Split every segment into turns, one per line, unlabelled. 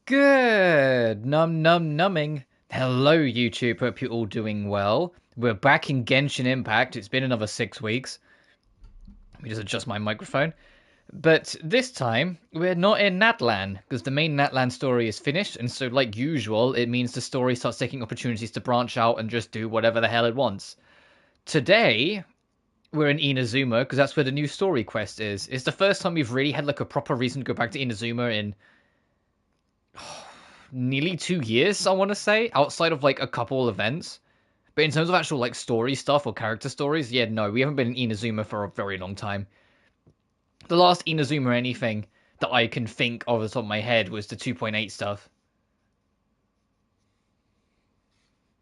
Good. Numbing. Hello, YouTube. Hope you're all doing well. We're back in Genshin Impact. It's been another 6 weeks. Let me just adjust my microphone. But this time, we're not in Natlan, because the main Natlan story is finished, and so, like usual, it means the story starts taking opportunities to branch out and just do whatever the hell it wants. Today, we're in Inazuma, because that's where the new story quest is. It's the first time we've really had, like, a proper reason to go back to Inazuma in nearly 2 years, I want to say, outside of like a couple events. But in terms of actual like story stuff or character stories, yeah, no, we haven't been in Inazuma for a very long time. The last Inazuma anything that I can think of the top of my head was the 2.8 stuff.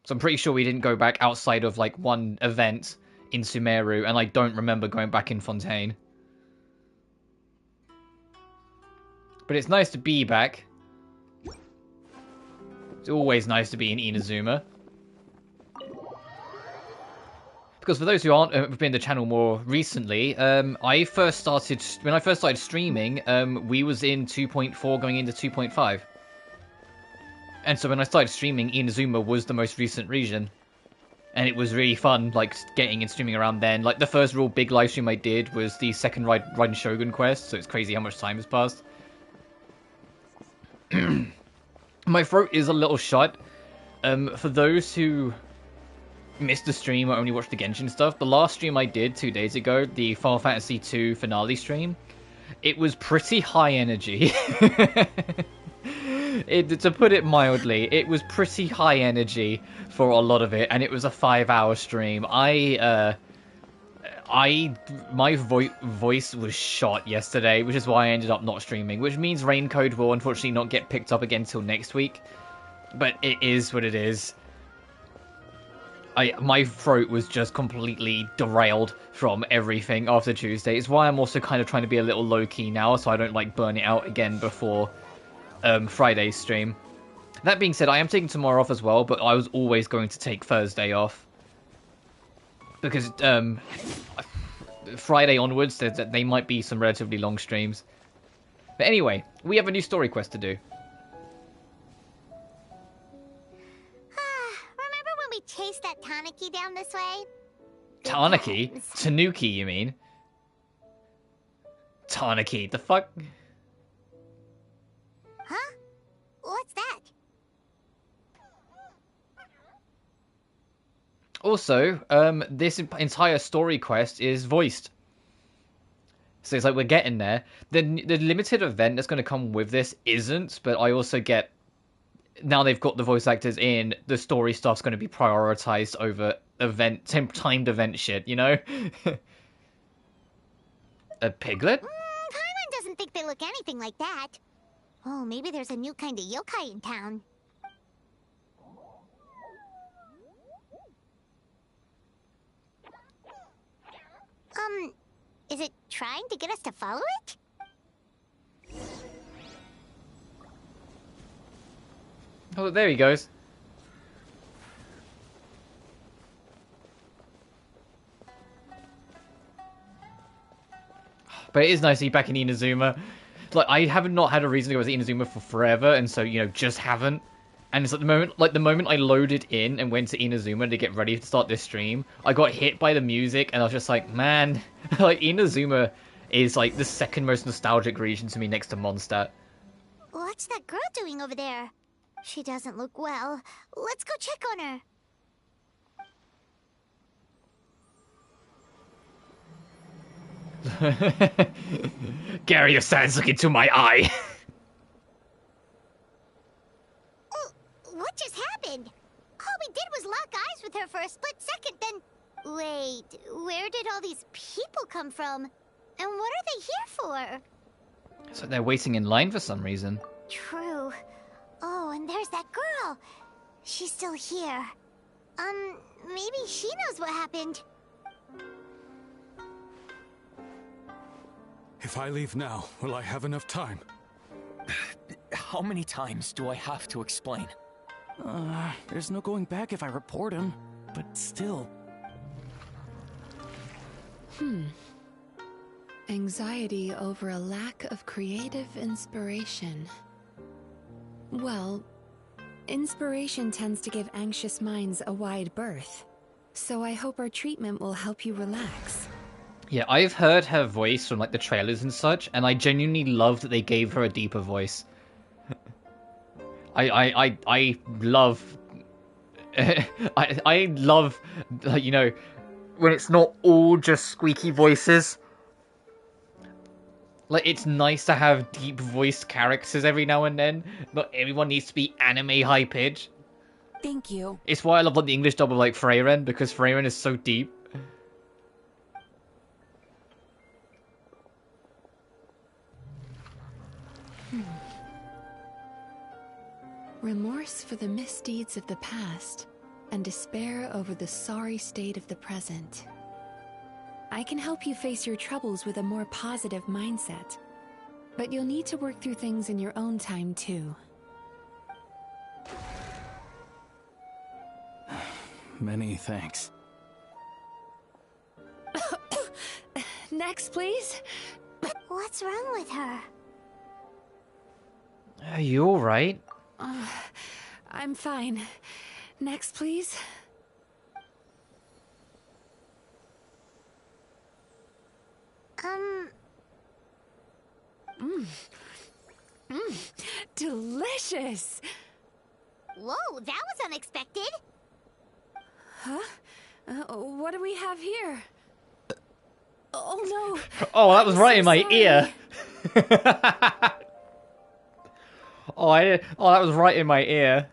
So I'm pretty sure we didn't go back outside of like one event in Sumeru, and I don't remember going back in Fontaine. But it's nice to be back. It's always nice to be in Inazuma. Because for those who aren't have been to the channel more recently, when I first started streaming, we was in 2.4 going into 2.5. And so when I started streaming, Inazuma was the most recent region. And it was really fun, like, getting and streaming around then. Like, the first real big live stream I did was the second Raiden Shogun quest, so it's crazy how much time has passed. My throat is a little shut. For those who missed the stream or only watched the Genshin stuff, the last stream I did 2 days ago, the Final Fantasy II finale stream, it was pretty high energy. To put it mildly, it was pretty high energy for a lot of it, and it was a 5-hour stream. My voice was shot yesterday, which is why I ended up not streaming, which means Raincode will unfortunately not get picked up again until next week. But it is what it is. My throat was just completely derailed from everything after Tuesday. It's why I'm also kind of trying to be a little low-key now, so I don't like burn it out again before Friday's stream. That being said, I am taking tomorrow off as well, but I was always going to take Thursday off. Because Friday onwards, they might be some relatively long streams. But anyway, we have a new story quest to do.
Remember when we chased that Tanuki down this way?
Tanuki? Tanuki, you mean? Tanuki, the fuck?
Huh? What's that?
Also, this entire story quest is voiced. So it's like we're getting there. The limited event that's going to come with this isn't, but I also get... Now they've got the voice actors in, the story stuff's going to be prioritized over timed event shit, you know? A piglet?
Paimon doesn't think they look anything like that. Oh, maybe there's a new kind of yokai in town. Is it trying to get us to follow it?
Oh, there he goes. But it is nice to be back in Inazuma. Like, I haven't not had a reason to go to Inazuma for forever, and so, you know, just haven't. And it's at the moment I loaded in and went to Inazuma to get ready to start this stream, I got hit by the music, and I was just like, man, like, Inazuma is, like, the second most nostalgic region to me next to Mondstadt.
What's that girl doing over there? She doesn't look well. Let's go check on
her. Gary, your son's look into my eye.
What just happened? All we did was lock eyes with her for a split second, then... Wait, where did all these people come from? And what are they here for?
So they're waiting in line for some reason.
True. Oh, and there's that girl. She's still here. Maybe she knows what happened.
If I leave now, will I have enough time?
How many times do I have to explain?
There's no going back if I report him, but still.
Anxiety over a lack of creative inspiration. Well, inspiration tends to give anxious minds a wide berth. So I hope our treatment will help you relax.
Yeah, I've heard her voice from like the trailers and such, and I genuinely love that they gave her a deeper voice. I love I love you know, when it's not all just squeaky voices. Like, it's nice to have deep voiced characters every now and then. Not everyone needs to be anime high pitch.
Thank you.
It's why I love like the English dub of like Freyren, because Freyren is so deep.
Remorse for the misdeeds of the past, and despair over the sorry state of the present. I can help you face your troubles with a more positive mindset, but you'll need to work through things in your own time too.
Many thanks.
Next, please.
What's wrong with her?
Are you alright?
I'm fine. Next, please. Delicious!
Whoa, that was unexpected.
Huh? What do we have here? Oh no!
Oh, that was
I'm
right
so
in my
sorry.
ear. Oh, that was right in my ear.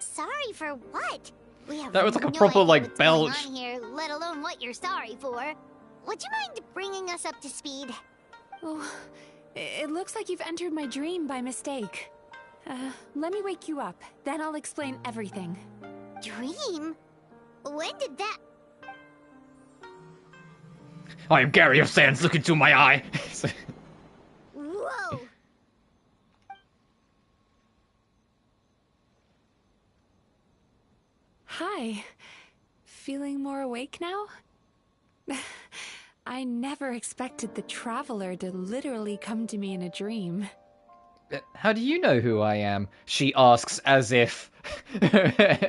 Sorry for what? We have
That was like a
no
proper,
idea
like,
what's going
belch.
on here, let alone what you're sorry for. Would you mind bringing us up to speed?
Oh, it looks like you've entered my dream by mistake. Let me wake you up, then I'll explain everything.
Dream? When did that...
I am Gary of Sands, look into my eye.
Whoa!
Hi. Feeling more awake now? I never expected the Traveler to literally come to me in a dream.
How do you know who I am? She asks as if...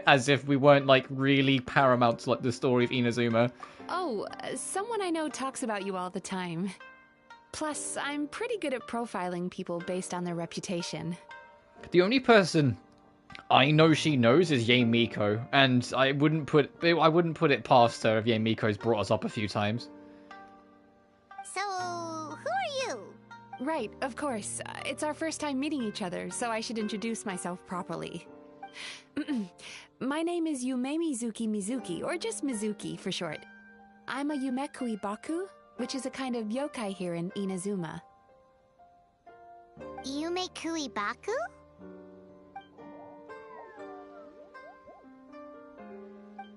as if we weren't, like, really paramount to, like, the story of Inazuma.
Oh, someone I know talks about you all the time. Plus, I'm pretty good at profiling people based on their reputation.
The only person I know she knows is Yae Miko, and I wouldn't put it past her if Yae Miko's brought us up a few times.
So, who are you?
Right, of course. It's our first time meeting each other, so I should introduce myself properly. My name is Yume Mizuki, or just Mizuki for short. I'm a Yumekui Baku, which is a kind of yokai here in Inazuma.
Yume Kuibaku?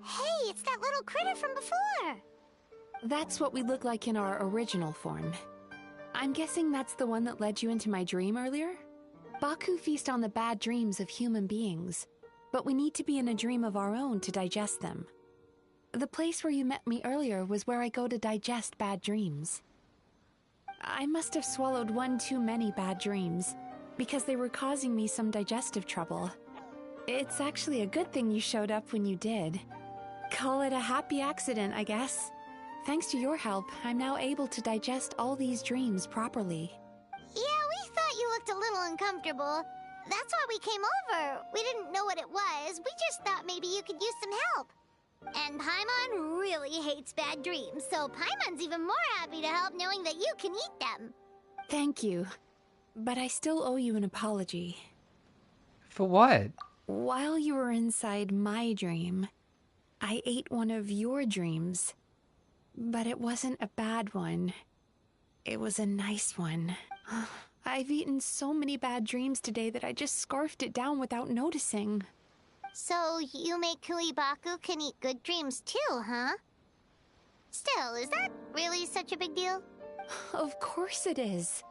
Hey, it's that little critter from before!
That's what we look like in our original form. I'm guessing that's the one that led you into my dream earlier? Baku feast on the bad dreams of human beings, but we need to be in a dream of our own to digest them. The place where you met me earlier was where I go to digest bad dreams. I must have swallowed one too many bad dreams, because they were causing me some digestive trouble. It's actually a good thing you showed up when you did. Call it a happy accident, I guess. Thanks to your help, I'm now able to digest all these dreams properly.
Yeah, we thought you looked a little uncomfortable. That's why we came over. We didn't know what it was. We just thought maybe you could use some help. And Paimon really hates bad dreams, so Paimon's even more happy to help knowing that you can eat them.
Thank you. But I still owe you an apology.
For what?
While you were inside my dream, I ate one of your dreams. But it wasn't a bad one. It was a nice one. I've eaten so many bad dreams today that I just scarfed it down without noticing.
So, Yume Kuibaku can eat good dreams too, huh? Still, is that really such a big deal?
Of course it is.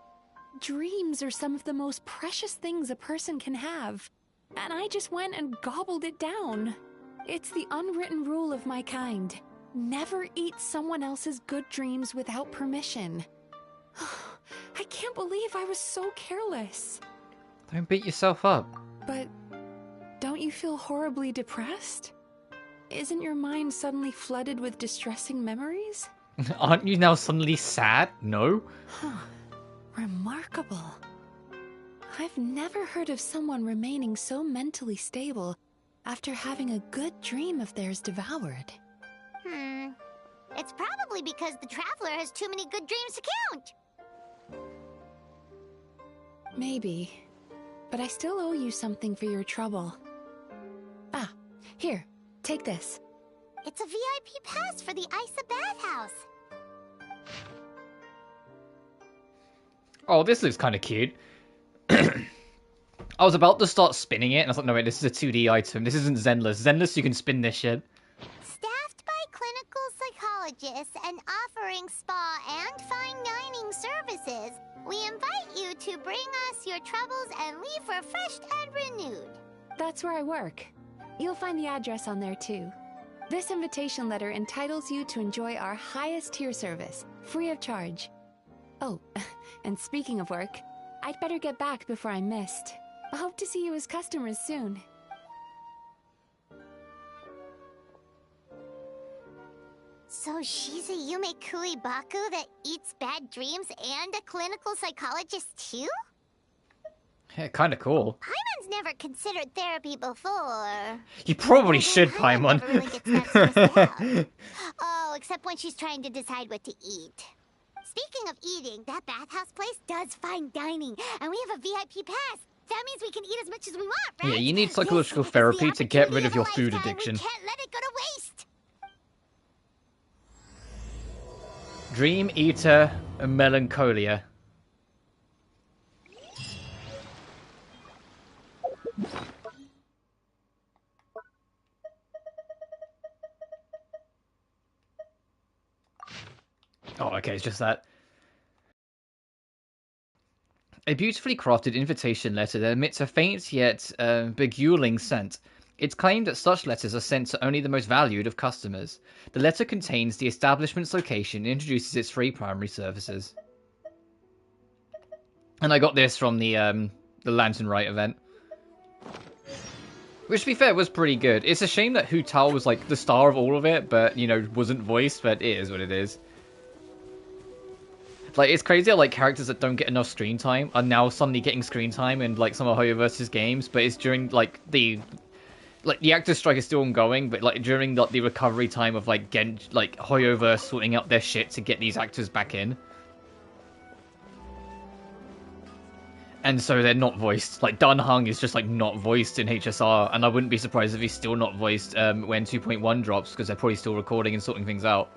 Dreams are some of the most precious things a person can have. And I just went and gobbled it down. It's the unwritten rule of my kind. Never eat someone else's good dreams without permission. I can't believe I was so careless.
Don't beat yourself up.
But don't you feel horribly depressed? Isn't your mind suddenly flooded with distressing memories?
Aren't you now suddenly sad? No?
Huh. Remarkable. I've never heard of someone remaining so mentally stable after having a good dream of theirs devoured.
It's probably because the Traveler has too many good dreams to count.
Maybe. But I still owe you something for your trouble. Ah, here, take this.
It's a VIP pass for the Isa bathhouse.
Oh, this looks kind of cute. I was about to start spinning it, and I was like, no wait, this is a 2D item. This isn't Zenless. Zenless, you can spin this shit.
Staffed by clinical psychologists and offering spa and fine dining services, we invite you to bring us your troubles and leave refreshed and renewed.
That's where I work. You'll find the address on there too. This invitation letter entitles you to enjoy our highest tier service, free of charge. Oh, and speaking of work, I'd better get back before I'm missed. I hope to see you as customers soon.
So she's a Yume Kuibaku that eats bad dreams and a clinical psychologist too?
Yeah, kind of cool.
Paimon's never considered therapy before.
You probably should, Paimon.
Never really gets that stressed out. Oh, except when she's trying to decide what to eat. Speaking of eating, that bathhouse place does fine dining, and we have a VIP pass. That means we can eat as much as we want, right?
Yeah, you need psychological
This is
therapy
the
to get rid
opportunity
of your
a
food
lifetime.
addiction.
We can't let it go to waste.
Dream Eater Melancholia. Oh, okay, it's just that. A beautifully crafted invitation letter that emits a faint yet beguiling scent. It's claimed that such letters are sent to only the most valued of customers. The letter contains the establishment's location and introduces its free primary services. And I got this from the Lantern Rite event. Which, to be fair, was pretty good. It's a shame that Hu Tao was, like, the star of all of it, but, you know, wasn't voiced, but it is what it is. Like, it's crazy how, like, characters that don't get enough screen time are now suddenly getting screen time in, like, some of Hoyoverse's games, but it's during, like, the actor strike is still ongoing, but, like, during, like, the recovery time of, like, Hoyoverse sorting out their shit to get these actors back in. And so they're not voiced. Like, Dan Hung is just, like, not voiced in HSR, and I wouldn't be surprised if he's still not voiced when 2.1 drops, because they're probably still recording and sorting things out.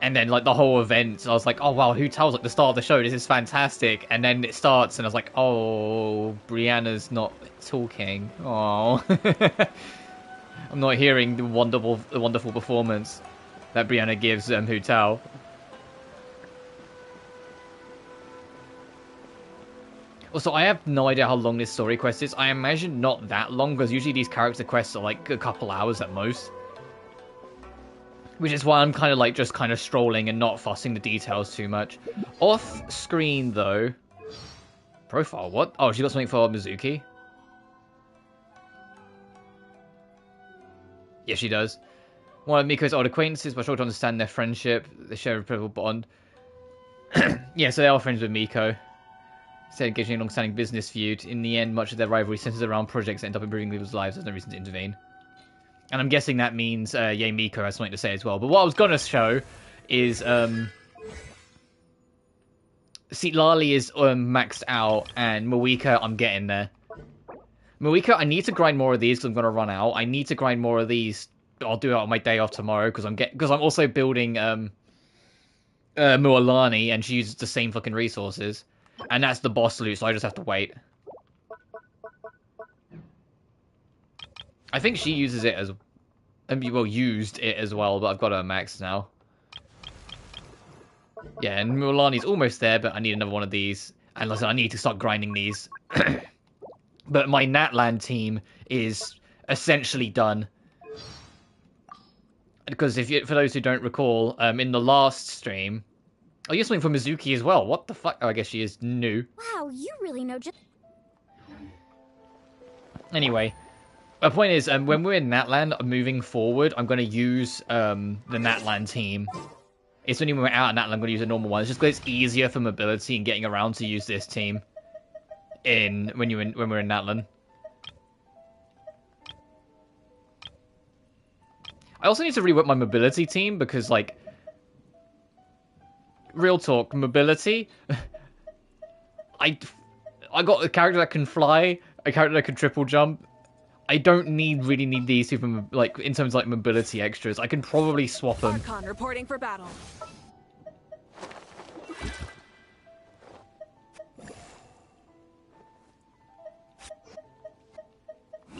And then, like, the whole event, I was like, oh, wow, Hu Tao's, like, the star of the show, this is fantastic. And then it starts, and I was like, oh, Brianna's not talking. Oh. I'm not hearing the wonderful performance that Brianna gives Hu Tao. Also, I have no idea how long this story quest is. I imagine not that long, because usually these character quests are, like, a couple hours at most. Which is why I'm kind of like just kind of strolling and not fussing the details too much. Off screen though. Profile, what? Oh, she got something for Mizuki? Yeah, she does. One of Miko's old acquaintances, but sure to understand their friendship. They share a pivotal bond. Yeah, so they are friends with Miko. Instead of engaging in a long-standing business feud, in the end, much of their rivalry centers around projects that end up improving people's lives. There's no reason to intervene. And I'm guessing that means Yae Miko has something to say as well. But what I was going to show is... see, Lali is maxed out, and Mawika, I'm getting there. Mawika, I need to grind more of these because I'm going to run out. I need to grind more of these. I'll do it on my day off tomorrow because I'm also building Mualani, and she uses the same fucking resources. And that's the boss loot, so I just have to wait. I think she uses it as... well, used it as well, but I've got her max now. Yeah, and Mualani's almost there, but I need another one of these. And listen, I need to start grinding these. But my Natland team is essentially done. Because for those who don't recall, in the last stream... Oh, you're something for Mizuki as well. What the fuck? Oh, I guess she is new.
Wow, you really know just...
Anyway, the point is, when we're in Natland, moving forward, I'm going to use the Natland team. It's only when we're out of Natland I'm going to use a normal one. It's just because it's easier for mobility and getting around to use this team when we're in Natland. I also need to rework my mobility team because, like, real talk, mobility. I got a character that can fly, a character that can triple jump. I don't really need these super, like, in terms of, like, mobility extras. I can probably swap them.
Archon reporting for battle.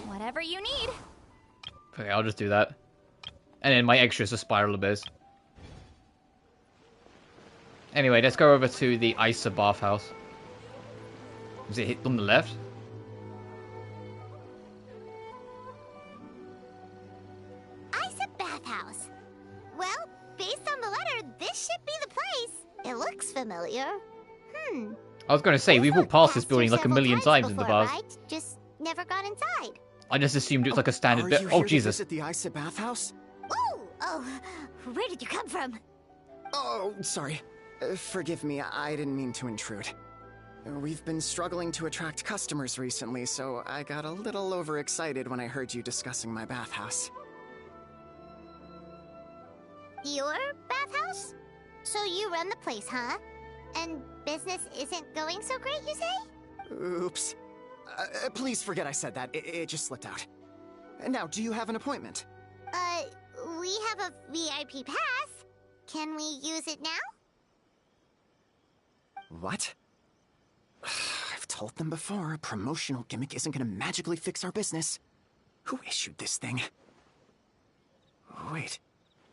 Whatever you need.
Okay, I'll just do that. And then my extras are Spiral Abyss. Anyway, let's go over to the Isa bathhouse. Is it hit on the left?
Isa bathhouse. Well, based on the letter, this should be the place. It looks familiar.
I was going to say, we've walked past this building like a million times in the past.
Right? Just never got inside.
I just assumed it was like a standard bit. Oh, Jesus.
Visit the Isa bathhouse?
Ooh! Oh, where did you come from?
Oh, sorry. Forgive me, I didn't mean to intrude. We've been struggling to attract customers recently, so I got a little overexcited when I heard you discussing my bathhouse.
Your bathhouse? So you run the place, huh? And business isn't going so great, you say?
Oops. Please forget I said that. It just slipped out. Now, do you have an appointment?
We have a VIP pass. Can we use it now?
What? I've told them before, a promotional gimmick isn't gonna magically fix our business. Who issued this thing? Wait,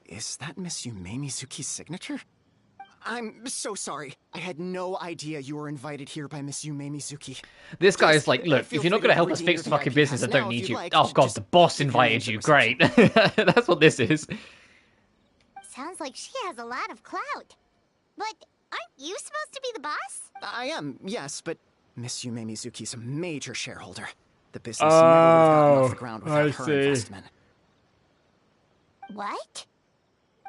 is that Miss Yume Mizuki's signature? I'm so sorry. I had no idea you were invited here by Miss Yume Mizuki.
This guy is like, look, if you're not going to help us fix the fucking business, I don't need you. Oh god, the boss invited you. Great. That's what this is.
Sounds like she has a lot of clout. But aren't you supposed to be the boss?
I am, yes, but Miss Yume Mizuki's a major shareholder. The business never would have gotten off the ground without her investment.
What?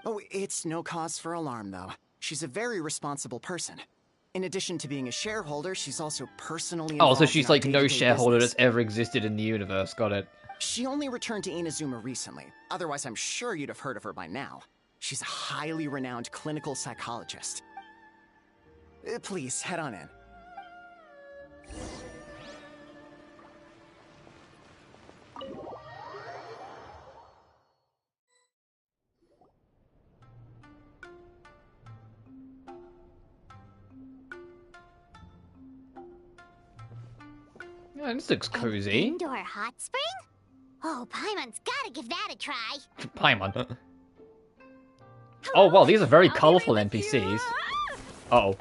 Oh, it's no cause for alarm, though. She's a very responsible person. In addition to being a shareholder, she's also personally involved.
Oh, so she's like no shareholder
business.
that's ever existed in the universe. Got it.
She only returned to Inazuma recently. Otherwise, I'm sure you'd have heard of her by now. She's a highly renowned clinical psychologist. Please, head on in.
Yeah, this looks cozy.
An indoor hot spring? Oh, Paimon's gotta give that a try.
Paimon. Oh, wow, these are very colorful NPCs. Uh-oh.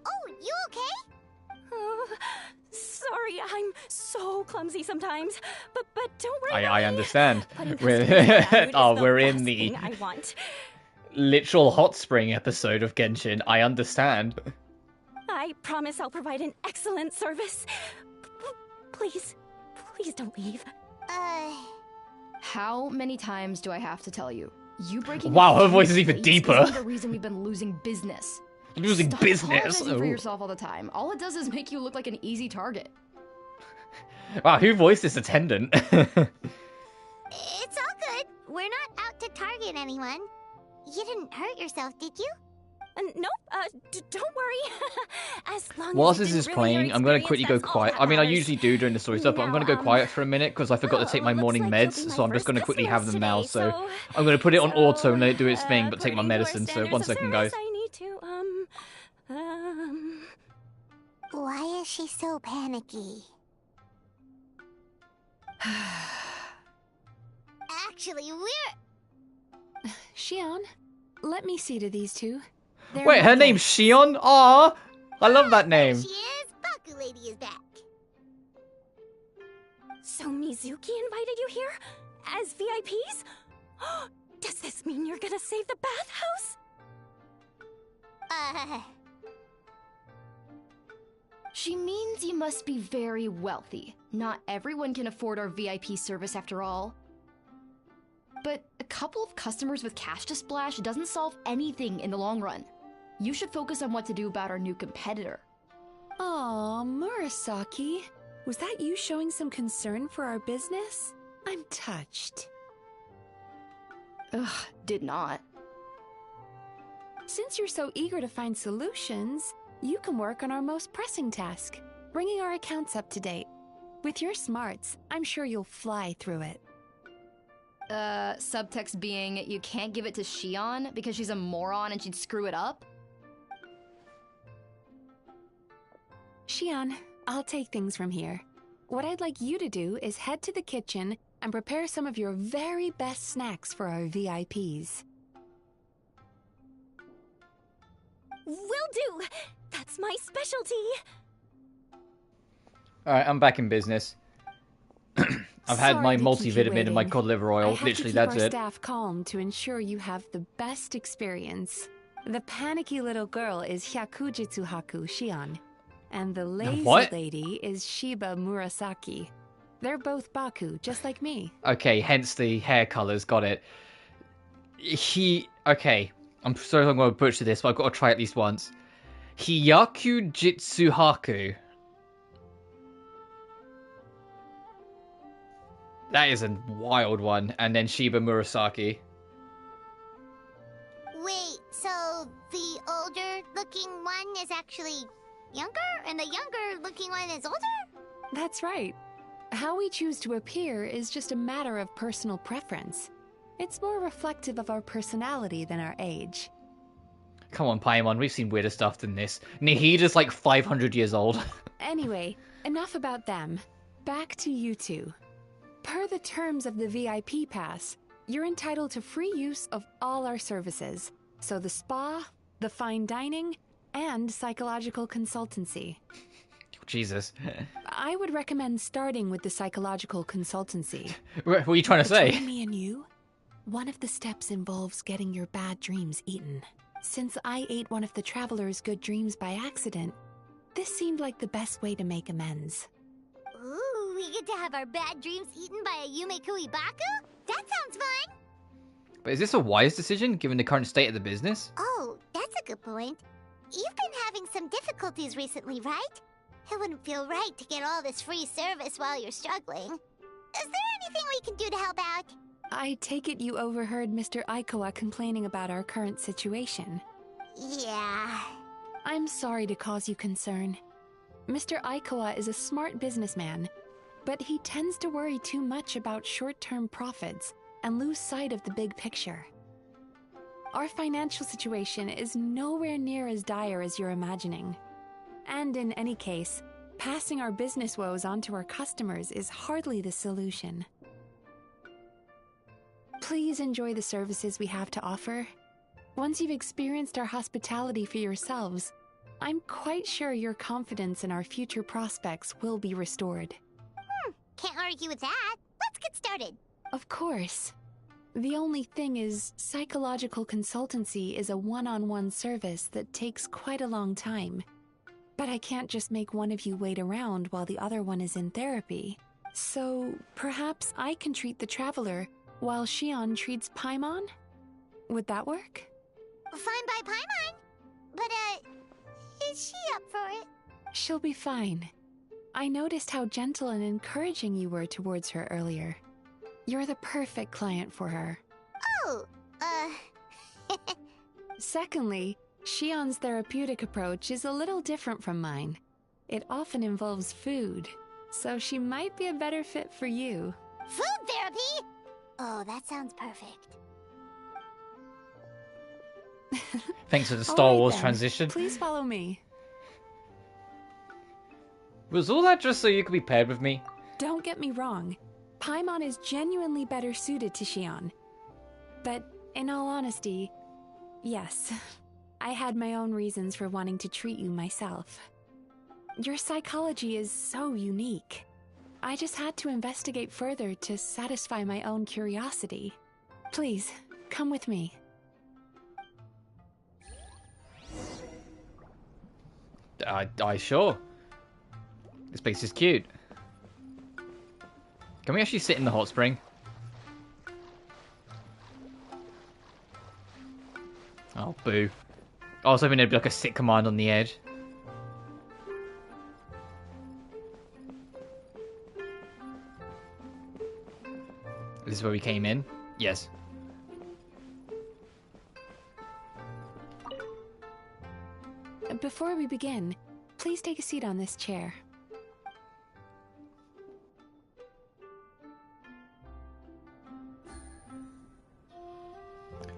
Oh, you okay?
Sorry, I'm so clumsy sometimes. But don't worry.
I understand.
We're
We're in the
I want.
literal hot spring episode of Genshin. I understand.
I promise I'll provide an excellent service. Please don't leave.
How many times do I have to tell you? You breaking
Wow, her voice is even deeper.
Isn't the reason we've been losing business.
Losing
Stop
business.
apologizing for yourself all the time. All it does is make you look like an easy target.
Wow, who voiced this attendant?
It's all good. We're not out to target anyone. You didn't hurt yourself, did you?
Nope. Don't worry. As long
Whilst
as
this is playing, I'm going to quickly go quiet. I mean, I usually do during the story stuff, but I'm going to go quiet for a minute because I forgot to take my morning meds, so I'm just going to quickly have them now. So I'm going to put it on auto and let it do its thing, but take my medicine. So 1 second, guys.
I need to,
Why is she so panicky? Actually, we're...
Shion, let me see to these two. They're
Wait, her
my
name's
guests.
Shion? Aw, I love that name.
She is. Baku Lady is back.
So Mizuki invited you here? As VIPs? Does this mean you're gonna save the bathhouse?
She means you must be very wealthy. Not everyone can afford our VIP service after all. But a couple of customers with cash to splash doesn't solve anything in the long run. You should focus on what to do about our new competitor.
Aw, Murasaki. Was that you showing some concern for our business? I'm touched.
Ugh, did not.
Since you're so eager to find solutions, you can work on our most pressing task, bringing our accounts up to date. With your smarts, I'm sure you'll fly through it.
Subtext being, you can't give it to Shion because she's a moron and she'd screw it up?
Shion, I'll take things from here. What I'd like you to do is head to the kitchen and prepare some of your very best snacks for our VIPs.
Will do! That's my specialty!
Alright, I'm back in business. I've had my multivitamin and my cod liver oil. Literally, that's it.
I have to keep our staff calm to ensure you have the best experience. The panicky little girl is Hyakujitsu Haku Shion, and the lazy lady is Shiba Murasaki. They're both Baku, just like me.
Okay, hence the hair colors. Got it. Okay, I'm sorry I'm going to butcher this, but I've got to try at least once. Hyakujitsu Haku. That is a wild one. And then Shiba Murasaki.
Wait, so the older-looking one is actually younger, and the younger-looking one is older?
That's right. How we choose to appear is just a matter of personal preference. It's more reflective of our personality than our age.
Come on, Paimon, we've seen weirder stuff than this. Nahida's like 500 years old.
Anyway, enough about them. Back to you two. Per the terms of the VIP pass, you're entitled to free use of all our services. So the spa, the fine dining, and psychological consultancy.
Jesus.
I would recommend starting with the psychological consultancy.
What are you trying to say?
Between me and you, one of the steps involves getting your bad dreams eaten. Since I ate one of the traveler's good dreams by accident, this seemed like the best way to make amends.
Ooh, we get to have our bad dreams eaten by a Yumekui Baku? That sounds fun!
But is this a wise decision, given the current state of the business?
Oh, that's a good point. You've been having some difficulties recently, right? It wouldn't feel right to get all this free service while you're struggling. Is there anything we can do to help out?
I take it you overheard Mr. Aikawa complaining about our current situation.
Yeah.
I'm sorry to cause you concern. Mr. Aikawa is a smart businessman, but he tends to worry too much about short-term profits and lose sight of the big picture. Our financial situation is nowhere near as dire as you're imagining. And in any case, passing our business woes on to our customers is hardly the solution. Please enjoy the services we have to offer. Once you've experienced our hospitality for yourselves, I'm quite sure your confidence in our future prospects will be restored.
Can't argue with that. Let's get started.
Of course. The only thing is, psychological consultancy is a one-on-one service that takes quite a long time. But I can't just make one of you wait around while the other one is in therapy. So, perhaps I can treat the traveler while Shion treats Paimon? Would that work?
Fine by Paimon. But, is she up for it?
She'll be fine. I noticed how gentle and encouraging you were towards her earlier. You're the perfect client for her.
Oh,
Secondly, Shion's therapeutic approach is a little different from mine. It often involves food, so she might be a better fit for you.
Food therapy? Oh, that sounds perfect.
Thanks for the Star
Alright
Wars
then.
transition.
Please follow me.
Was all that just so you could be paired with me?
Don't get me wrong. Paimon is genuinely better suited to Shion. But in all honesty, yes, I had my own reasons for wanting to treat you myself. Your psychology is so unique. I just had to investigate further to satisfy my own curiosity. Please, come with me.
I sure. This place is cute. Can we actually sit in the hot spring? Oh, boo. I was hoping there'd be like a sit command on the edge. This is where we came in? Yes.
Before we begin, please take a seat on this chair.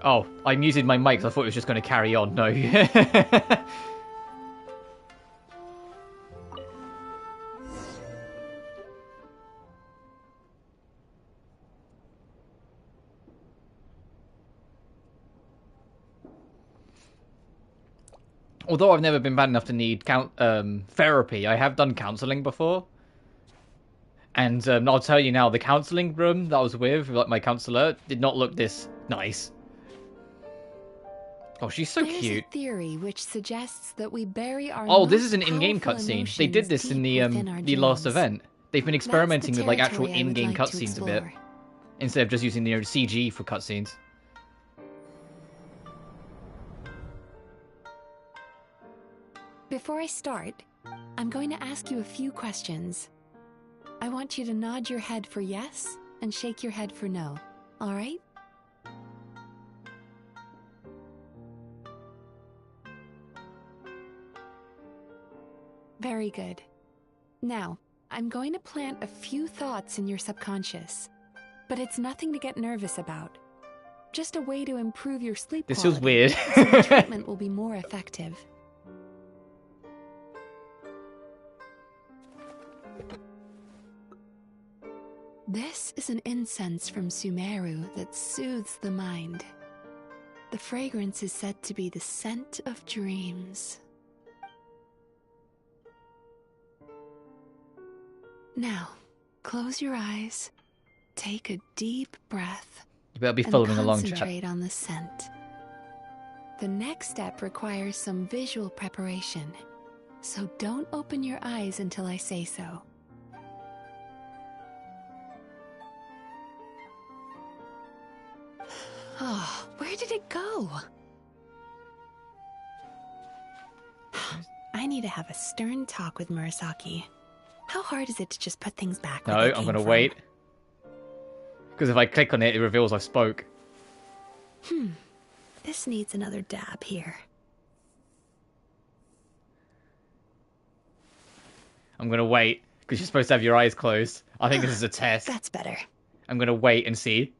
Oh, I muted my mic, so I thought it was just going to carry on. No. Although I've never been bad enough to need therapy, I have done counselling before. And I'll tell you now, the counselling room that I was with, like my counsellor, did not look this nice. Oh, she's so
There's
cute.
A theory which suggests that we bury our
Oh, this is an in-game cutscene. They did this in the last event. They've been experimenting with like actual in-game cutscenes a bit, instead of just using the CG for cutscenes.
Before I start, I'm going to ask you a few questions. I want you to nod your head for yes and shake your head for no. All right? Very good. Now, I'm going to plant a few thoughts in your subconscious, but it's nothing to get nervous about. Just a way to improve your sleep
This
quality,
feels weird.
so the treatment will be more effective. This is an incense from Sumeru that soothes the mind. The fragrance is said to be the scent of dreams. Now, close your eyes, take a deep breath,
You better be
and
following along, chat.
concentrate on the scent. The next step requires some visual preparation, so don't open your eyes until I say so. Oh, where did it go? I need to have a stern talk with Murasaki. How hard is it to just put things back?
No,
where they
I'm
came
gonna
from?
wait. Because if I click on it, it reveals I spoke.
This needs another dab here.
I'm gonna wait, because you're supposed to have your eyes closed. I think this is a test.
That's better.
I'm gonna wait and see.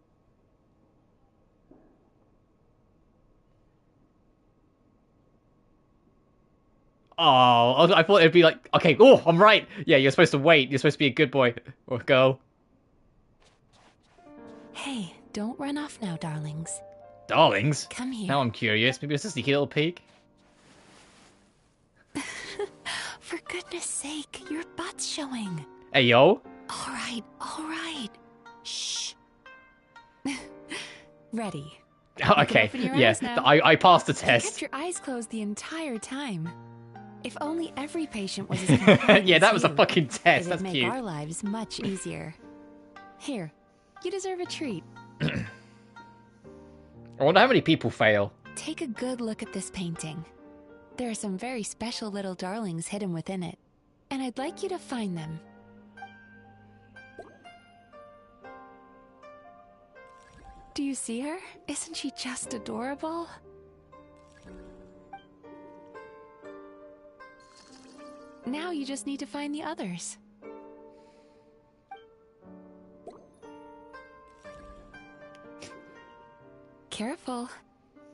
Oh, I thought it'd be like, okay, oh, I'm right. Yeah, you're supposed to wait. You're supposed to be a good boy or girl.
Hey, don't run off now, darlings.
Darlings?
Come here.
Now I'm curious. Maybe it's a sneaky little peek.
For goodness sake, your butt's showing.
Hey, yo.
All right. Shh. Ready.
Oh, okay,
open your
yeah,
eyes now.
I passed the
You
test.
kept your eyes closed the entire time. If only every patient was as compliant
Yeah,
as
that was a
you,
fucking test.
It'd
That's
make
cute.
our lives much easier. Here, you deserve a treat.
I wonder how many people fail.
Take a good look at this painting. There are some very special little darlings hidden within it, and I'd like you to find them. Do you see her? Isn't she just adorable? Now you just need to find the others. Careful.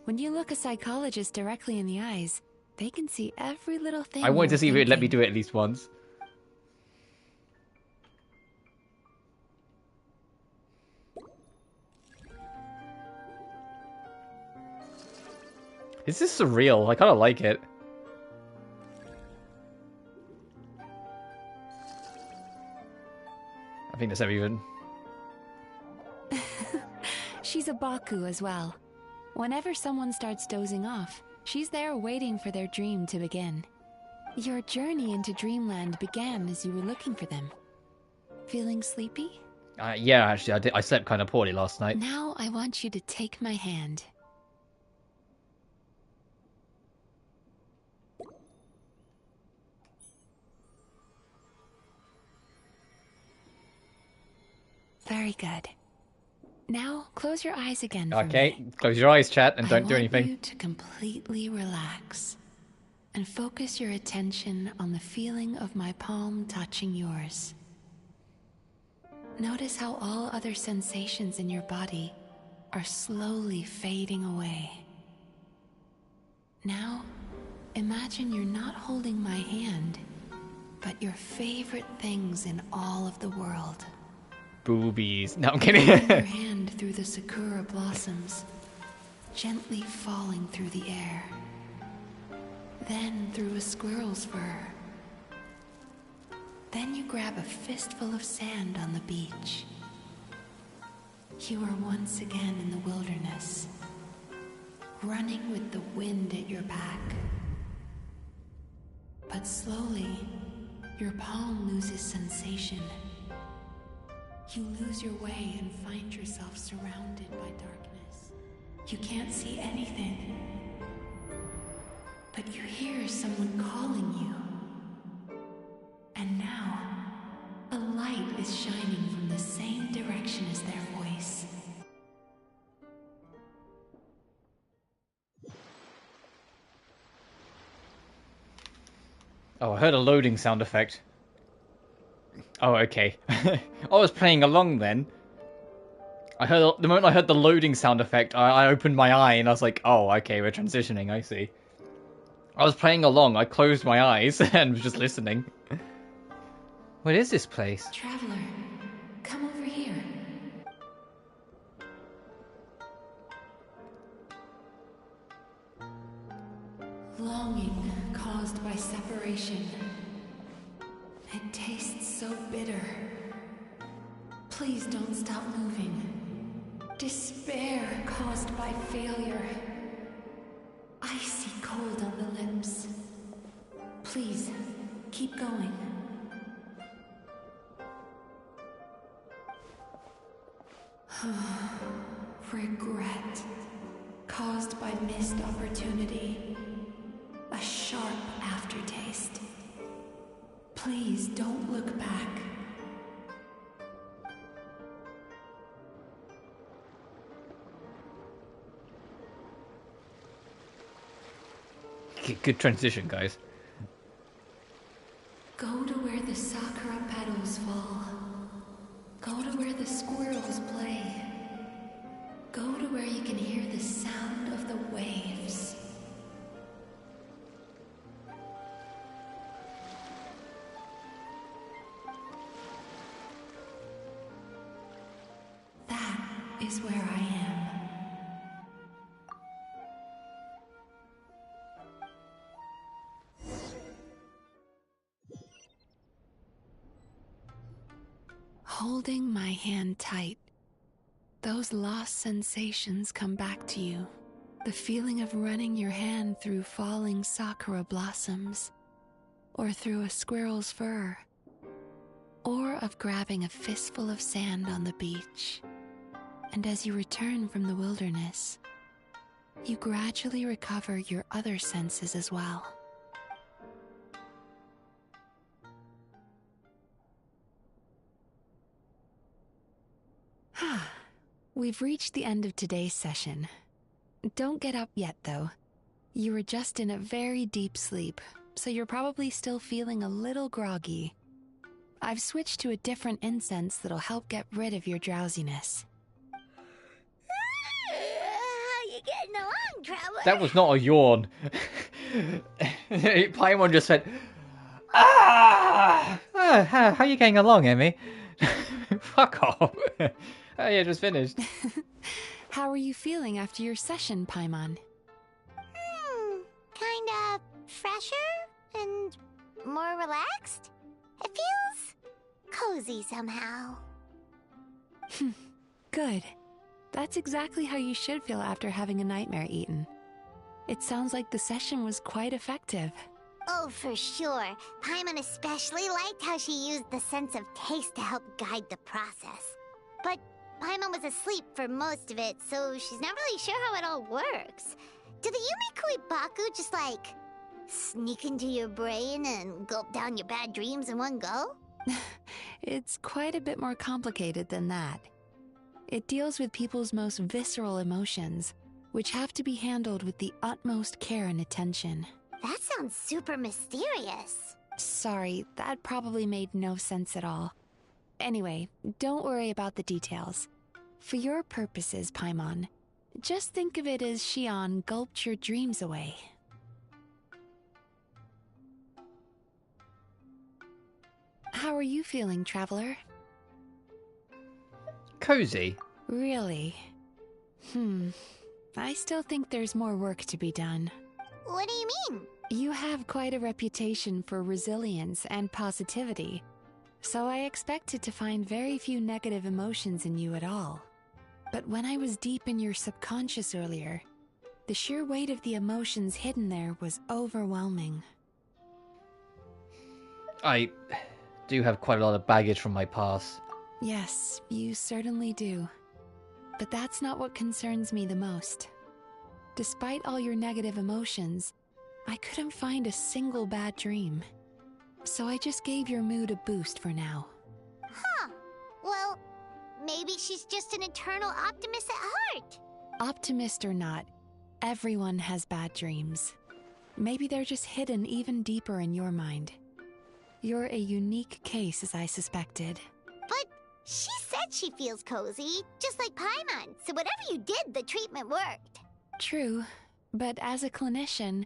When you look a psychologist directly in the eyes, they can see every little thing.
I wanted to
you're
see if it'd let me
thinking.
do it at least once. This is surreal. I kind of like it. I think that's even.
She's a Baku as well. Whenever someone starts dozing off, she's there waiting for their dream to begin. Your journey into Dreamland began as you were looking for them. Feeling sleepy?
Yeah, actually, I slept kind of poorly last night.
Now I want you to take my hand. Very good. Now close your eyes again for
Okay,
me.
close your eyes, chat, and don't do
I want
anything.
you to completely relax and focus your attention on the feeling of my palm touching yours. Notice how all other sensations in your body are slowly fading away. Now, imagine you're not holding my hand, but your favorite things in all of the world.
Boobies. No, I'm kidding.
Run your hand through the sakura blossoms, gently falling through the air. Then through a squirrel's fur. Then you grab a fistful of sand on the beach. You are once again in the wilderness, running with the wind at your back. But slowly, your palm loses sensation. You lose your way and find yourself surrounded by darkness. You can't see anything, but you hear someone calling you. And now, a light is shining from the same direction as their voice.
Oh, I heard a loading sound effect. Oh, okay. I was playing along then. The moment I heard the loading sound effect, I opened my eye and I was like, oh, okay, we're transitioning, I see. I was playing along, I closed my eyes and was just listening. What is this place?
Traveler, come over here. Longing caused by separation. It tastes so bitter. Please don't stop moving. Despair caused by failure. Icy cold on the lips. Please, keep going. Regret caused by missed opportunity. A sharp aftertaste. Please don't look back.
Good transition, guys.
Go to where the sakura petals fall. Go to where the squirrels play. Go to where you can hear the sound of the waves. That is where I am. Holding my hand tight, those lost sensations come back to you. The feeling of running your hand through falling sakura blossoms, or through a squirrel's fur, or of grabbing a fistful of sand on the beach. And as you return from the wilderness, you gradually recover your other senses as well. We've reached the end of today's session. Don't get up yet, though. You were just in a very deep sleep, so you're probably still feeling a little groggy. I've switched to a different incense that'll help get rid of your drowsiness.
How you getting along, Traveler?
That was not a yawn. Paimon just said, ah! How are you getting along, Emmy? Fuck off. Oh yeah, just finished.
How are you feeling after your session, Paimon?
Kinda fresher and more relaxed. It feels cozy somehow.
Good. That's exactly how you should feel after having a nightmare eaten. It sounds like the session was quite effective.
Oh, for sure. Paimon especially liked how she used the sense of taste to help guide the process. But Paimon was asleep for most of it, so she's not really sure how it all works. Do the Yumikui Baku just, like, sneak into your brain and gulp down your bad dreams in one go?
It's quite a bit more complicated than that. It deals with people's most visceral emotions, which have to be handled with the utmost care and attention.
That sounds super mysterious.
Sorry, that probably made no sense at all. Anyway, don't worry about the details. For your purposes, Paimon, just think of it as Shion gulped your dreams away. How are you feeling, Traveler?
Cozy.
Really? I still think there's more work to be done.
What do you mean?
You have quite a reputation for resilience and positivity, so I expected to find very few negative emotions in you at all. But when I was deep in your subconscious earlier, the sheer weight of the emotions hidden there was overwhelming.
I do have quite a lot of baggage from my past.
Yes, you certainly do. But that's not what concerns me the most. Despite all your negative emotions, I couldn't find a single bad dream. So I just gave your mood a boost for now.
Huh. Well, maybe she's just an eternal optimist at heart.
Optimist or not, everyone has bad dreams. Maybe they're just hidden even deeper in your mind. You're a unique case, as I suspected.
But she said she feels cozy, just like Paimon, so whatever you did, the treatment worked.
True, but as a clinician,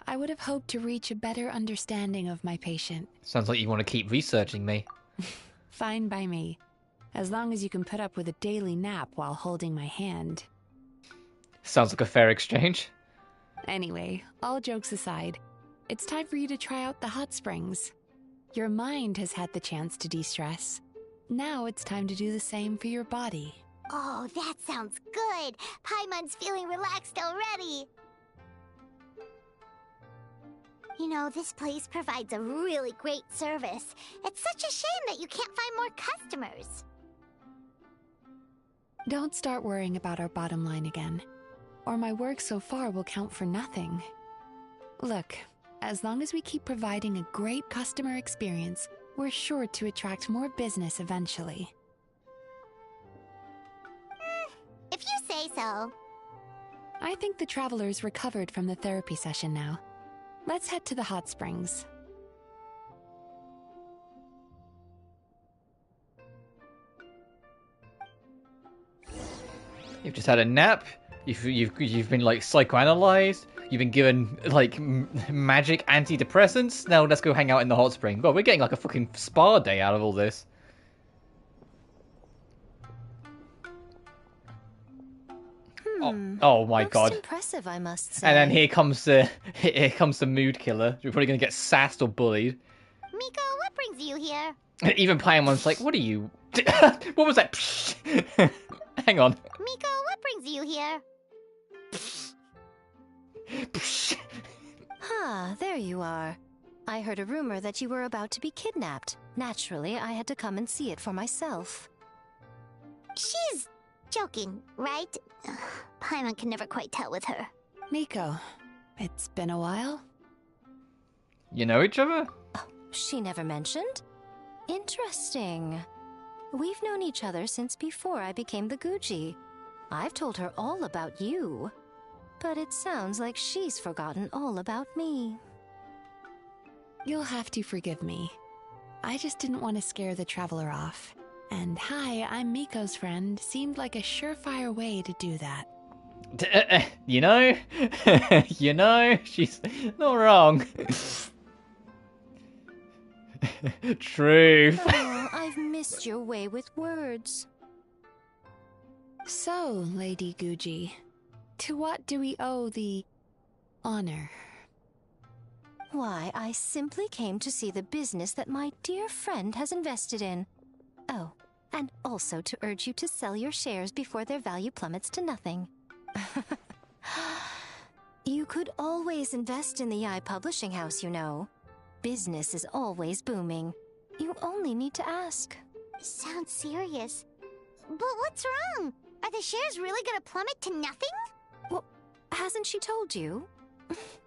I would have hoped to reach a better understanding of my patient.
Sounds like you want to keep researching me.
Fine by me, as long as you can put up with a daily nap while holding my hand.
Sounds like a fair exchange.
Anyway, all jokes aside, it's time for you to try out the hot springs. Your mind has had the chance to de-stress. Now it's time to do the same for your body.
Oh, that sounds good. Paimon's feeling relaxed already. You know, this place provides a really great service. It's such a shame that you can't find more customers.
Don't start worrying about our bottom line again, or my work so far will count for nothing. Look, as long as we keep providing a great customer experience, we're sure to attract more business eventually.
If you say so.
I think the traveler's recovered from the therapy session now. Let's head to the hot springs.
You've just had a nap. You've been like psychoanalyzed. You've been given like magic antidepressants. Now let's go hang out in the hot spring. God, we're getting like a fucking spa day out of all this. Oh my god!
Impressive, I must say.
And then here comes the mood killer. We're probably gonna get sassed or bullied.
Miko, what brings you here?
Even Paimon's like, "What are you? What was that?" Hang on.
Miko, what brings you here?
There you are. I heard a rumor that you were about to be kidnapped. Naturally, I had to come and see it for myself.
She's joking, right? Paimon can never quite tell with her.
Miko, it's been a while.
You know each other?
Oh, she never mentioned? Interesting. We've known each other since before I became the Guji. I've told her all about you. But it sounds like she's forgotten all about me.
You'll have to forgive me. I just didn't want to scare the traveler off. And hi, I'm Miko's friend seemed like a surefire way to do that.
You know? You know? She's not wrong. Truth.
Oh, I've missed your way with words.
So, Lady Guji, to what do we owe the honor?
Why, I simply came to see the business that my dear friend has invested in. Oh, and also to urge you to sell your shares before their value plummets to nothing. You could always invest in the Yae publishing house, you know. Business is always booming. You only need to ask.
Sounds serious. But what's wrong? Are the shares really gonna plummet to nothing?
Well, hasn't she told you?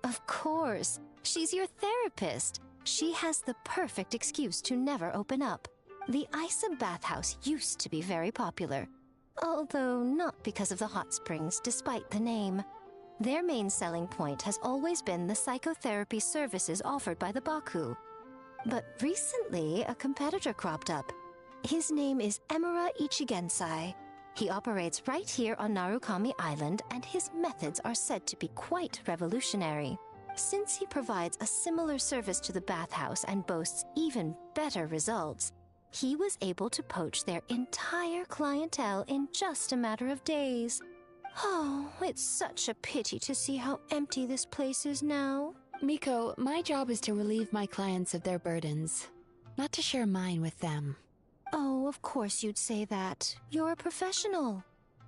Of course. She's your therapist. She has the perfect excuse to never open up. The Isa bathhouse used to be very popular. Although not because of the hot springs, despite the name. Their main selling point has always been the psychotherapy services offered by the Baku. But recently, a competitor cropped up. His name is Emura Ichigensai. He operates right here on Narukami Island, and his methods are said to be quite revolutionary. Since he provides a similar service to the bathhouse and boasts even better results, he was able to poach their entire clientele in just a matter of days. Oh, it's such a pity to see how empty this place is now.
Miko, my job is to relieve my clients of their burdens, not to share mine with them.
Oh, of course you'd say that. You're a professional.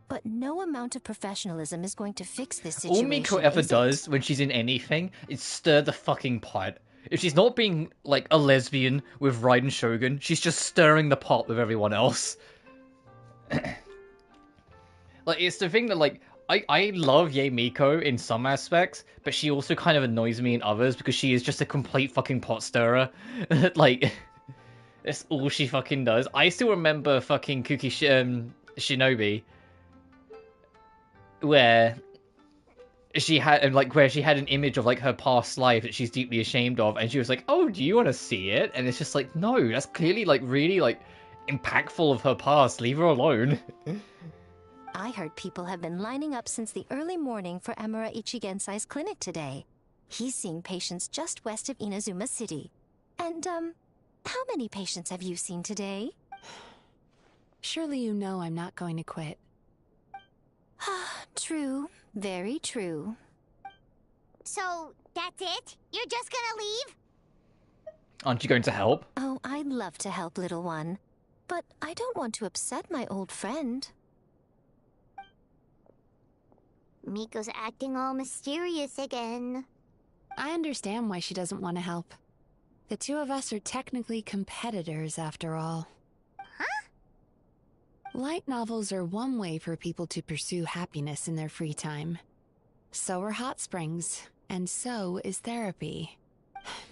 But no amount of professionalism is going to fix this situation.
All Miko ever does when she's in anything is stir the fucking pot. If she's not being, like, a lesbian with Raiden Shogun, she's just stirring the pot with everyone else. Like, it's the thing that, like, I love Yae Miko in some aspects, but she also kind of annoys me in others because she is just a complete fucking pot stirrer. Like, that's all she fucking does. I still remember fucking Shinobi, where she had an image of, like, her past life that she's deeply ashamed of, and she was like, oh, do you want to see it? And it's just like, no, that's clearly, like, really, like, impactful of her past. Leave her alone.
I heard people have been lining up since the early morning for Emura Ichigensai's clinic today. He's seeing patients just west of Inazuma City. And, how many patients have you seen today?
Surely you know I'm not going to quit.
True. Very true.
So, that's it? You're just gonna leave?
Aren't you going to help?
Oh, I'd love to help, little one. But I don't want to upset my old friend.
Miko's acting all mysterious again.
I understand why she doesn't want to help. The two of us are technically competitors, after all.
Huh?
Light novels are one way for people to pursue happiness in their free time. So are hot springs, and so is therapy.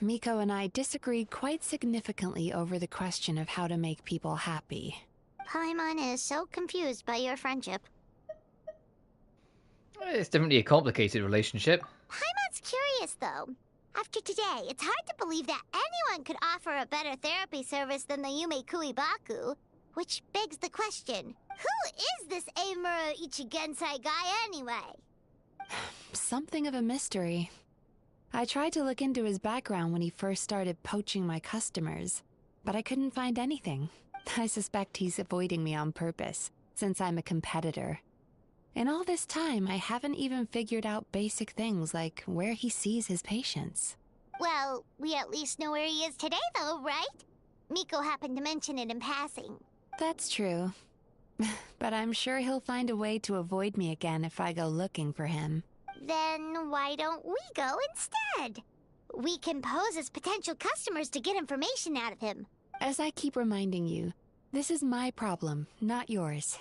Miko and I disagreed quite significantly over the question of how to make people happy.
Paimon is so confused by your friendship.
It's definitely a complicated relationship.
Paimon's curious, though. After today, it's hard to believe that anyone could offer a better therapy service than the Yume Baku. Which begs the question, who is this Emura Ichigensai guy anyway?
Something of a mystery. I tried to look into his background when he first started poaching my customers, but I couldn't find anything. I suspect he's avoiding me on purpose, since I'm a competitor. In all this time, I haven't even figured out basic things like where he sees his patients.
Well, we at least know where he is today, though, right? Miko happened to mention it in passing.
That's true. But I'm sure he'll find a way to avoid me again if I go looking for him.
Then why don't we go instead? We can pose as potential customers to get information out of him.
As I keep reminding you, this is my problem, not yours.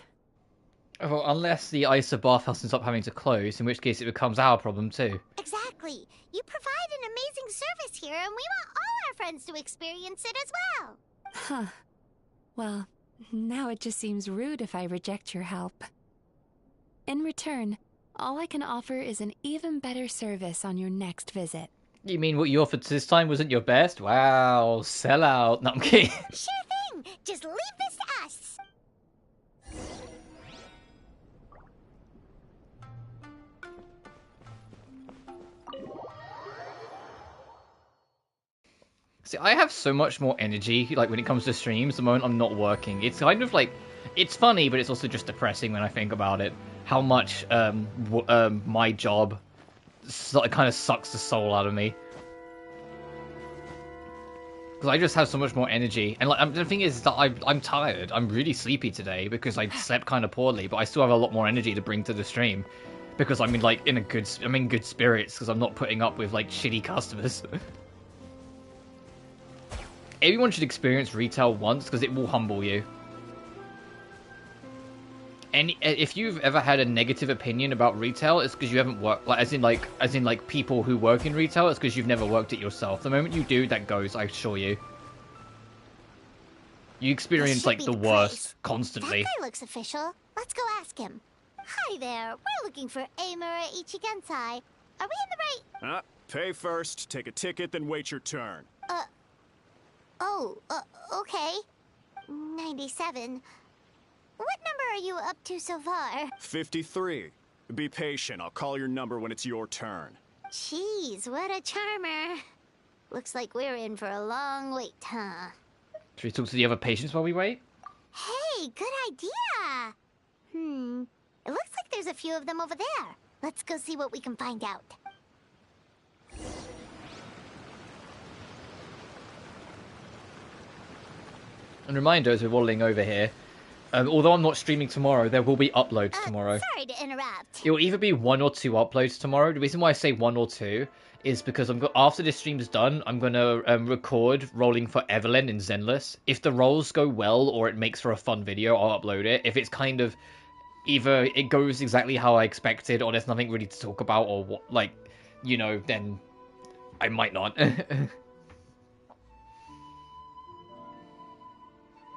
Well, unless the Isa bathhouse ends up having to close, in which case it becomes our problem too.
Exactly. You provide an amazing service here, and we want all our friends to experience it as well.
Huh. Well, now it just seems rude if I reject your help. In return, all I can offer is an even better service on your next visit.
You mean what you offered this time wasn't your best? Wow, sell out. No, I'm kidding.
Sure thing. Just leave this to us.
See, I have so much more energy, like, when it comes to streams the moment I'm not working. It's kind of like, it's funny, but it's also just depressing when I think about it. How much, my job kind of sucks the soul out of me. Because I just have so much more energy. And, like, the thing is that I'm tired. I'm really sleepy today because I slept kind of poorly, but I still have a lot more energy to bring to the stream. because I'm in good spirits because I'm not putting up with like shitty customers. Everyone should experience retail once because it will humble you. And if you've ever had a negative opinion about retail, it's because you haven't worked, as in people who work in retail, it's because you've never worked it yourself. The moment you do, that goes, I assure you. You experience like the worst constantly.
That guy looks official. Let's go ask him. Hi there. We're looking for Amura Ichigensai. Are we in the right?
Pay first, take a ticket, then wait your turn.
Okay. 97. What number are you up to so far?
53. Be patient. I'll call your number when it's your turn.
Jeez, what a charmer. Looks like we're in for a long wait, huh?
Should we talk to the other patients while we wait?
Hey, good idea. It looks like there's a few of them over there. Let's go see what we can find out.
And reminder, as we're waddling over here, although I'm not streaming tomorrow, there will be uploads tomorrow.
Sorry to interrupt.
It will either be 1 or 2 uploads tomorrow. The reason why I say 1 or 2 is because after this stream is done, I'm going to record rolling for Evelyn in Zenless. If the rolls go well or it makes for a fun video, I'll upload it. If it's kind of either it goes exactly how I expected or there's nothing really to talk about or what, like, you know, then I might not.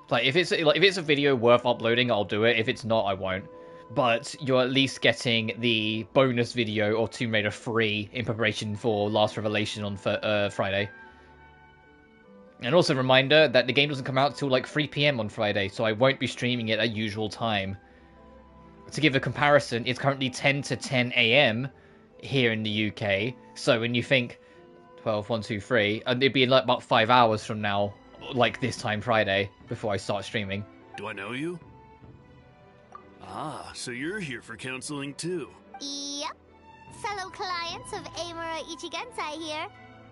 Like if it's a video worth uploading, I'll do it. If it's not, I won't. But you're at least getting the bonus video or Tomb Raider free in preparation for Last Revelation on Friday. And also reminder that the game doesn't come out till like 3 PM on Friday, so I won't be streaming it at usual time. To give a comparison, it's currently 10 to 10 AM here in the UK. So when you think 12, 1, 2, 3, and it'd be like about 5 hours from now, like this time Friday, before I start streaming.
Do I know you? Ah, so you're here for counseling too.
Yep. Fellow clients of Amura Ichigensai here.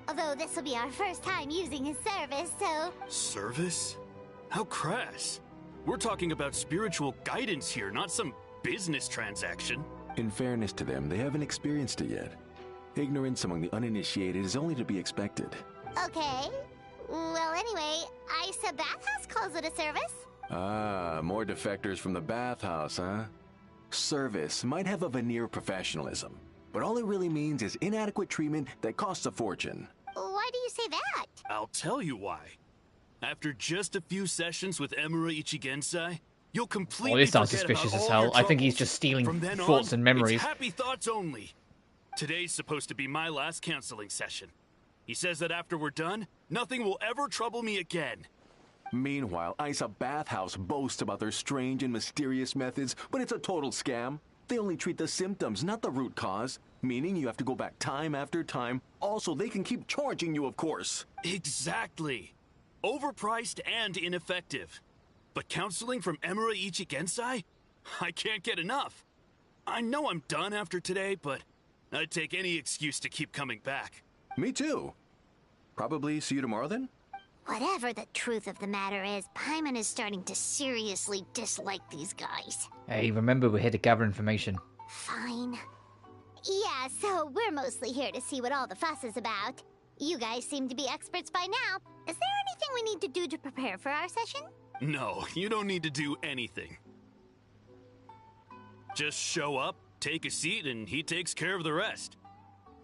Although this will be our first time using his service, so...
Service? How crass. We're talking about spiritual guidance here, not some business transaction.
In fairness to them, they haven't experienced it yet. Ignorance among the uninitiated is only to be expected.
Okay. Well, anyway, Isa Bathhouse calls it a service.
Ah, more defectors from the bathhouse, huh? Service might have a veneer of professionalism, but all it really means is inadequate treatment that costs a fortune.
Why do you say that?
I'll tell you why. After just a few sessions with Amura Ichigensai, you'll completely
this sounds
forget
suspicious
about
as
all
hell.
your
I think he's
troubles.
just stealing
From then
thoughts
on,
and memories.
It's happy thoughts only. Today's supposed to be my last counseling session. He says that after we're done, nothing will ever trouble me again.
Meanwhile, Isa Bathhouse boasts about their strange and mysterious methods, but it's a total scam. They only treat the symptoms, not the root cause, meaning you have to go back time after time. Also, they can keep charging you, of course.
Exactly. Overpriced and ineffective. But counseling from Amura Ichigensai? I can't get enough. I know I'm done after today, but I'd take any excuse to keep coming back.
Me too. Probably see you tomorrow then?
Whatever the truth of the matter is, Paimon is starting to seriously dislike these guys.
Hey, remember we're here to gather information.
Fine. Yeah, so we're mostly here to see what all the fuss is about. You guys seem to be experts by now. Is there anything we need to do to prepare for our session?
No, you don't need to do anything. Just show up, take a seat, and he takes care of the rest.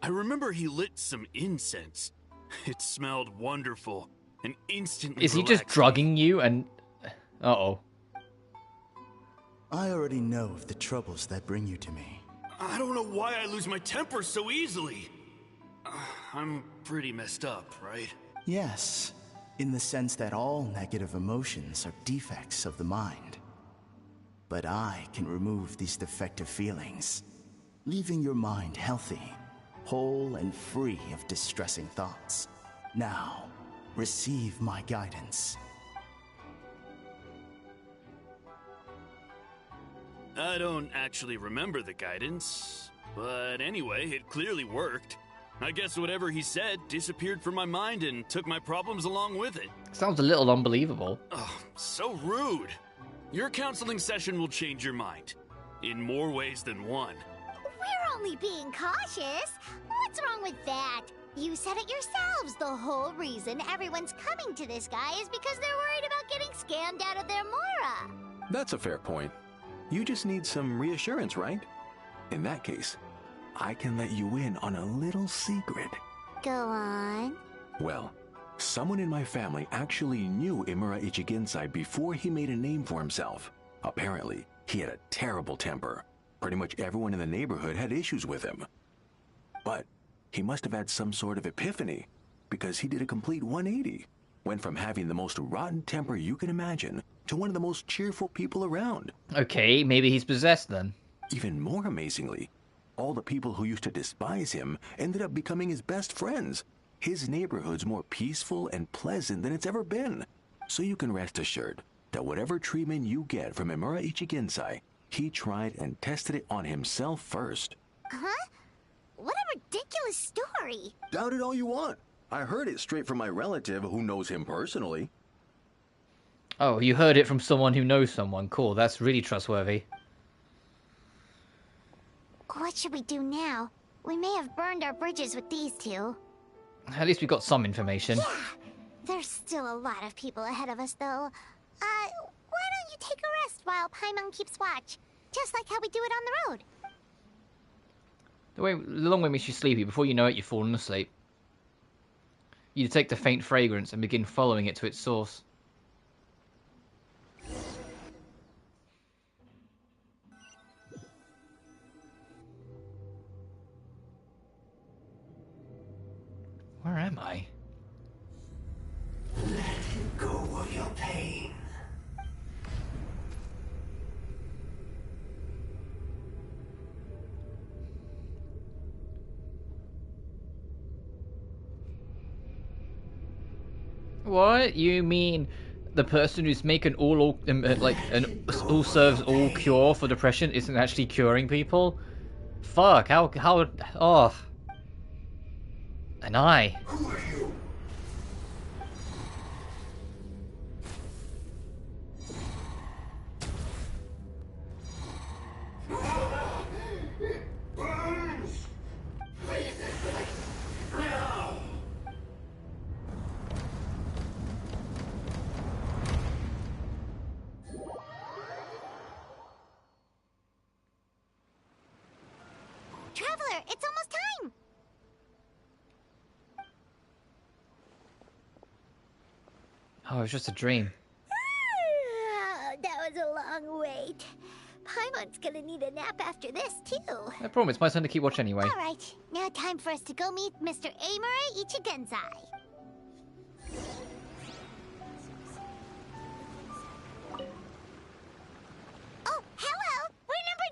I remember he lit some incense. It smelled wonderful and instantly
Is he just drugging you and... Uh-oh.
I already know of the troubles that bring you to me.
I don't know why I lose my temper so easily. I'm pretty messed up, right?
Yes, in the sense that all negative emotions are defects of the mind. But I can remove these defective feelings, leaving your mind healthy, whole and free of distressing thoughts. Now, receive my guidance.
I don't actually remember the guidance, but anyway, it clearly worked. I guess whatever he said disappeared from my mind and took my problems along with it.
Sounds a little unbelievable.
Oh, so rude. Your counseling session will change your mind. In more ways than one.
Where only being cautious. What's wrong with that? You said it yourselves. The whole reason everyone's coming to this guy is because they're worried about getting scammed out of their Mora.
That's a fair point. You just need some reassurance, right? In that case, I can let you in on a little secret.
Go on.
Well, someone in my family actually knew Imura Ichigensai before he made a name for himself. Apparently, he had a terrible temper. Pretty much everyone in the neighborhood had issues with him. But he must have had some sort of epiphany, because he did a complete 180. Went from having the most rotten temper you can imagine to one of the most cheerful people around.
Okay, maybe he's possessed then.
Even more amazingly, all the people who used to despise him ended up becoming his best friends. His neighborhood's more peaceful and pleasant than it's ever been. So you can rest assured that whatever treatment you get from Imura Ichigensai, he tried and tested it on himself first.
Huh? What a ridiculous story.
Doubt it all you want. I heard it straight from my relative who knows him personally.
Oh, you heard it from someone who knows someone. Cool, that's really trustworthy.
What should we do now? We may have burned our bridges with these two.
At least we got some information.
Yeah, there's still a lot of people ahead of us, though. Why don't you take a rest while Paimon keeps watch? Just like how we do it on the road.
The long way makes you sleepy. Before you know it, you've fallen asleep. You detect a faint fragrance and begin following it to its source. Where am I?
Let go of your pain.
What? You mean the person who's making all serves all cure for depression isn't actually curing people? Fuck, how, oh. And I.
Who are you?
Traveler, it's almost time!
Oh, it was just a dream.
That was a long wait. Paimon's gonna need a nap after this, too.
No problem, it's my turn to keep watch anyway.
Alright, now time for us to go meet Mr. Imura Ichigensai. Oh, hello! We're number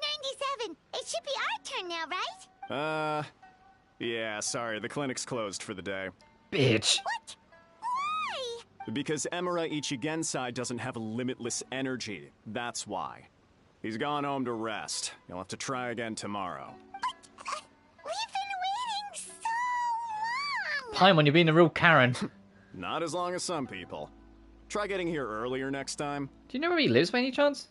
97. It should be our turn now, right?
Yeah, sorry, the clinic's closed for the day.
Bitch.
What? Why?
Because Imura Ichigensai doesn't have limitless energy, that's why. He's gone home to rest. You'll have to try again tomorrow.
But, we've been waiting so long!
Paimon, you're being a real Karen.
Not as long as some people. Try getting here earlier next time.
Do you know where he lives by any chance?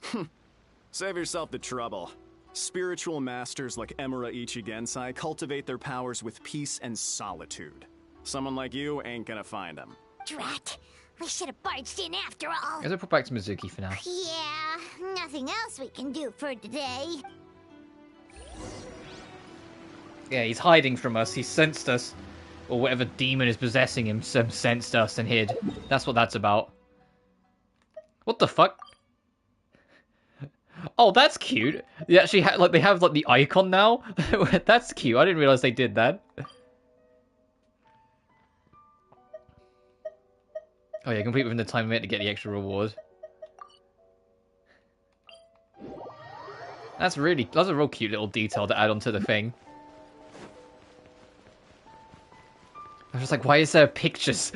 Save yourself the trouble. Spiritual masters like Imura Ichigensai cultivate their powers with peace and solitude. Someone like you ain't gonna find them.
Drat. We should have barged in after all.
Let's put back to Mizuki for now.
Yeah, nothing else we can do for today.
Yeah, he's hiding from us. He sensed us. Or whatever demon is possessing him sensed us and hid. That's what that's about. What the fuck? Oh, that's cute. They actually they have the icon now. That's cute. I didn't realize they did that. Oh yeah, complete within the time limit to get the extra reward. That's a real cute little detail to add onto the thing. I was just like, why is there pictures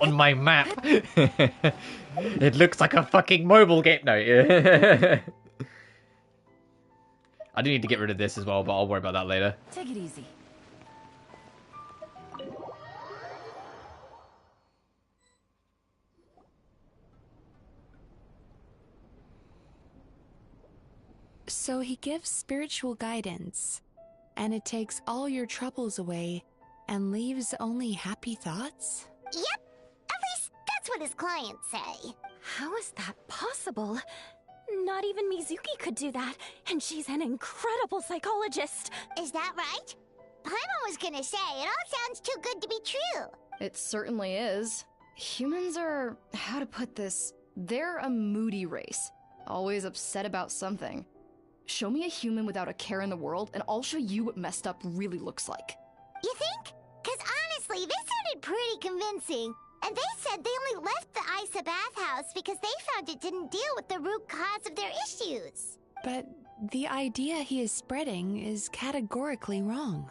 on my map? It looks like a fucking mobile game. No. I do need to get rid of this as well, but I'll worry about that later.
Take it easy.
So he gives spiritual guidance. and it takes all your troubles away and leaves only happy thoughts?
Yep, at least that's what his clients say.
How is that possible? Not even Mizuki could do that, and she's an incredible psychologist.
Is that right? Paimon was gonna say, it all sounds too good to be true.
It certainly is. Humans are, how to put this, they're a moody race. Always upset about something. Show me a human without a care in the world, and I'll show you what messed up really looks like.
You think? Cause honestly, this sounded pretty convincing. And they said they only left the Isa bathhouse because they found it didn't deal with the root cause of their issues.
But the idea he is spreading is categorically wrong.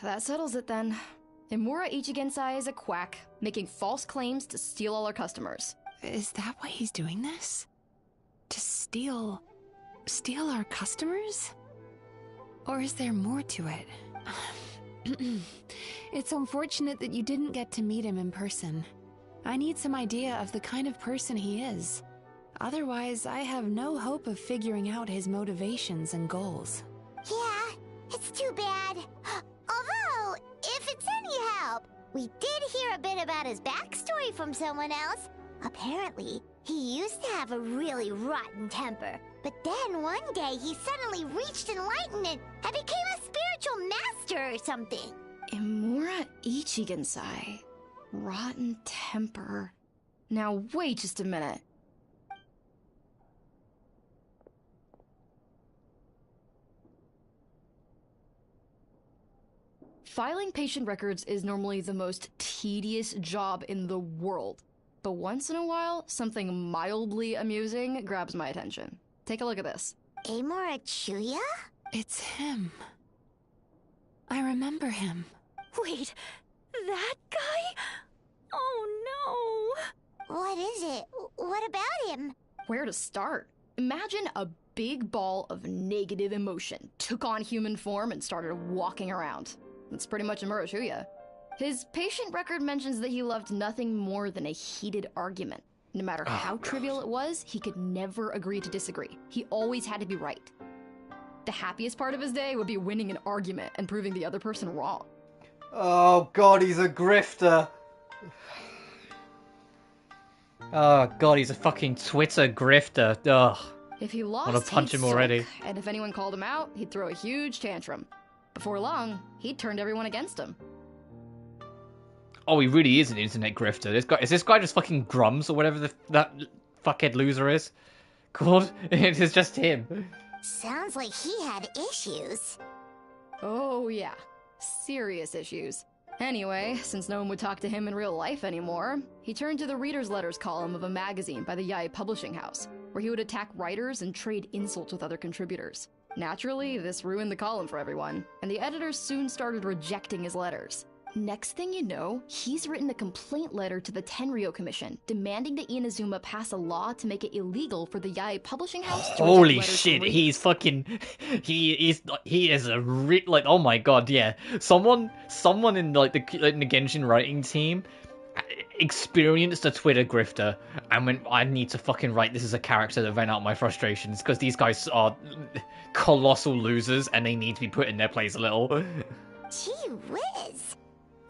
That settles it then. Imura Ichigensai is a quack, making false claims to steal all our customers.
Is that why he's doing this? To steal our customers? Or is there more to it? It's unfortunate that you didn't get to meet him in person. I need some idea of the kind of person he is. Otherwise, I have no hope of figuring out his motivations and goals.
Yeah, it's too bad. Although, if it's any help, we did hear a bit about his backstory from someone else. Apparently, he used to have a really rotten temper. But then one day he suddenly reached enlightenment and became a spiritual master or something.
Imura Ichigensai. Rotten temper. Now wait just a minute. Filing patient records is normally the most tedious job in the world. But once in a while, something mildly amusing grabs my attention. Take a look at this.
Amora Chuya?
It's him. I remember him.
Wait, that guy? Oh no!
What is it? What about him?
Where to start? Imagine a big ball of negative emotion took on human form and started walking around. That's pretty much Imura Chuya. His patient record mentions that he loved nothing more than a heated argument. No matter how trivial it was, he could never agree to disagree. He always had to be right. The happiest part of his day would be winning an argument and proving the other person wrong.
Oh god, he's a grifter. Oh god, he's a fucking Twitter grifter. Ugh.
If he lost,
I want to punch
he'd
him already.
sulk, and if anyone called him out, he'd throw a huge tantrum. Before long, he'd turned everyone against him.
Oh, he really is an internet grifter. Is this guy just fucking Grums or whatever that fuckhead loser is called? It is just him.
Sounds like he had issues.
Oh yeah, serious issues. Anyway, since no one would talk to him in real life anymore, he turned to the reader's letters column of a magazine by the Yae publishing house, where he would attack writers and trade insults with other contributors. Naturally, this ruined the column for everyone, and the editors soon started rejecting his letters. Next thing you know, he's written a complaint letter to the Tenryo Commission, demanding that Inazuma pass a law to make it illegal for the Yae publishing house to
Holy
reject letters
shit,
from readers.
he's fucking... He is a... like, oh my god, yeah. Someone in, like, the Genshin writing team experienced a Twitter grifter and went, I need to fucking write this as a character to vent out my frustrations, because these guys are colossal losers and they need to be put in their place a little.
Gee whiz.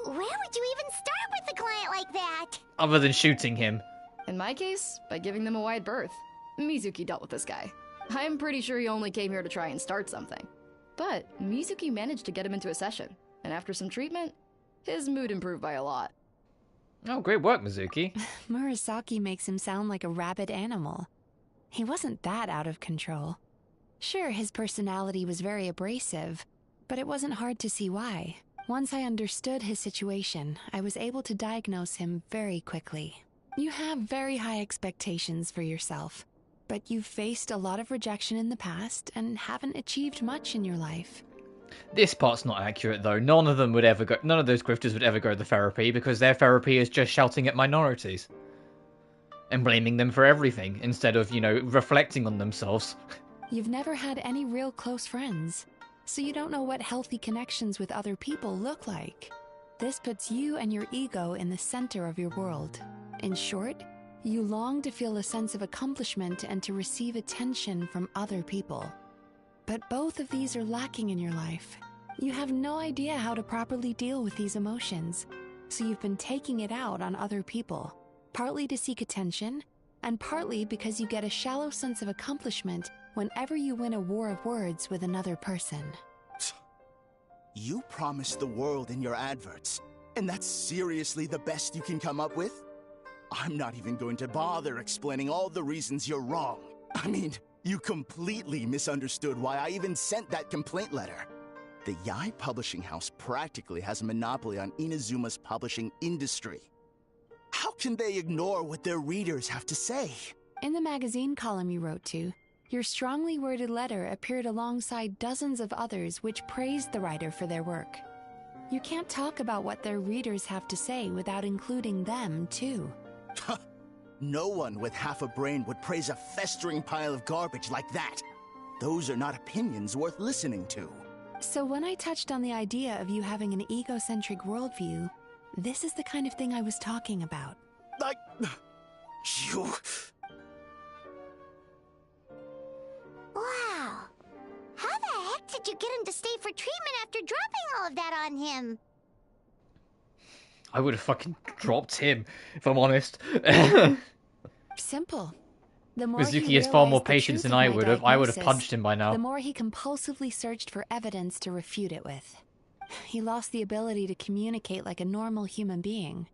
Where would you even start with a client like that?
Other than shooting him.
In my case, by giving them a wide berth. Mizuki dealt with this guy. I'm pretty sure he only came here to try and start something. But Mizuki managed to get him into a session, and after some treatment, his mood improved by a lot.
Oh, great work, Mizuki.
Murasaki makes him sound like a rabid animal. He wasn't that out of control. Sure, his personality was very abrasive, but it wasn't hard to see why. Once I understood his situation, I was able to diagnose him very quickly. You have very high expectations for yourself, but you've faced a lot of rejection in the past and haven't achieved much in your life.
This part's not accurate, though. None of those grifters would ever go to therapy, because their therapy is just shouting at minorities. And blaming them for everything, instead of, reflecting on themselves.
You've never had any real close friends, so you don't know what healthy connections with other people look like. This puts you and your ego in the center of your world. In short, you long to feel a sense of accomplishment and to receive attention from other people. But both of these are lacking in your life. You have no idea how to properly deal with these emotions, so you've been taking it out on other people, partly to seek attention, and partly because you get a shallow sense of accomplishment whenever you win a war of words with another person.
You promised the world in your adverts, and that's seriously the best you can come up with? I'm not even going to bother explaining all the reasons you're wrong. I mean, you completely misunderstood why I even sent that complaint letter. The Yai Publishing House practically has a monopoly on Inazuma's publishing industry. How can they ignore what their readers have to say?
In the magazine column you wrote to, your strongly worded letter appeared alongside dozens of others which praised the writer for their work. You can't talk about what their readers have to say without including them, too.
No one with half a brain would praise a festering pile of garbage like that. Those are not opinions worth listening to.
So when I touched on the idea of you having an egocentric worldview, this is the kind of thing I was talking about.
You...
Wow. How the heck did you get him to stay for treatment after dropping all of that on him?
I would have fucking dropped him, if I'm honest.
Simple. The more
Mizuki has far more patience than I would have. I would have punched him by now.
The more he compulsively searched for evidence to refute it with. He lost the ability to communicate like a normal human being.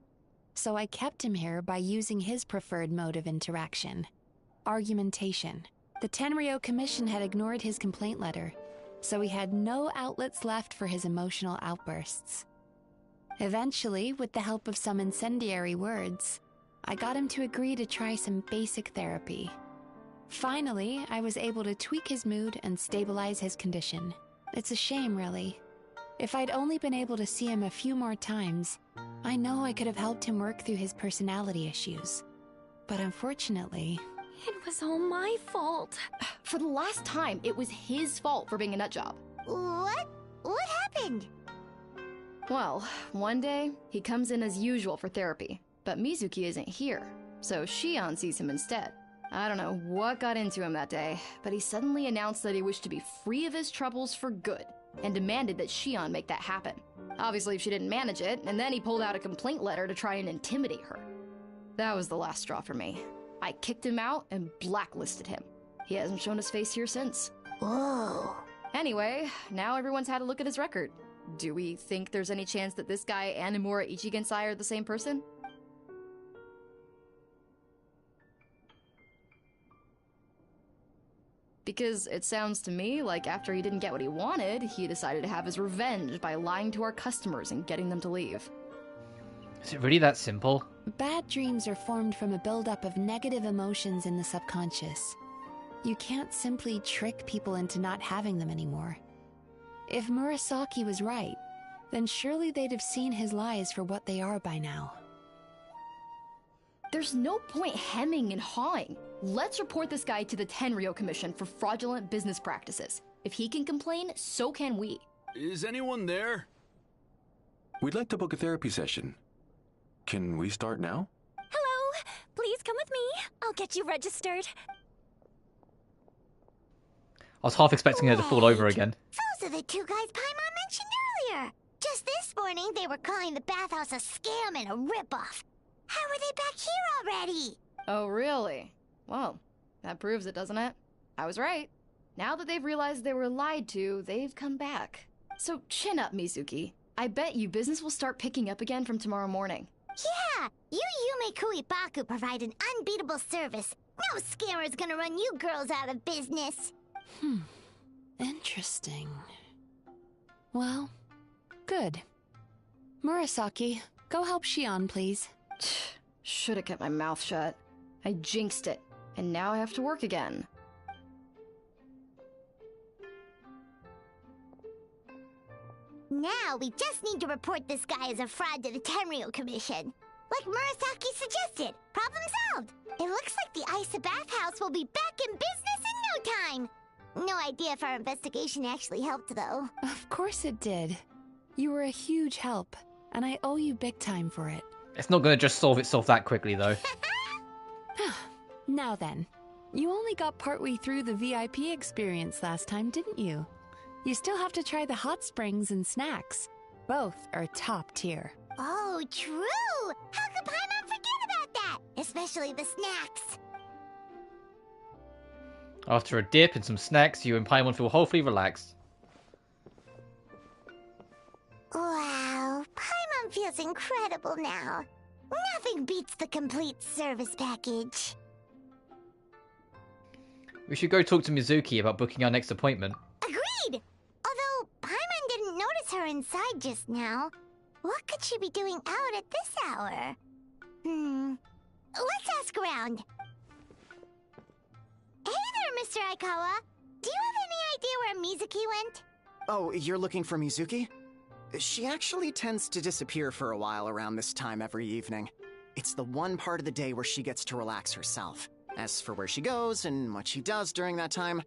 So I kept him here by using his preferred mode of interaction. Argumentation. The Tenryo Commission had ignored his complaint letter, so he had no outlets left for his emotional outbursts. Eventually, with the help of some incendiary words, I got him to agree to try some basic therapy. Finally, I was able to tweak his mood and stabilize his condition. It's a shame, really. If I'd only been able to see him a few more times, I know I could have helped him work through his personality issues. But unfortunately...
It was all my fault. For the last time, it was his fault for being a nutjob.
What? What happened?
Well, one day, he comes in as usual for therapy, but Mizuki isn't here, so Shion sees him instead. I don't know what got into him that day, but he suddenly announced that he wished to be free of his troubles for good, and demanded that Shion make that happen. Obviously, she didn't manage it, and then he pulled out a complaint letter to try and intimidate her. That was the last straw for me. I kicked him out and blacklisted him. He hasn't shown his face here since.
Whoa.
Anyway, now everyone's had a look at his record. Do we think there's any chance that this guy and Nomura Ichigensai are the same person? Because it sounds to me like after he didn't get what he wanted, he decided to have his revenge by lying to our customers and getting them to leave.
Is it really that simple?
Bad dreams are formed from a buildup of negative emotions in the subconscious. You can't simply trick people into not having them anymore. If Murasaki was right, then surely they'd have seen his lies for what they are by now.
There's no point hemming and hawing. Let's report this guy to the Tenryo Commission for fraudulent business practices. If he can complain, so can we.
Is anyone there?
We'd like to book a therapy session. Can we start now?
Hello! Please come with me. I'll get you registered.
I was half expecting her to fall over again.
Those are the two guys Paimon mentioned earlier. Just this morning, they were calling the bathhouse a scam and a ripoff. How are they back here already?
Oh, really? Well, that proves it, doesn't it? I was right. Now that they've realized they were lied to, they've come back. So chin up, Mizuki. I bet you business will start picking up again from tomorrow morning.
Yeah, you Yume Kuibaku provide an unbeatable service. No scammer's gonna run you girls out of business.
Interesting. Well, good. Murasaki, go help Shion, please.
Should have kept my mouth shut. I jinxed it, and now I have to work again.
Now we just need to report this guy as a fraud to the Tenryo Commission. Like Murasaki suggested. Problem solved. It looks like the Isa bathhouse will be back in business in no time. No idea if our investigation actually helped, though.
Of course it did. You were a huge help, and I owe you big time for it.
It's not going to just solve itself that quickly, though.
Now then, you only got partway through the VIP experience last time, didn't you? You still have to try the hot springs and snacks. Both are top tier.
Oh, true! How could Paimon forget about that? Especially the snacks.
After a dip and some snacks, you and Paimon feel wholly relaxed.
Wow, Paimon feels incredible now. Nothing beats the complete service package.
We should go talk to Mizuki about booking our next appointment.
Agreed! Although Paimon didn't notice her inside just now. What could she be doing out at this hour? Let's ask around. Hey there, Mr. Aikawa. Do you have any idea where Mizuki went?
Oh, you're looking for Mizuki? She actually tends to disappear for a while around this time every evening. It's the one part of the day where she gets to relax herself. As for where she goes and what she does during that time,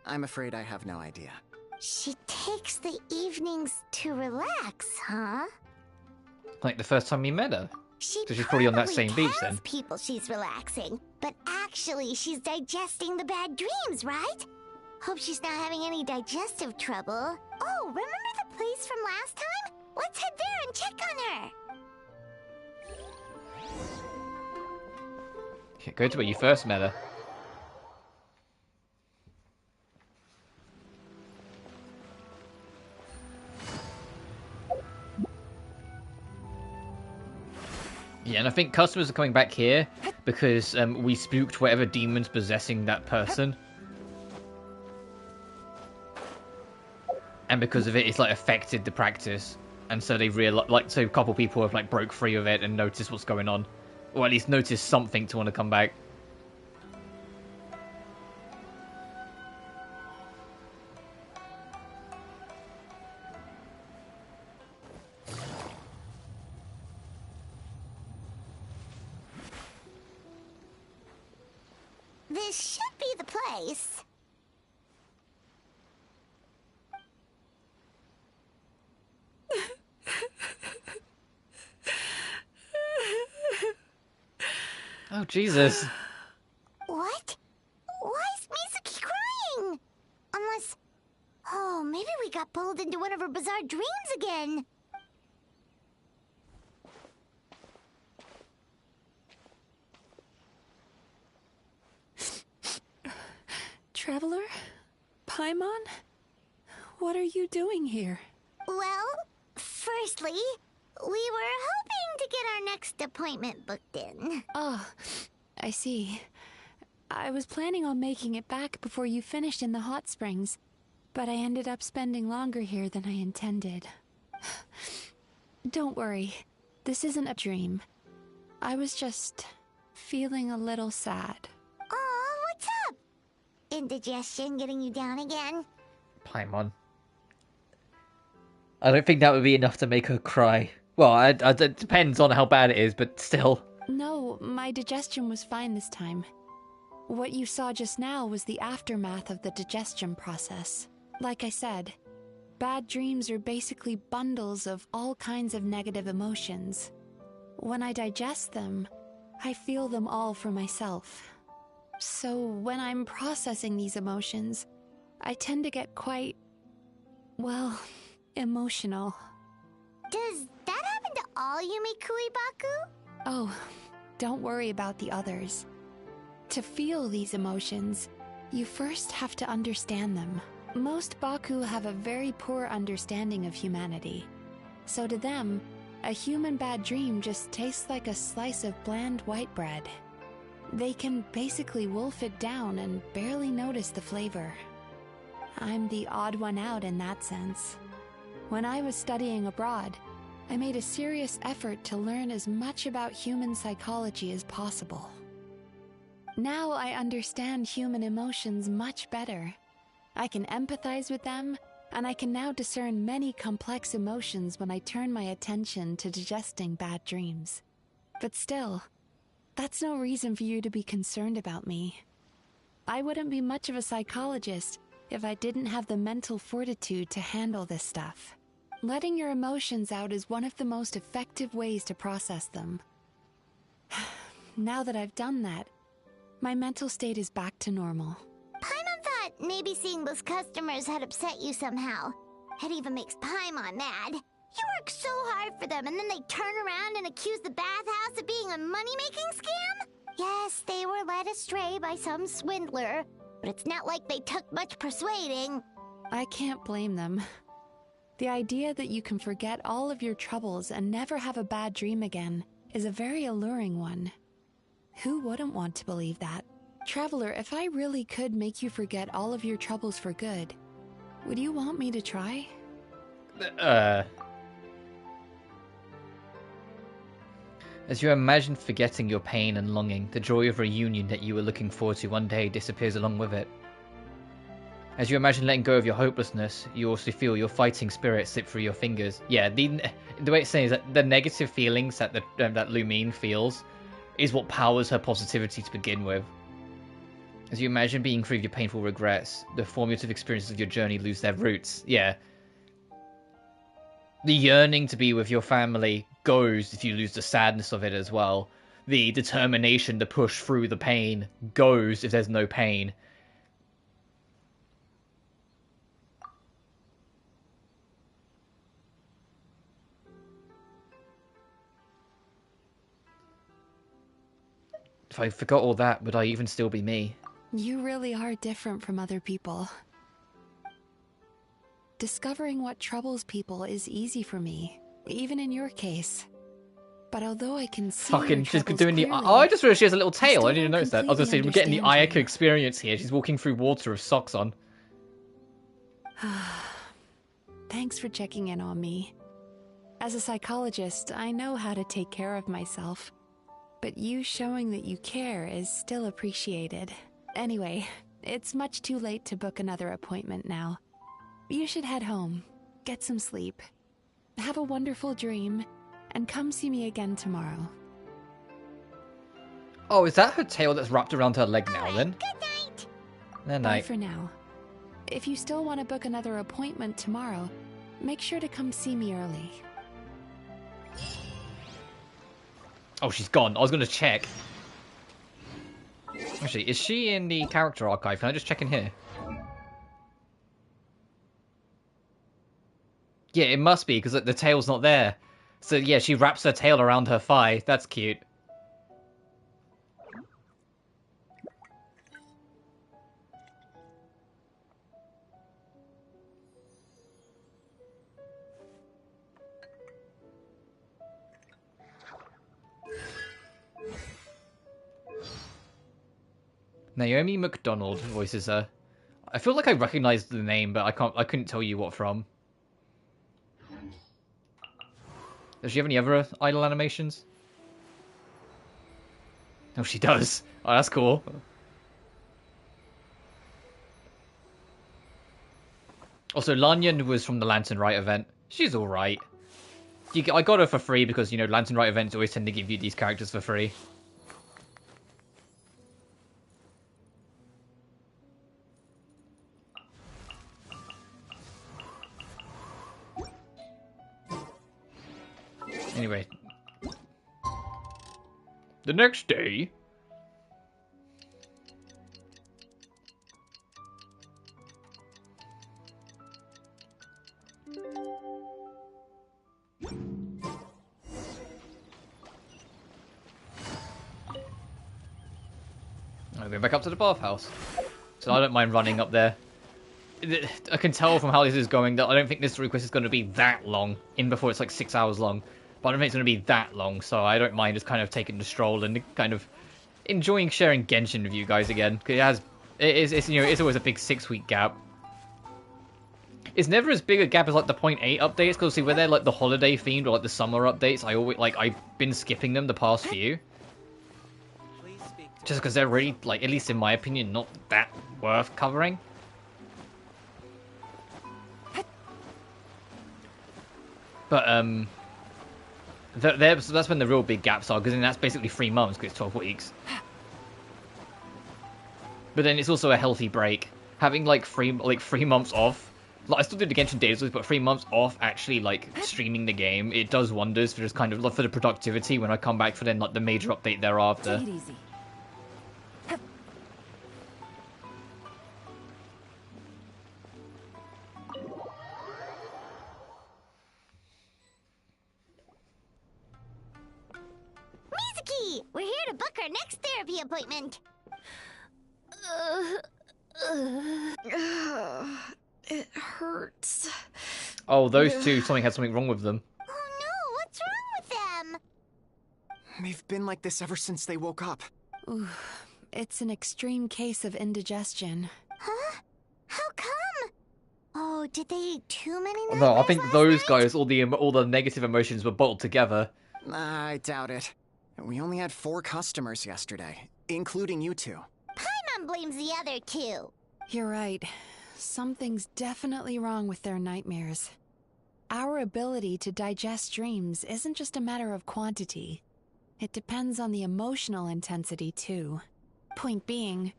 I'm afraid I have no idea.
She takes the evenings to relax, huh?
Like the first time you met her.
She
So she's probably on that same beach
tells
then.
people she's relaxing, but actually she's digesting the bad dreams, right? Hope she's not having any digestive trouble. Oh, remember the place from last time? Let's head there and check on her.
Okay, go to where you first met her. Yeah, and I think customers are coming back here because we spooked whatever demon's possessing that person. And because of it, it's like affected the practice. And so they so a couple people have like broke free of it and noticed what's going on. Or at least noticed something to want to come back.
This should be the place.
Oh, Jesus.
What? Why is Mizuki crying? Unless... Oh, maybe we got pulled into one of her bizarre dreams again.
Traveler? Paimon? What are you doing here?
Well, firstly, we were hoping to get our next appointment booked in.
Oh, I see. I was planning on making it back before you finished in the hot springs, but I ended up spending longer here than I intended. Don't worry, this isn't a dream. I was just feeling a little sad.
Aw, what's up? Indigestion getting you down again?
Paimon. I don't think that would be enough to make her cry. Well, it depends on how bad it is, but still.
No, my digestion was fine this time. What you saw just now was the aftermath of the digestion process. Like I said, bad dreams are basically bundles of all kinds of negative emotions. When I digest them, I feel them all for myself. So when I'm processing these emotions, I tend to get quite, well, emotional.
Does that happen to all Yumikui Baku?
Oh, don't worry about the others. To feel these emotions, you first have to understand them. Most Baku have a very poor understanding of humanity. So to them, a human bad dream just tastes like a slice of bland white bread. They can basically wolf it down and barely notice the flavor. I'm the odd one out in that sense. When I was studying abroad, I made a serious effort to learn as much about human psychology as possible. Now I understand human emotions much better. I can empathize with them, and I can now discern many complex emotions when I turn my attention to digesting bad dreams. But still, that's no reason for you to be concerned about me. I wouldn't be much of a psychologist if I didn't have the mental fortitude to handle this stuff. Letting your emotions out is one of the most effective ways to process them. Now that I've done that, my mental state is back to normal.
Paimon thought Maybe seeing those customers had upset you somehow. It even makes Paimon mad. You work so hard for them, and then they turn around and accuse the bathhouse of being a money-making scam? Yes, they were led astray by some swindler, but it's not like they took much persuading.
I can't blame them. The idea that you can forget all of your troubles and never have a bad dream again is a very alluring one. Who wouldn't want to believe that? Traveler, if I really could make you forget all of your troubles for good, would you want me to try?
As you imagine forgetting your pain and longing, the joy of reunion that you were looking forward to one day disappears along with it. As you imagine letting go of your hopelessness, you also feel your fighting spirit slip through your fingers. Yeah, the way it's saying is that the negative feelings that that Lumine feels is what powers her positivity to begin with. As you imagine being free of your painful regrets, the formative experiences of your journey lose their roots. Yeah. The yearning to be with your family goes if you lose the sadness of it as well. The determination to push through the pain goes if there's no pain. If I forgot all that, would I even still be me?
You really are different from other people. Discovering what troubles people is easy for me, even in your case. But although I can see
Fucking, she's doing the... Oh, I just realized she has a little tail. I didn't notice that. I was going to say, we're getting the Ayaka experience here. She's walking through water with socks on.
Thanks for checking in on me. As a psychologist, I know how to take care of myself. But you showing that you care is still appreciated. Anyway, it's much too late to book another appointment now. You should head home, get some sleep, have a wonderful dream, and come see me again tomorrow.
Oh, is that her tail that's wrapped around her leg now, then?
Good night!
Good
Bye
night.
for now. If you still want to book another appointment tomorrow, make sure to come see me early.
Oh, she's gone. I was going to check. Actually, is she in the character archive? Can I just check in here? Yeah, it must be, because the tail's not there. So, yeah, she wraps her tail around her thigh. That's cute. Naomi McDonald voices her. I feel like I recognized the name, but I couldn't tell you what from. Does she have any other idol animations? Oh, she does. Oh, that's cool. Also, Lanyan was from the Lantern Rite event. She's alright. I got her for free because, you know, Lantern Rite events always tend to give you these characters for free. Anyway. The next day... I'm going back up to the bathhouse. So I don't mind running up there. I can tell from how this is going that I don't think this request is going to be that long. In before it's like 6 hours long. But I don't think it's going to be that long, so I don't mind just kind of taking the stroll and kind of enjoying sharing Genshin with you guys again. Because it's you know, it's always a big 6-week gap. It's never as big a gap as like the 0.8 updates, because see, where they're like the holiday themed or like the summer updates, I've been skipping them the past few. Just because they're really, like, at least in my opinion, not that worth covering. But, that's when the real big gaps are, because then that's basically 3 months, because it's 12 weeks. But then it's also a healthy break. Having, like, 3 months off. Like, I still do the Genshin days, but 3 months off actually, like, streaming the game, it does wonders for just kind of, for the productivity when I come back for then, like, the major update thereafter.
Take it easy.
here to book our next therapy appointment.
It hurts.
Oh, those two, something had something wrong with them.
Oh no, what's wrong with them?
They've been like this ever since they woke up.
Ooh, it's an extreme case of indigestion.
Huh? How come? Oh, did they eat too many nightmares
No, I think
last
those
night?
guys, all the negative emotions were bottled together.
I doubt it. We only had 4 customers yesterday, including you two.
Paimon blames the other 2.
You're right. Something's definitely wrong with their nightmares. Our ability to digest dreams isn't just a matter of quantity. It depends on the emotional intensity, too. Point being,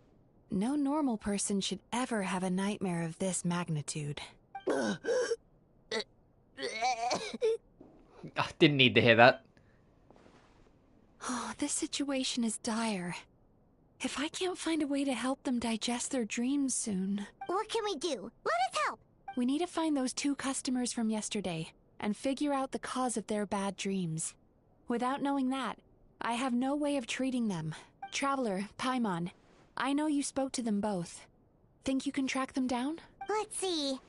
no normal person should ever have a nightmare of this magnitude.
I didn't need to hear that.
Oh, this situation is dire. If I can't find a way to help them digest their dreams soon...
What can we do? Let us help!
We need to find those 2 customers from yesterday and figure out the cause of their bad dreams. Without knowing that, I have no way of treating them. Traveler, Paimon, I know you spoke to them both. Think you can track them down?
Let's see.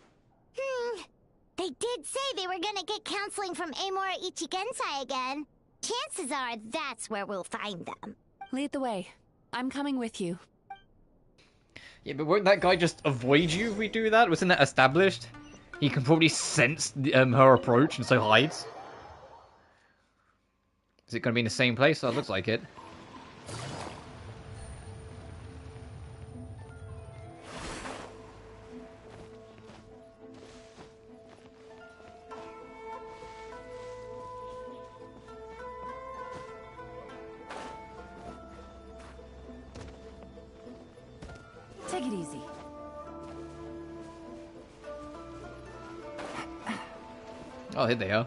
They did say they were gonna get counseling from Amora Ichigensai again. Chances are that's where we'll find them.
Lead the way. I'm coming with you.
Yeah, but won't that guy just avoid you if we do that? Wasn't that established? He can probably sense her approach and so hides. Is it going to be in the same place? Oh, it looks like it.
Take it easy.
Oh, here they are.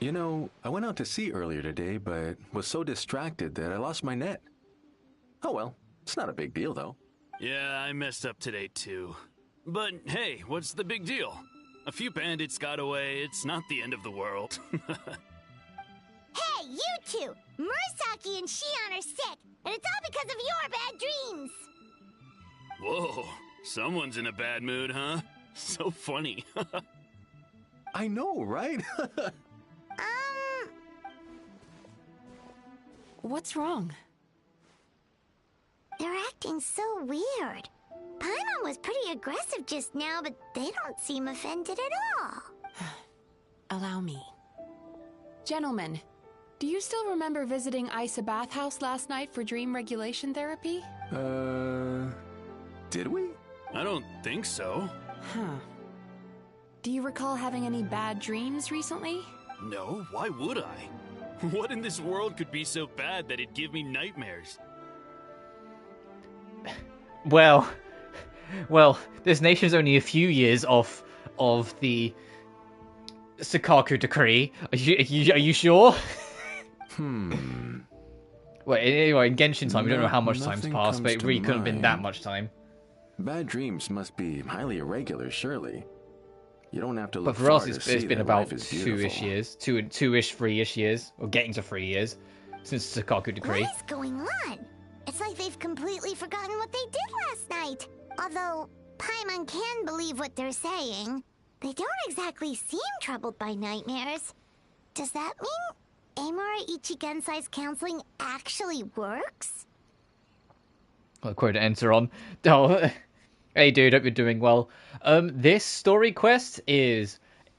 You know, I went out to sea earlier today, but was so distracted that I lost my net. Oh well, it's not a big deal though.
Yeah, I messed up today too. But hey, what's the big deal? A few bandits got away, it's not the end of the world.
Hey, you 2! Murasaki and Shion are sick, and it's all because of your bad dreams!
Whoa, someone's in a bad mood, huh? So funny.
I know, right?
What's wrong?
They're acting so weird. Paimon was pretty aggressive just now, but they don't seem offended at all.
Allow me. Gentlemen, do you still remember visiting Isa Bathhouse last night for dream regulation therapy?
Did we?
I don't think so.
Huh. Do you recall having any bad dreams recently?
No, why would I? What in this world could be so bad that it'd give me nightmares?
Well, this nation's only a few years off of the Sakaku decree. Are you sure? Well, anyway, in Genshin time, we don't know how much time's passed, but it really couldn't have been that much time.
Bad dreams must be highly irregular, surely. You don't have to look
But for us,
far to
it's
see
been
that
about
life is
2-ish
beautiful.
years, 3-ish years, or getting to 3 years since the Sakaku decree.
What is going on? It's like they've completely forgotten what they did last night. Although Paimon can believe what they're saying, they don't exactly seem troubled by nightmares. Does that mean Amora Ichigensai's counseling actually works?
I'll quote to enter on. Oh, hey dude, hope you're doing well. This story quest is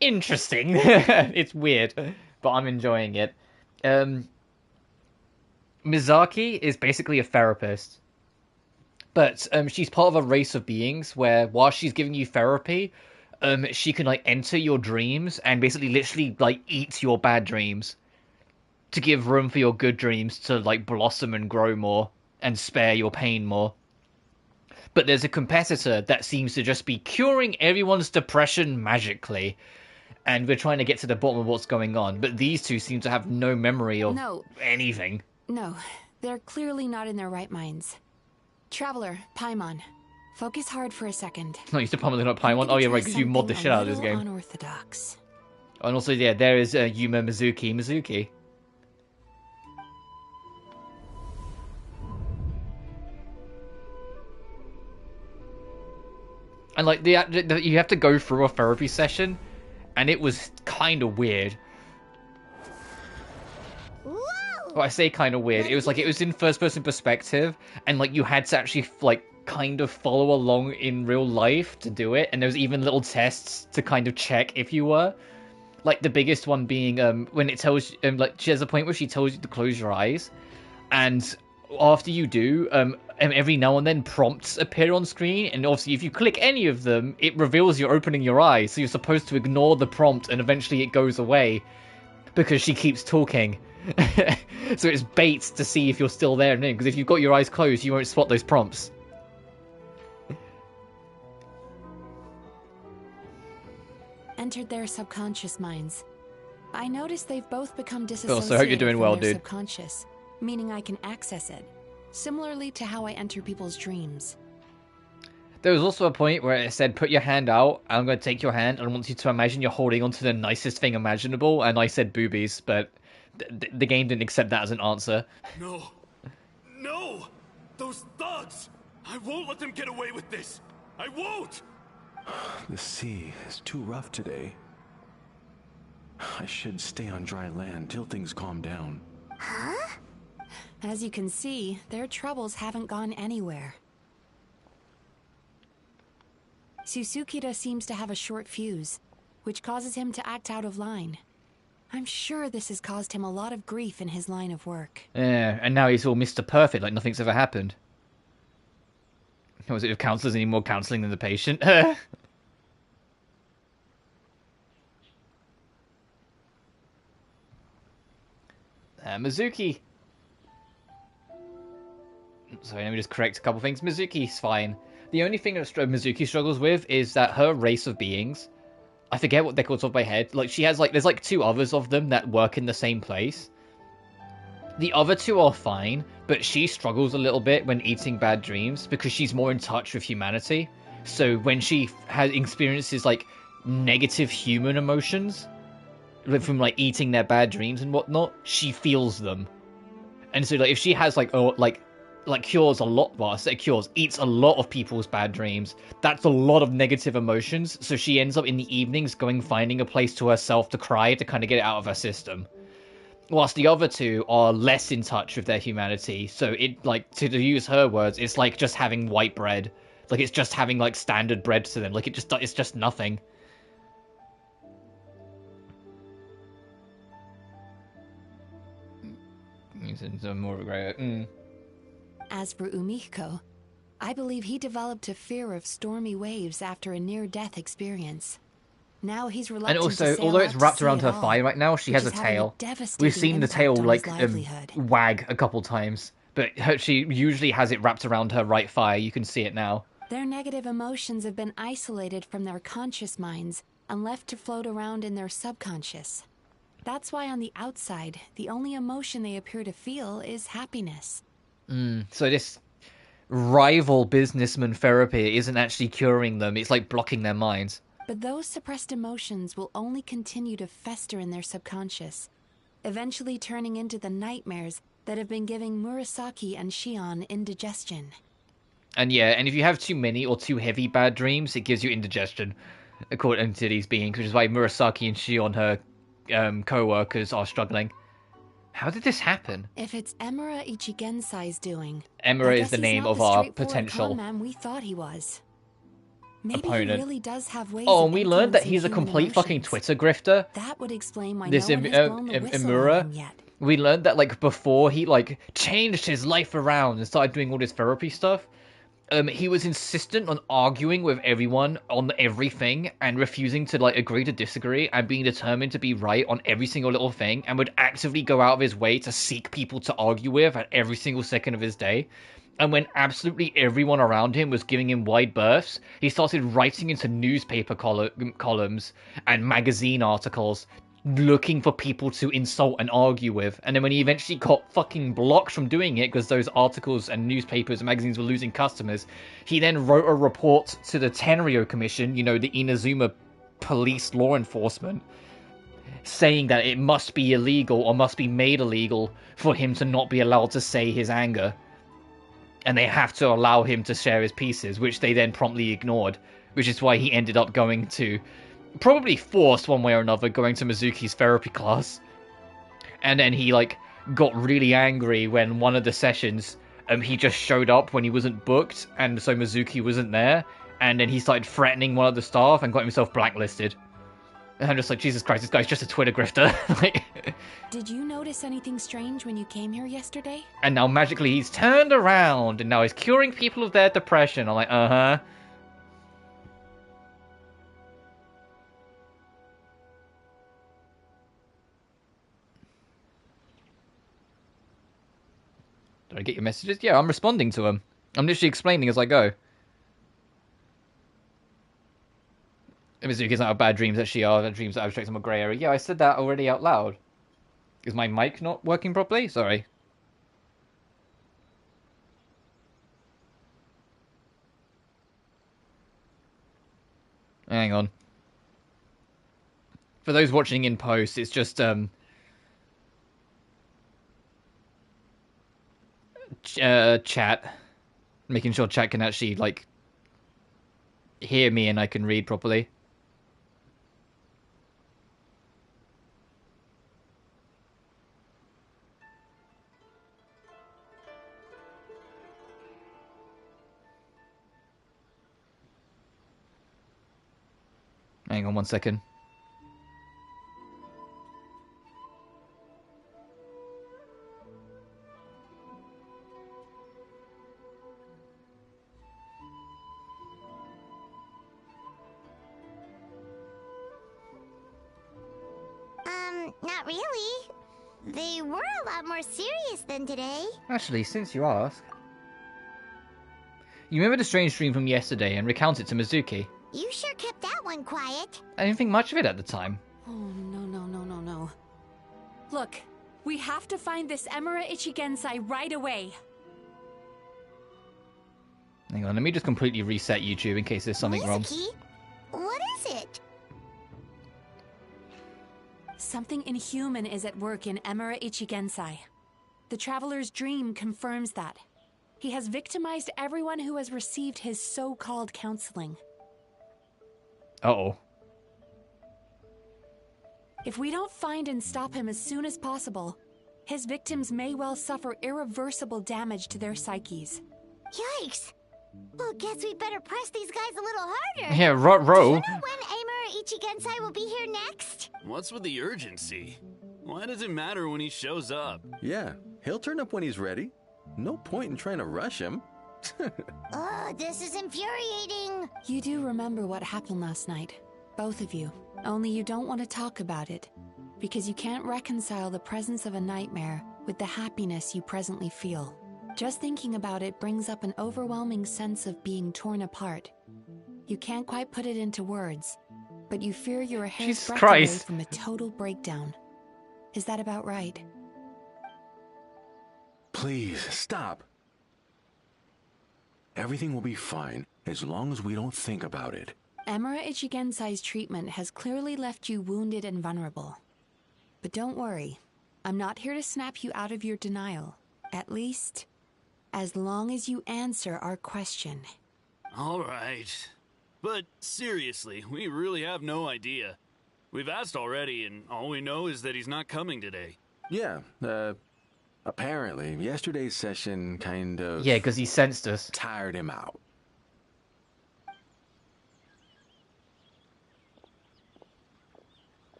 interesting. It's weird, but I'm enjoying it. Mizaki is basically a therapist, but she's part of a race of beings where while she's giving you therapy, she can like enter your dreams and basically literally like eat your bad dreams to give room for your good dreams to like blossom and grow more and spare your pain more. But there's a competitor that seems to just be curing everyone's depression magically, and we're trying to get to the bottom of what's going on. But these two seem to have no memory of anything.
No, they're clearly not in their right minds. Traveler, Paimon, focus hard for a second.
No, you used to Paimon, not Paimon. Oh yeah, right, because you mod the shit out of this game.
Unorthodox.
And also, yeah, there is Yuma Mizuki. And like you have to go through a therapy session, and it was kind of weird. Well, I say kind of weird. It was like it was in first-person perspective, and like you had to actually like kind of follow along in real life to do it. And there was even little tests to kind of check if you were. Like the biggest one being when it tells like she has a point where she tells you to close your eyes, and after you do, every now and then prompts appear on screen, and obviously if you click any of them, it reveals you're opening your eyes, so you're supposed to ignore the prompt, and eventually it goes away because she keeps talking. So it's bait to see if you're still there, because if you've got your eyes closed, you won't spot those prompts.
Entered their subconscious minds. I noticed they've both become disassociated
So I hope you're doing well,
from their
dude.
subconscious, meaning I can access it, similarly to how I enter people's dreams.
There was also a point where it said, put your hand out, I'm going to take your hand, and I want you to imagine you're holding onto the nicest thing imaginable, and I said boobies, but the game didn't accept that as an answer.
No. No! Those thugs! I won't let them get away with this! I won't!
The sea is too rough today. I should stay on dry land till things calm down.
Huh? As you can see, their troubles haven't gone anywhere. Susukida seems to have a short fuse, which causes him to act out of line. I'm sure this has caused him a lot of grief in his line of work.
Yeah, and now he's all Mr. Perfect, like nothing's ever happened. Was it if counselors need more counselling than the patient? Mizuki. Sorry, let me just correct a couple things. Mizuki's fine. The only thing that Mizuki struggles with is that her race of beings, I forget what they're called off my head. Like she has there's like two others of them that work in the same place. The other two are fine, but she struggles a little bit when eating bad dreams because she's more in touch with humanity. So when she has experiences like negative human emotions from like eating their bad dreams and whatnot, she feels them. And so like if she has cures a lot, well, I say cures, eats a lot of people's bad dreams, that's a lot of negative emotions, so she ends up in the evenings finding a place to herself to cry to kind of get it out of her system. Whilst the other two are less in touch with their humanity, so it, like, to use her words, it's like just having white bread. Like, it's just having, like, standard bread to them. Like, it's just nothing. More regret.
As for Umihiko, I believe he developed a fear of stormy waves after a near-death experience. Now he's reluctant
and also,
to sail
although
out
it's
to
wrapped
sea
around
at
her
all,
thigh right now, she has a
which is having
tail.
devastating
We've seen the
impact
tail,
on
like,
his livelihood.
wag a couple times. But she usually has it wrapped around her right thigh. You can see it now.
Their negative emotions have been isolated from their conscious minds and left to float around in their subconscious. That's why on the outside, the only emotion they appear to feel is happiness.
So this rival businessman therapy isn't actually curing them. It's like blocking their minds.
But those suppressed emotions will only continue to fester in their subconscious, eventually turning into the nightmares that have been giving Murasaki and Shion indigestion.
And yeah, and if you have too many or too heavy bad dreams, it gives you indigestion, according to these beings, which is why Murasaki and Shion, her co-workers, are struggling. How did this happen?
If it's Emura Ichigensai's doing,
Emura is the name of our potential
we thought he was. Maybe
opponent.
He really does have ways
oh,
of
and we learned that
influencing
he's a
human
complete fucking
emotions.
Twitter grifter.
That would explain why
This
no one has blown the whistle on
Emura.
him yet.
We learned that like before he like changed his life around and started doing all this therapy stuff. He was insistent on arguing with everyone on everything and refusing to like agree to disagree and being determined to be right on every single little thing, and would actively go out of his way to seek people to argue with at every single second of his day. And when absolutely everyone around him was giving him wide berths, he started writing into newspaper columns and magazine articles looking for people to insult and argue with. And then when he eventually got fucking blocked from doing it because those articles and newspapers and magazines were losing customers, he then wrote a report to the Tenryo Commission, you know, the Inazuma police law enforcement, saying that it must be illegal or must be made illegal for him to not be allowed to say his anger. And they have to allow him to share his pieces, which they then promptly ignored, which is why he ended up going to, probably forced one way or another, going to Mizuki's therapy class. And then he, like, got really angry when one of the sessions, he just showed up when he wasn't booked, and so Mizuki wasn't there, and then he started threatening one of the staff and got himself blacklisted. And I'm just like, Jesus Christ, this guy's just a Twitter grifter. Like,
did you notice anything strange when you came here yesterday?
and now magically he's turned around, and now he's curing people of their depression. I'm like, uh-huh. Did I get your messages? Yeah, I'm responding to them. I'm literally explaining as I go. Mizuki's not bad dreams actually are. Bad dreams that abstract some grey area. Yeah, I said that already out loud. Is my mic not working properly? Sorry. Hang on. For those watching in post, it's just chat, making sure chat can actually like hear me and I can read properly. Hang on 1 second.
Not really. They were a lot more serious than today.
Actually, since you ask, you remember the strange dream from yesterday and recount it to Mizuki?
You sure kept that one quiet.
I didn't think much of it at the time.
Oh, no. Look, we have to find this Emura Ichigensai right away.
Hang on, let me just completely reset YouTube in case there's something wrong.
What is it?
Something inhuman is at work in Emura Ichigensai. The Traveler's dream confirms that. He has victimized everyone who has received his so-called counseling.
Uh-oh.
If we don't find and stop him as soon as possible, his victims may well suffer irreversible damage to their psyches.
Yikes! Well, guess we better press these guys a little harder.
Yeah,
Do you
Ro.
know when Emura Ichigensai will be here next?
What's with the urgency? Why does it matter when he shows up?
Yeah, he'll turn up when he's ready. No point in trying to rush him.
This is infuriating.
You do remember what happened last night, both of you. Only you don't want to talk about it, because you can't reconcile the presence of a nightmare with the happiness you presently feel. Just thinking about it brings up an overwhelming sense of being torn apart. You can't quite put it into words, but you fear you're a hair's breadth away from a total breakdown. Is that about right?
Please, stop. Everything will be fine as long as we don't think about it.
Emura Ichigensai's treatment has clearly left you wounded and vulnerable. But don't worry, I'm not here to snap you out of your denial. At least, as long as you answer our question.
All right. But seriously, we really have no idea. We've asked already, and all we know is that he's not coming today.
Yeah, apparently, yesterday's session kind of...
Yeah, because he sensed us.
Tired him out.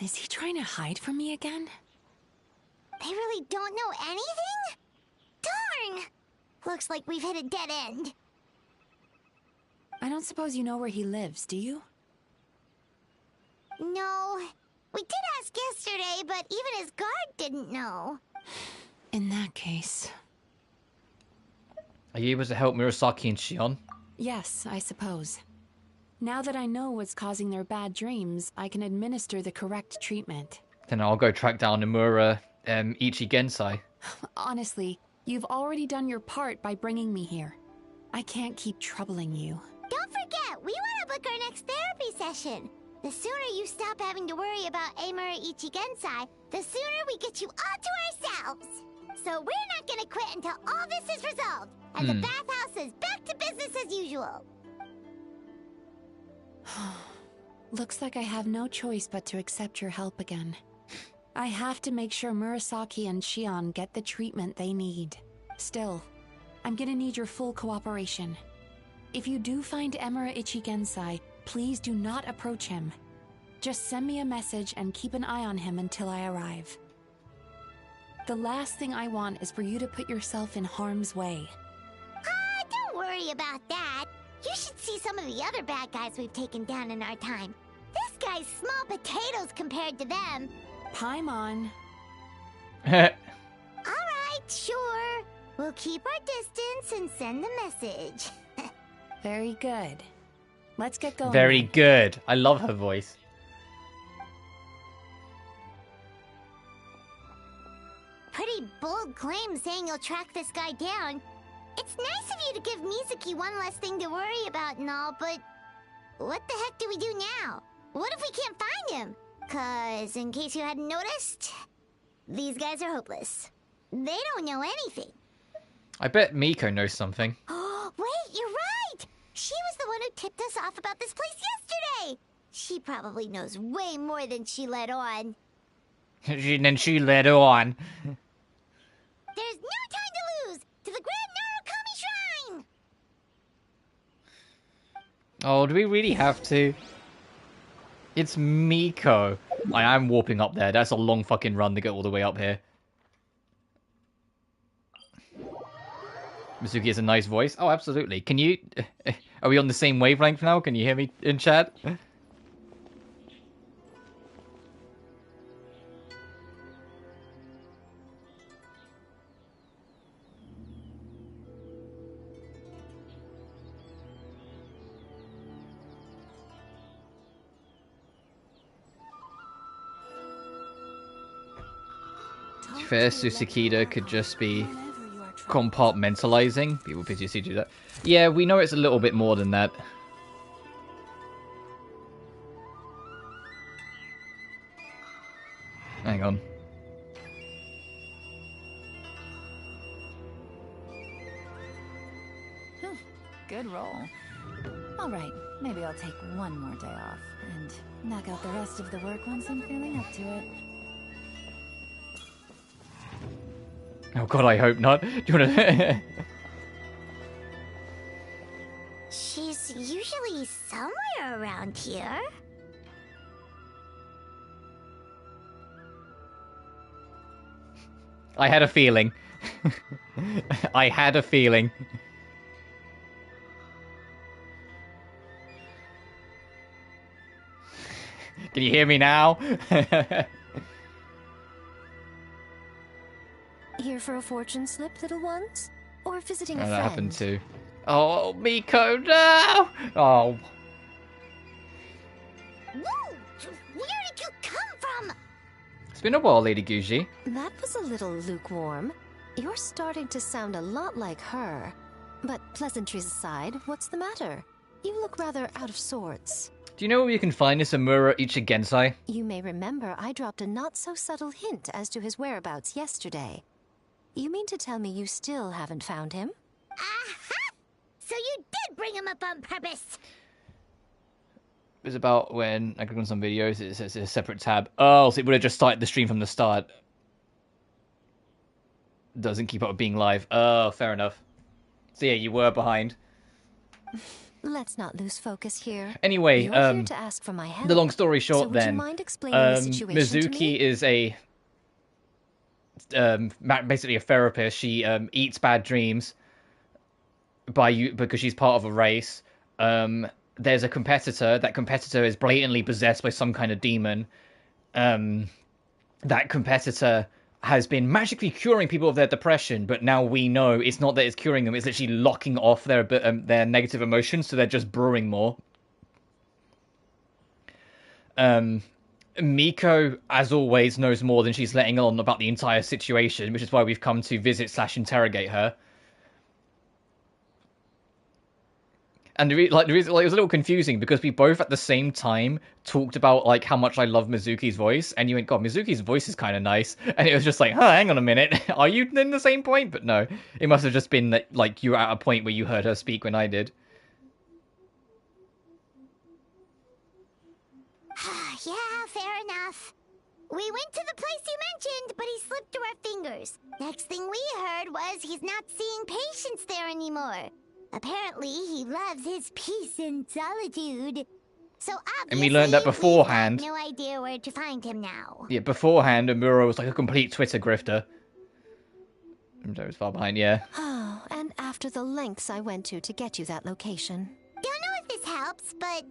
Is he trying to hide from me again?
They really don't know anything? Darn! Looks like we've hit a dead end.
I don't suppose you know where he lives, do you?
No. We did ask yesterday, but even his guard didn't know.
In that case...
Are you able to help Murasaki and Shion?
Yes, I suppose. Now that I know what's causing their bad dreams, I can administer the correct treatment.
Then I'll go track down Emura Ichigensai.
Honestly, you've already done your part by bringing me here. I can't keep troubling you.
Don't forget, we want to book our next session. The sooner you stop having to worry about Amura Ichigensai, the sooner we get you all to ourselves. So we're not gonna quit until all this is resolved, and the bathhouse is back to business as usual.
Looks like I have no choice but to accept your help again. I have to make sure Murasaki and Shion get the treatment they need. Still, I'm gonna need your full cooperation. If you do find Emura Ichigensai, please do not approach him. Just send me a message and keep an eye on him until I arrive. The last thing I want is for you to put yourself in harm's way.
Don't worry about that. You should see some of the other bad guys we've taken down in our time. This guy's small potatoes compared to them.
Paimon.
Alright, sure. We'll keep our distance and send the message.
Very good. Let's get going.
Very good. I love her voice.
Pretty bold claim saying you'll track this guy down. It's nice of you to give Mizuki one less thing to worry about and all, but what the heck do we do now? What if we can't find him? 'Cause in case you hadn't noticed, these guys are hopeless. They don't know anything.
I bet Miko knows something.
Oh, wait, you're right! She was the one who tipped us off about this place yesterday! She probably knows way more than she let on.
Then she led on.
There's no time to lose! To the Grand Narukami Shrine!
Oh, do we really have to? It's Miko. I am warping up there. That's a long fucking run to get all the way up here. Mizuki has a nice voice. Oh, absolutely. Can you... Are we on the same wavelength now? Can you hear me in chat? Fair Susukida could just be compartmentalizing. People PTSD do that. Yeah, we know it's a little bit more than that. Hang on.
Good roll. Alright, maybe I'll take one more day off and knock out the rest of the work once I'm feeling up to it.
Oh god, I hope not. Do you wanna...
She's usually somewhere around here.
I had a feeling. I had a feeling. Can you hear me now?
Here for a fortune slip, little ones? Or visiting a friend?
That happened too. Oh, Miko, no! Oh.
Whoa! Where did you come from?
It's been a while, Lady Guji.
That was a little lukewarm. You're starting to sound a lot like her. But pleasantries aside, what's the matter? You look rather out of sorts.
Do you know where you can find this Amura Ichigensai?
You may remember I dropped a not-so-subtle hint as to his whereabouts yesterday. You mean to tell me you still haven't found him?
Aha! So you did bring him up on purpose!
It was about when I click on some videos, it says a separate tab. Oh, so it would have just started the stream from the start. Doesn't keep up with being live. Oh, fair enough. So yeah, you were behind.
Let's not lose focus here.
Anyway,
You're here to ask for my help.
The long story short,
so would
then,
you mind explaining the situation to me?
Mizuki is a basically a therapist. She eats bad dreams because she's part of a race. There's a competitor. That competitor is blatantly possessed by some kind of demon. That competitor has been magically curing people of their depression, but now we know it's not that it's curing them, it's literally locking off their negative emotions, so they're just brewing more. Miko, as always, knows more than she's letting on about the entire situation, which is why we've come to visit / interrogate her. And the reason, like, it was a little confusing because we both at the same time talked about like how much I love Mizuki's voice, and you went, "God, Mizuki's voice is kind of nice," and it was just like, "Huh, hang on a minute, are you in the same point?" But no, it must have just been that like you were at a point where you heard her speak when I did.
Yeah, fair enough. We went to the place you mentioned, but he slipped through our fingers. Next thing we heard was he's not seeing patients there anymore. Apparently, he loves his peace and solitude. So obviously,
And we learned that beforehand.
We've got no idea where to find him now.
Yeah, beforehand, Amuro was like a complete Twitter grifter. So it was far behind, yeah.
Oh, and after the lengths I went to get you that location.
Don't know if this helps, but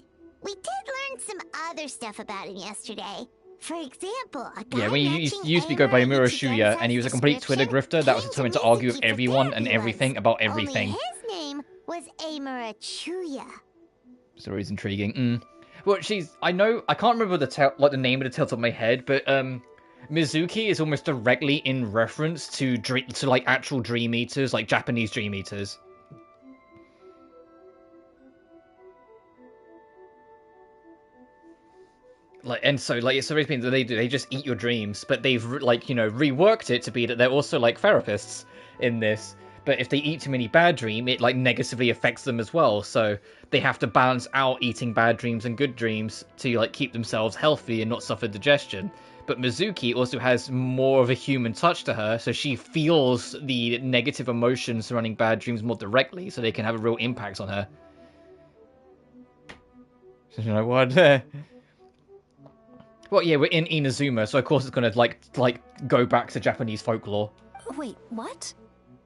we did learn some other stuff about him yesterday. For example, a guy
Yeah, when you used to go by Amuro Shuya, and he was a complete Twitter grifter that was determined to argue with everyone and everything about everything.
Only his name was Amura Chuya.
So it's intriguing. Well, I can't remember the name of the tale top of my head, but Mizuki is almost directly in reference to like actual Dream Eaters, like Japanese Dream Eaters. So basically they just eat your dreams, but they've reworked it to be that they're also like therapists in this. But if they eat too many bad dreams, it like negatively affects them as well. So they have to balance out eating bad dreams and good dreams to like keep themselves healthy and not suffer digestion. But Mizuki also has more of a human touch to her, so she feels the negative emotions surrounding bad dreams more directly, so they can have a real impact on her. So, you know what? Well, yeah, we're in Inazuma, so of course it's gonna like go back to Japanese folklore.
Wait, what?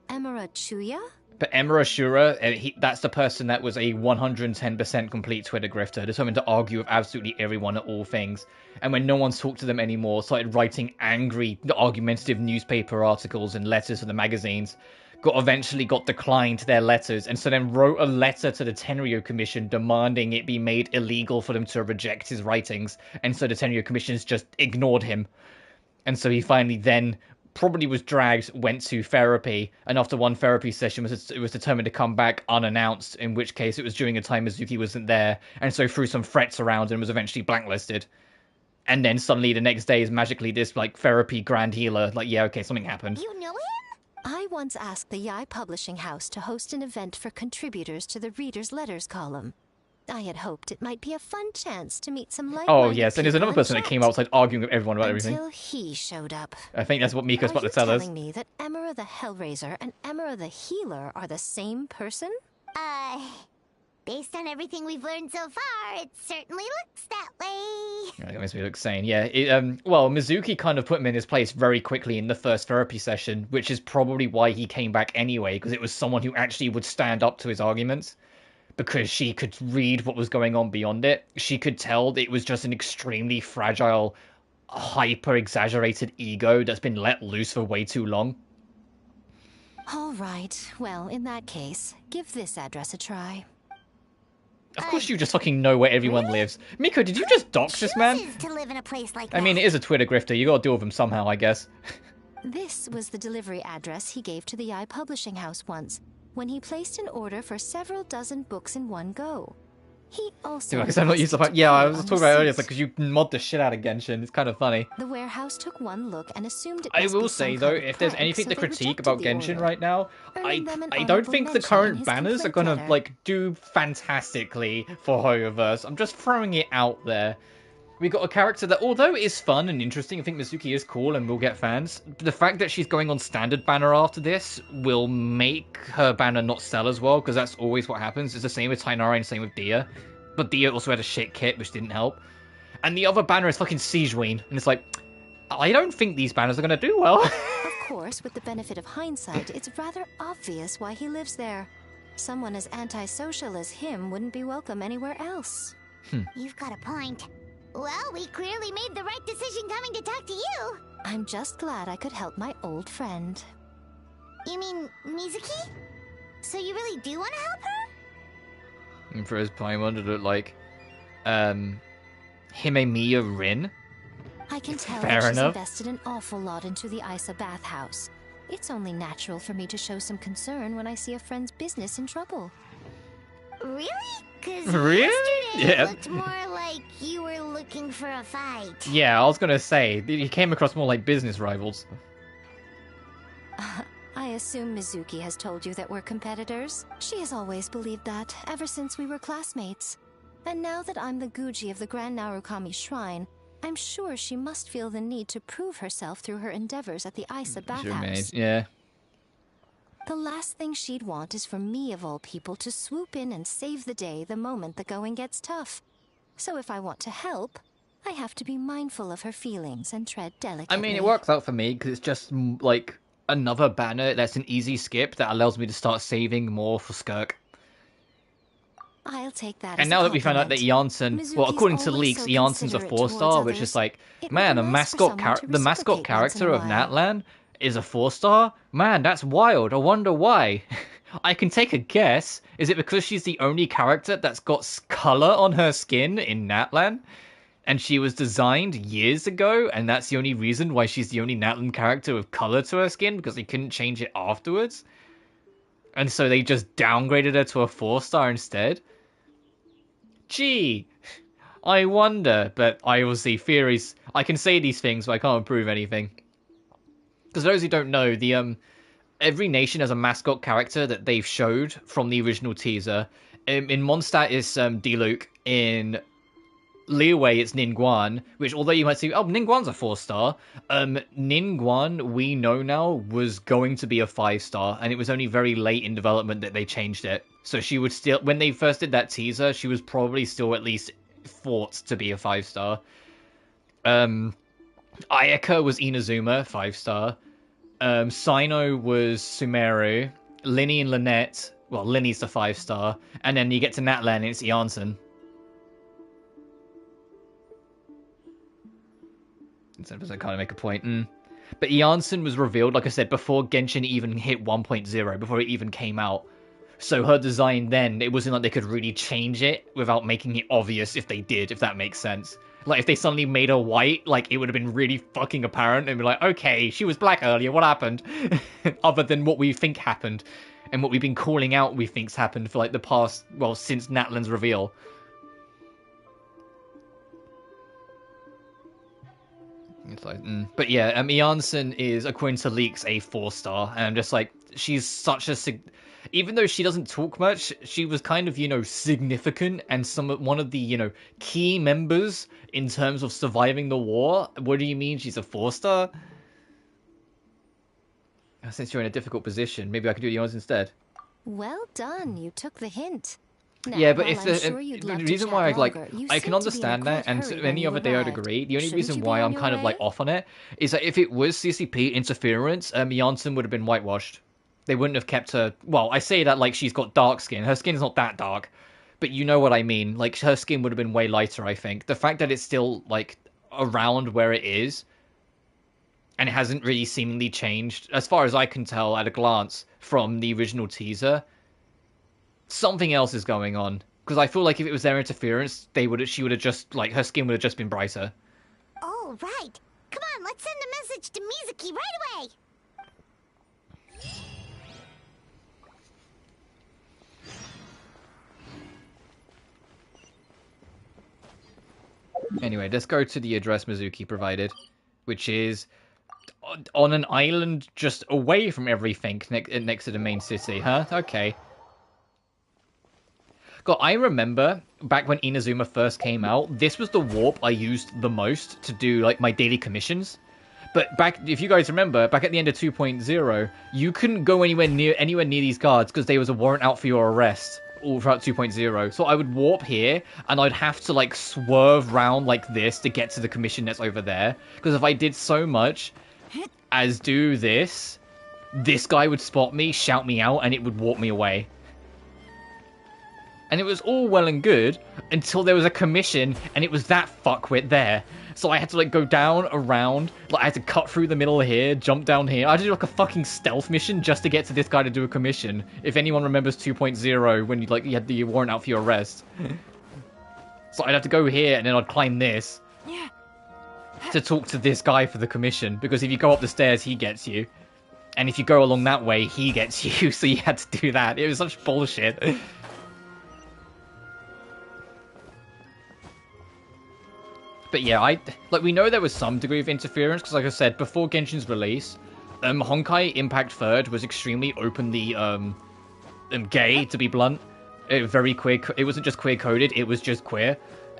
Amura Chuya?
But Emura Shura, that's the person that was a 110% complete Twitter grifter, determined to argue with absolutely everyone at all things. And when no one's talked to them anymore, started writing angry, argumentative newspaper articles and letters to the magazines. Eventually got declined their letters, and so then wrote a letter to the Tenryo Commission demanding it be made illegal for them to reject his writings. And so the Tenryo Commission's just ignored him. And so he finally then probably was dragged, went to therapy, and after one therapy session it was determined to come back unannounced, in which case it was during a time Mizuki wasn't there, and so threw some threats around and was eventually blacklisted. And then suddenly the next day is magically this like therapy grand healer, like, yeah, okay, something happened.
You know him?
I once asked the Yai Publishing House to host an event for contributors to the Reader's Letters column. I had hoped it might be a fun chance to meet some like-minded
Oh, yes, and there's another person that came outside arguing with everyone about everything.
Until he showed up.
I think that's what Miko's about to tell us.
Are you telling me that Emera the Hellraiser and Emera the Healer are the same person?
Based on everything we've learned so far, it certainly looks that way.
Yeah, that makes me look sane. Yeah, well, Mizuki kind of put him in his place very quickly in the first therapy session, which is probably why he came back anyway, because it was someone who actually would stand up to his arguments. Because she could read what was going on beyond it. She could tell that it was just an extremely fragile, hyper-exaggerated ego that's been let loose for way too long.
All right. Well, in that case, give this address a try.
Of course you just fucking know where everyone lives. Miko, did you just dox this man?
To live in a place like
I mean, it is a Twitter grifter. You gotta deal with him somehow, I guess.
This was the delivery address he gave to the Yai Publishing House once, when he placed an order for several dozen books in one go. He also...
Dude, I'm not used to... Yeah, I was talking about it earlier, it's like, because you mod the shit out of Genshin. It's kind of funny.
The warehouse took one look and assumed it
I
must
will
be
say,
some
though,
kind of
if there's
prank,
anything
so
to
they
critique
rejected
about
the
Genshin
order,
right now,
earning them an
I don't
honorable
think the
mention in
current
his
banners are
complaint
gonna,
letter.
like, do fantastically for Hoyoverse. I'm just throwing it out there. We got a character that, although it is fun and interesting, I think Mizuki is cool and will get fans. The fact that she's going on standard banner after this will make her banner not sell as well, because that's always what happens. It's the same with Tainara and same with Dia. But Dia also had a shit kit, which didn't help. And the other banner is fucking Siegeween. And it's like, I don't think these banners are going to do well.
Of course, with the benefit of hindsight, it's rather obvious why he lives there. Someone as antisocial as him wouldn't be welcome anywhere else.
You've got a point. Well, we clearly made the right decision coming to talk to you.
I'm just glad I could help my old friend.
You mean Mizuki? So you really do want to help her?
And for his prime one to look like Himemiya Rin.
I can tell
Fair
that she's
enough.
invested an awful lot into the Isa bathhouse. It's only natural for me to show some concern when I see a friend's business in trouble.
Really? Because
Really?
yesterday
Yeah.
it looked more like you were looking for a fight.
Yeah, I was gonna say, you came across more like business rivals.
I assume Mizuki has told you that we're competitors? She has always believed that, ever since we were classmates. And now that I'm the Guji of the Grand Narukami Shrine, I'm sure she must feel the need to prove herself through her endeavors at the Isa bathhouse.
Yeah.
The last thing she'd want is for me, of all people, to swoop in and save the day the moment the going gets tough. So if I want to help, I have to be mindful of her feelings and tread delicately.
I mean, it works out for me because it's just like another banner that's an easy skip that allows me to start saving more for Skirk.
I'll take that.
And now that we found out that Janssen, well, according to leaks, Janssen's a 4-star, which is like, man, the mascot character of Natlan is a 4-star? Man, that's wild. I wonder why. I can take a guess. Is it because she's the only character that's got color on her skin in Natlan? And she was designed years ago, and that's the only reason why she's the only Natlan character with color to her skin, because they couldn't change it afterwards? And so they just downgraded her to a 4-star instead? Gee, I wonder, but I obviously theories. I can say these things, but I can't prove anything. Because those who don't know, the every nation has a mascot character that they've showed from the original teaser. In Mondstadt it's Diluc. In Liyue it's Ningguang, which although you might say, oh, Ningguang's a 4-star. Ningguang, we know now, was going to be a 5-star, and it was only very late in development that they changed it. So she would still, when they first did that teaser, she was probably still at least thought to be a 5-star. Ayaka was Inazuma, 5-star. Sino was Sumeru. Linny and Lynette, well, Linny's the 5-star. And then you get to Natlan and it's Janssen. So I kind of make a point. But Janssen was revealed, like I said, before Genshin even hit 1.0, before it even came out. So her design then, it wasn't like they could really change it without making it obvious if they did, if that makes sense. Like, if they suddenly made her white, like, it would have been really fucking apparent and be like, okay, she was black earlier, what happened? Other than what we think happened, and what we've been calling out we think's happened for, like, the past, well, since Natlan's reveal. It's like, But yeah, Janssen is, according to leaks, a 4-star, and I'm just like, she's such a even though she doesn't talk much, she was kind of, significant and one of the, key members in terms of surviving the war. What do you mean she's a 4-star? Since you're in a difficult position, maybe I could do yours instead.
Well done, you took the hint. Now,
yeah, but if
the
reason why I can understand that, and any other day I'd agree. The only reason why I'm kind of like off on it is that if it was CCP interference, Janssen would have been whitewashed. They wouldn't have kept her. Well, I say that like she's got dark skin. Her skin's not that dark, but you know what I mean. Like her skin would have been way lighter. I think the fact that it's still like around where it is, and it hasn't really seemingly changed, as far as I can tell at a glance from the original teaser. Something else is going on, because I feel like if it was their interference, she would have just like her skin would have just been brighter.
Oh right, come on, let's send a message to Mizuki right away.
Anyway, let's go to the address Mizuki provided, which is on an island just away from everything next to the main city, huh? Okay. God, I remember back when Inazuma first came out, this was the warp I used the most to do like my daily commissions. But if you guys remember, back at the end of 2.0, you couldn't go anywhere near these guards because there was a warrant out for your arrest all throughout 2.0. So I would warp here, and I'd have to like swerve round like this to get to the commission that's over there. Because if I did so much as do this guy would spot me, shout me out, and it would warp me away. And it was all well and good until there was a commission, and it was that fuckwit there. So I had to like go down, around, like I had to cut through the middle here, jump down here. I had to do like a fucking stealth mission just to get to this guy to do a commission. If anyone remembers 2.0 when you had the warrant out for your arrest. So I'd have to go here and then I'd climb this to talk to this guy for the commission. Because if you go up the stairs, he gets you. And if you go along that way, he gets you. So you had to do that. It was such bullshit. But yeah, we know there was some degree of interference, because like I said, before Genshin's release, Honkai Impact Third was extremely openly gay, to be blunt. Very queer. It wasn't just queer coded; it was just queer,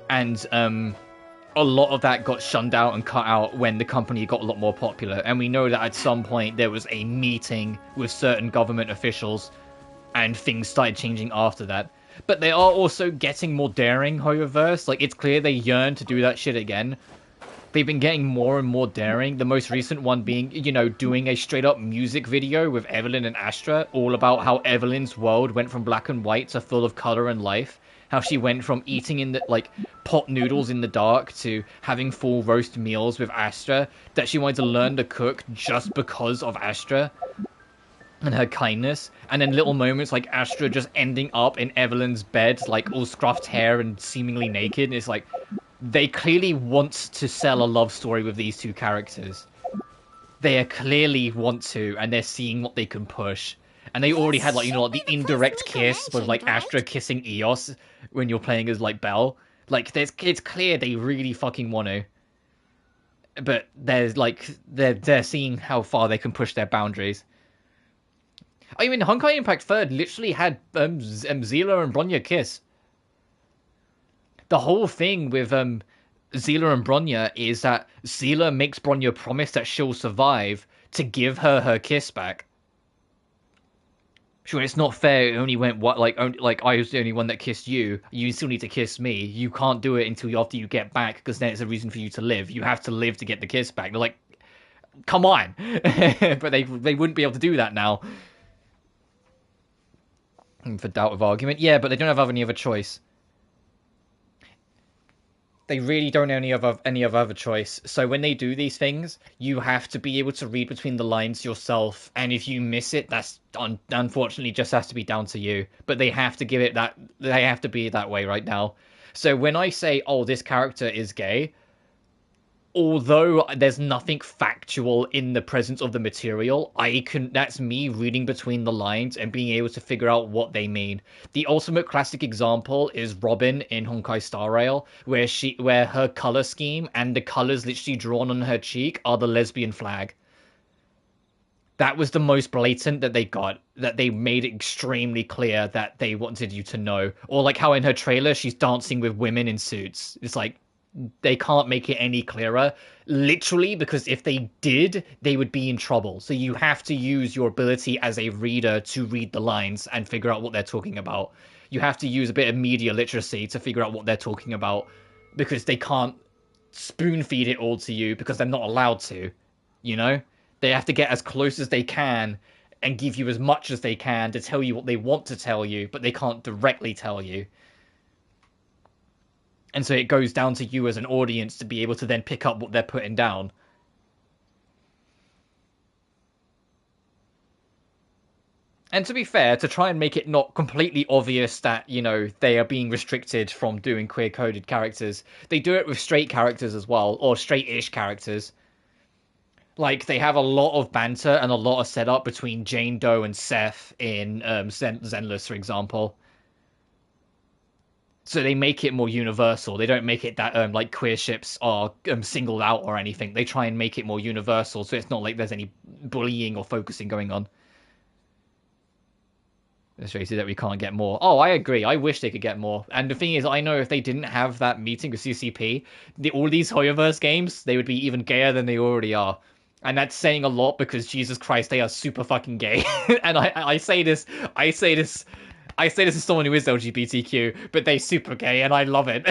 and a lot of that got shunned out and cut out when the company got a lot more popular. And we know that at some point there was a meeting with certain government officials, and things started changing after that. But they are also getting more daring, Hoyoverse. Like, it's clear they yearn to do that shit again. They've been getting more and more daring. The most recent one being, you know, doing a straight-up music video with Evelyn and Astra, all about how Evelyn's world went from black and white to full of color and life. How she went from eating in the, like, pot noodles in the dark to having full roast meals with Astra. That she wanted to learn to cook just because of Astra and her kindness. And then little moments like Astra just ending up in Evelyn's bed, like, all scruffed hair and seemingly naked. And it's like, they clearly want to sell a love story with these two characters. They clearly want to, and they're seeing what they can push. And they already had, like, you know, like the indirect kiss with, like, Astra kissing Eos when you're playing as, like, Belle. Like, it's clear they really fucking want to. But there's, like, they're seeing how far they can push their boundaries. I mean, Honkai Impact Third literally had Zila and Bronya kiss. The whole thing with Zila and Bronya is that Zila makes Bronya promise that she'll survive to give her kiss back. Sure, it's not fair. It only went like I was the only one that kissed you. You still need to kiss me. You can't do it until after you get back, because then it's a reason for you to live. You have to live to get the kiss back. They're like, come on, but they wouldn't be able to do that now. For doubt of argument, yeah, but they don't have any other choice. They really don't have any other choice. So when they do these things, you have to be able to read between the lines yourself. And if you miss it, that's unfortunately just has to be down to you. But they have to give it that. They have to be that way right now. So when I say, "Oh, this character is gay," although there's nothing factual in the presence of the material, that's me reading between the lines and being able to figure out what they mean. The ultimate classic example is Robin in Honkai Star Rail, where her color scheme and the colors literally drawn on her cheek are the lesbian flag. That was the most blatant that they got, that they made it extremely clear that they wanted you to know. Or like how in her trailer she's dancing with women in suits. It's like, they can't make it any clearer, literally, because if they did, they would be in trouble. So you have to use your ability as a reader to read the lines and figure out what they're talking about. You have to use a bit of media literacy to figure out what they're talking about, because they can't spoon feed it all to you, because they're not allowed to, you know? They have to get as close as they can and give you as much as they can to tell you what they want to tell you, but they can't directly tell you. And so it goes down to you as an audience to be able to then pick up what they're putting down. And to be fair, to try and make it not completely obvious that, you know, they are being restricted from doing queer-coded characters, they do it with straight characters as well, or straight-ish characters. Like, they have a lot of banter and a lot of setup between Jane Doe and Seth in Zenless, for example. So they make it more universal. They don't make it that like queer ships are singled out or anything. They try and make it more universal, so it's not like there's any bullying or focusing going on. Let's face it, that we can't get more. Oh, I agree. I wish they could get more. And the thing is, I know if they didn't have that meeting with CCP, all these Hoyoverse games, they would be even gayer than they already are. And that's saying a lot, because Jesus Christ, they are super fucking gay. And I say this as someone who is LGBTQ, but they're super gay, and I love it.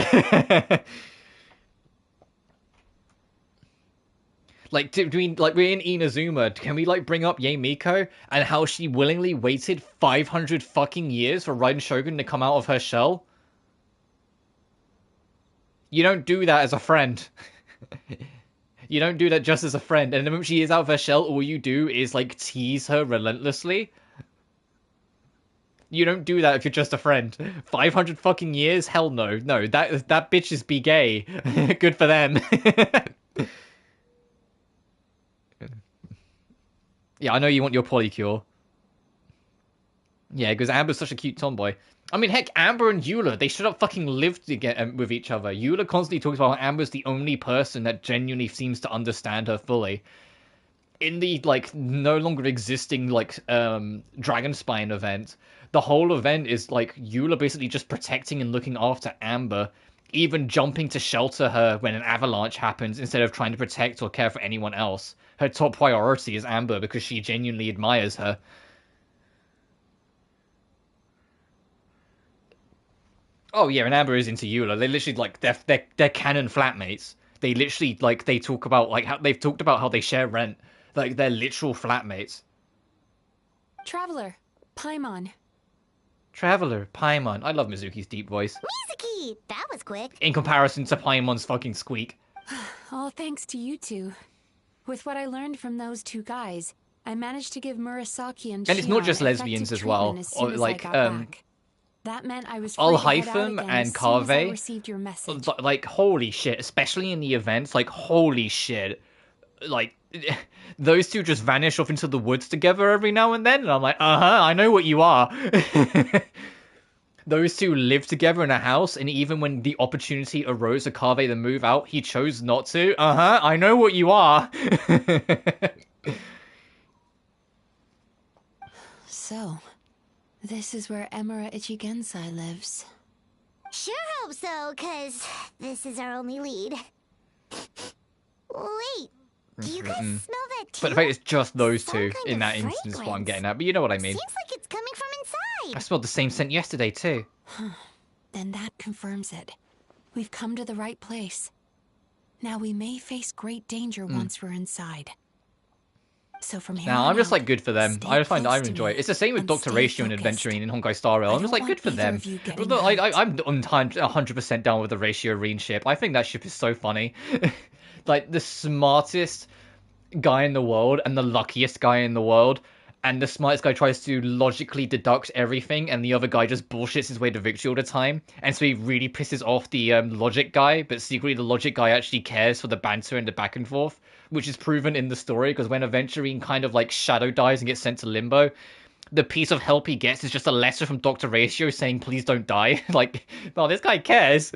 Like, we're in Inazuma. Can we, like, bring up Yae Miko and how she willingly waited 500 fucking years for Raiden Shogun to come out of her shell? You don't do that as a friend. You don't do that just as a friend. And the moment she is out of her shell, all you do is, like, tease her relentlessly. You don't do that if you're just a friend. 500 fucking years? Hell no. No, that bitches be gay. Good for them. Yeah, I know you want your polycule. Yeah, because Amber's such a cute tomboy. I mean, heck, Amber and Eula, they should have fucking lived together with each other. Eula constantly talks about how Amber's the only person that genuinely seems to understand her fully. In the, like, no longer existing, like, Dragonspine event, the whole event is, like, Eula basically just protecting and looking after Amber, even jumping to shelter her when an avalanche happens instead of trying to protect or care for anyone else. Her top priority is Amber because she genuinely admires her. Oh yeah, and Amber is into Eula. They literally, like, they're canon flatmates. They literally, like, they talk about, like, how they've talked about how they share rent. Like, they're literal flatmates.
Traveler, Paimon.
Traveler, Paimon. I love Mizuki's deep voice.
Mizuki! That was quick.
In comparison to Paimon's fucking squeak.
All thanks to you two. With what I learned from those two guys, I managed to give Murasaki and
it's not
Shion
just lesbians as well.
as soon
Or,
as
like,
I got back. That meant I was free to head out
Alhaitham
again
and
as soon as I
Kaveh,
received your message.
like, holy shit, especially in the events, like, holy shit. Like, those two just vanish off into the woods together every now and then, and I'm like, I know what you are. Those two live together in a house, and even when the opportunity arose for Kaveh to move out, he chose not to. I know what you are.
So, this is where Emura Ichigensai lives.
Sure hope so, cause this is our only lead. Wait, do you guys smell that too?
But in fact, it's just those two
kind
in
of
that instance what I'm
fragrance.
getting at, but you know what I mean.
Seems like it's coming from inside.
I smelled the same scent yesterday too.
Then that confirms it. We've come to the right place. Now we may face great danger once we're inside. So from here
Now,
on
I'm just
out,
like good for them. I find I enjoy it. It's the same with
and
Dr.
stay
Ratio and
focused.
Adventuring in Honkai Star Rail. I'm just like good for them. Although I'm 100% down with the Ratio Reen ship. I think that ship is so funny. Like the smartest guy in the world and the luckiest guy in the world. And the smartest guy tries to logically deduct everything, and the other guy just bullshits his way to victory all the time. And so he really pisses off the logic guy, but secretly the logic guy actually cares for the banter and the back and forth, which is proven in the story, because when Aventurine kind of like shadow dies and gets sent to Limbo, the piece of help he gets is just a letter from Dr. Ratio saying, please don't die. Like, well, this guy cares.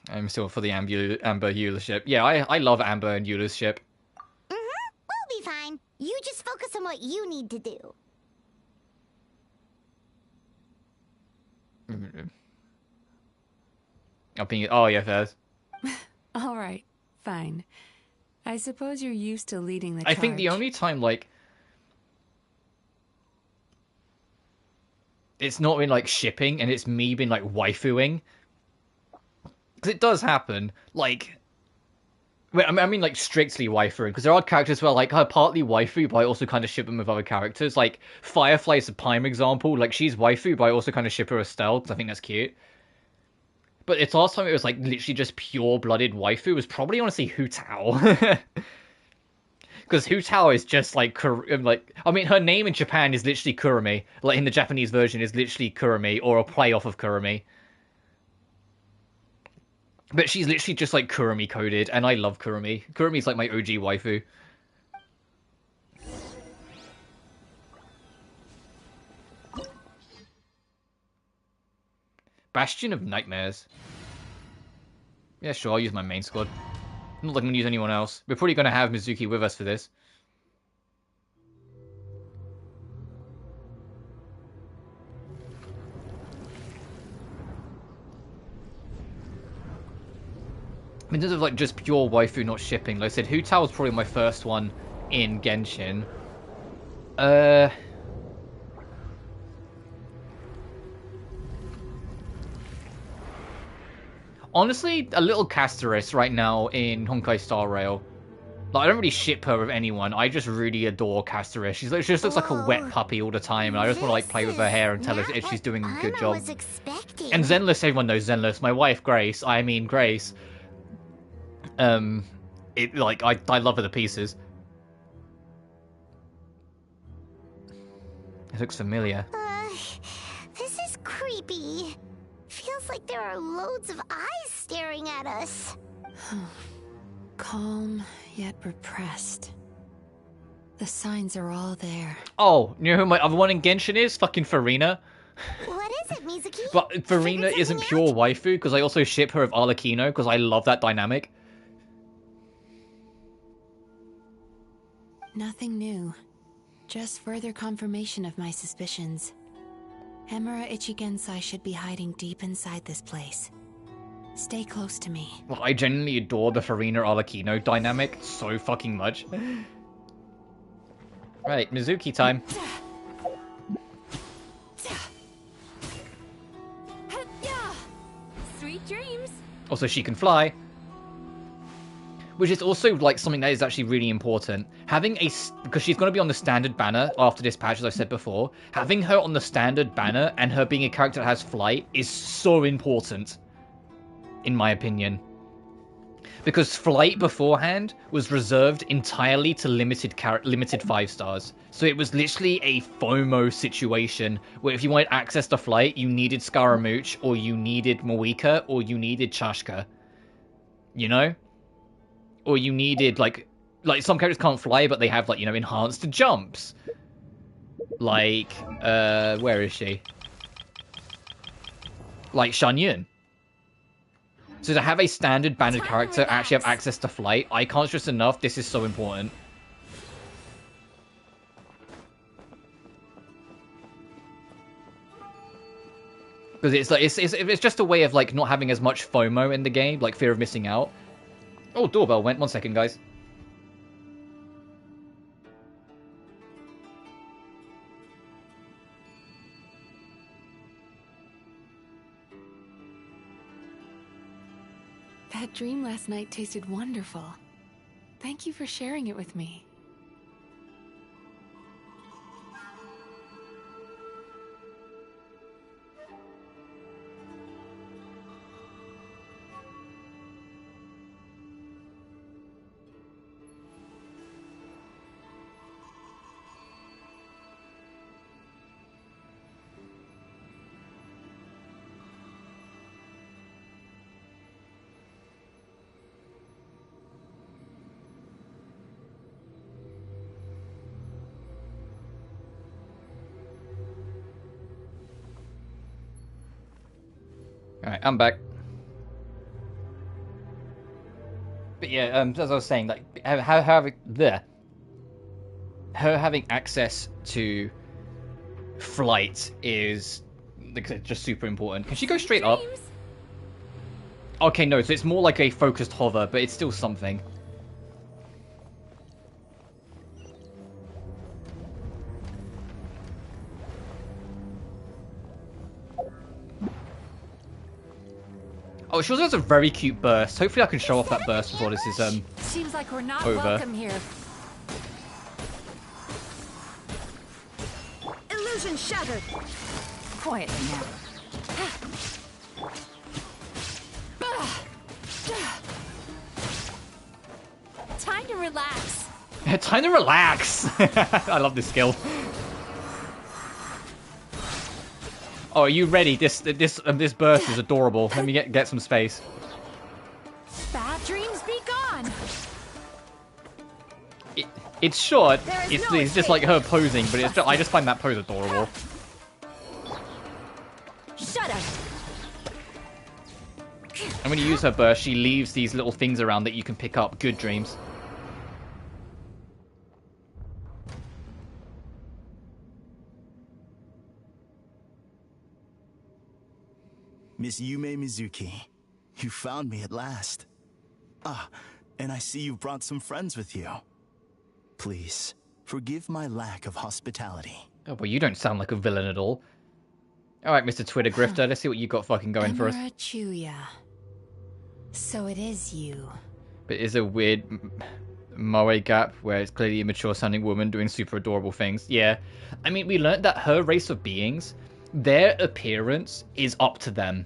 I'm still for the Amber Eula ship. Yeah, I love Amber and Eula's ship.
We'll be fine. You just focus on what you need to do.
Oh, yeah, Fez.
All right, fine. I suppose you're used to leading the
I
charge.
think the only time, like, it's not been, like, shipping, and it's me being, like, waifuing. Because it does happen, like... I mean, like, strictly waifuing, because there are characters where, like, I'm partly waifu, but I also kind of ship them with other characters. Like, Firefly's a prime example. Like, she's waifu, but I also kind of ship her with Stell, because I think that's cute. But it's last time it was, like, literally just pure-blooded waifu was probably, honestly, Hu Tao. Because Hu Tao is just, like, I mean, her name in Japan is literally Kurumi. Like, in the Japanese version is literally Kurumi, or a play-off of Kurumi. But she's literally just, like, Kurumi coded, and I love Kurumi. Kurumi's, like, my OG waifu. Bastion of Nightmares. Yeah, sure, I'll use my main squad. I'm not looking to use anyone else. We're probably going to have Mizuki with us for this. In terms of, like, just pure waifu, not shipping, like I said, Hu Tao was probably my first one in Genshin. Honestly, a little Casteress right now in Honkai Star Rail. Like, I don't really ship her with anyone. I just really adore Casteress. She just looks like a wet puppy all the time, and I just want to, like, play with her hair and tell her if she's doing a good job. And Zenless, everyone knows Zenless. My wife, Grace. I love her to pieces. It looks familiar.
This is creepy. Feels like there are loads of eyes staring at us.
Calm, yet repressed. The signs are all there.
Oh, you know who my other one in Genshin is? Fucking Furina.
What is it, Mizuki?
But Furina isn't pure waifu, because I also ship her with Arlecchino, because I love that dynamic.
Nothing new. Just further confirmation of my suspicions. Emura Ichigensai should be hiding deep inside this place. Stay close to me.
Well, I genuinely adore the Furina Arlecchino dynamic so fucking much. Right, Mizuki time.
Sweet dreams.
Also, she can fly. Which is also, like, something that is actually really important. Having a... Because she's going to be on the standard banner after this patch, as I said before. Having her on the standard banner and her being a character that has flight is so important. In my opinion. Because flight beforehand was reserved entirely to limited 5 stars. So it was literally a FOMO situation where if you wanted access to flight, you needed Scaramouche, or you needed Moika, or you needed Chashka. You know? Or you needed, like some characters can't fly, but they have, like, you know, enhanced jumps. Like, where is she? Like Shan Yun. So to have a standard banded character actually have access to flight, I can't stress enough, this is so important. Because it's like it's just a way of, like, not having as much FOMO in the game, like fear of missing out. Oh, doorbell went. 1 second, guys.
That dream last night tasted wonderful. Thank you for sharing it with me.
Alright, I'm back. But yeah, as I was saying, like, her having access to flight is, like, just super important. Can she go straight up? Okay, no, so it's more like a focused hover, but it's still something. Oh, she also has a very cute burst. Hopefully I can show off that burst before this is
Seems like we're not
over.
welcome here.
Illusion shattered.
Quietly now.
Time to relax.
Time to relax. I love this skill. Oh, are you ready? This burst is adorable. Let me get some space.
Bad dreams be gone.
It's short. It's just like her posing, but I just find that pose adorable.
Shut up.
And when you use her burst, she leaves these little things around that you can pick up. Good dreams.
Miss Yume Mizuki, you found me at last. Ah, and I see you brought some friends with you. Please, forgive my lack of hospitality.
Oh, well, you don't sound like a villain at all. Alright, Mr. Twitter Grifter, let's see what you got fucking going for us.
Emura Chuya. So it is you.
But is a weird moe gap where it's clearly a mature sounding woman doing super adorable things. Yeah. I mean, we learned that her race of beings, their appearance is up to them.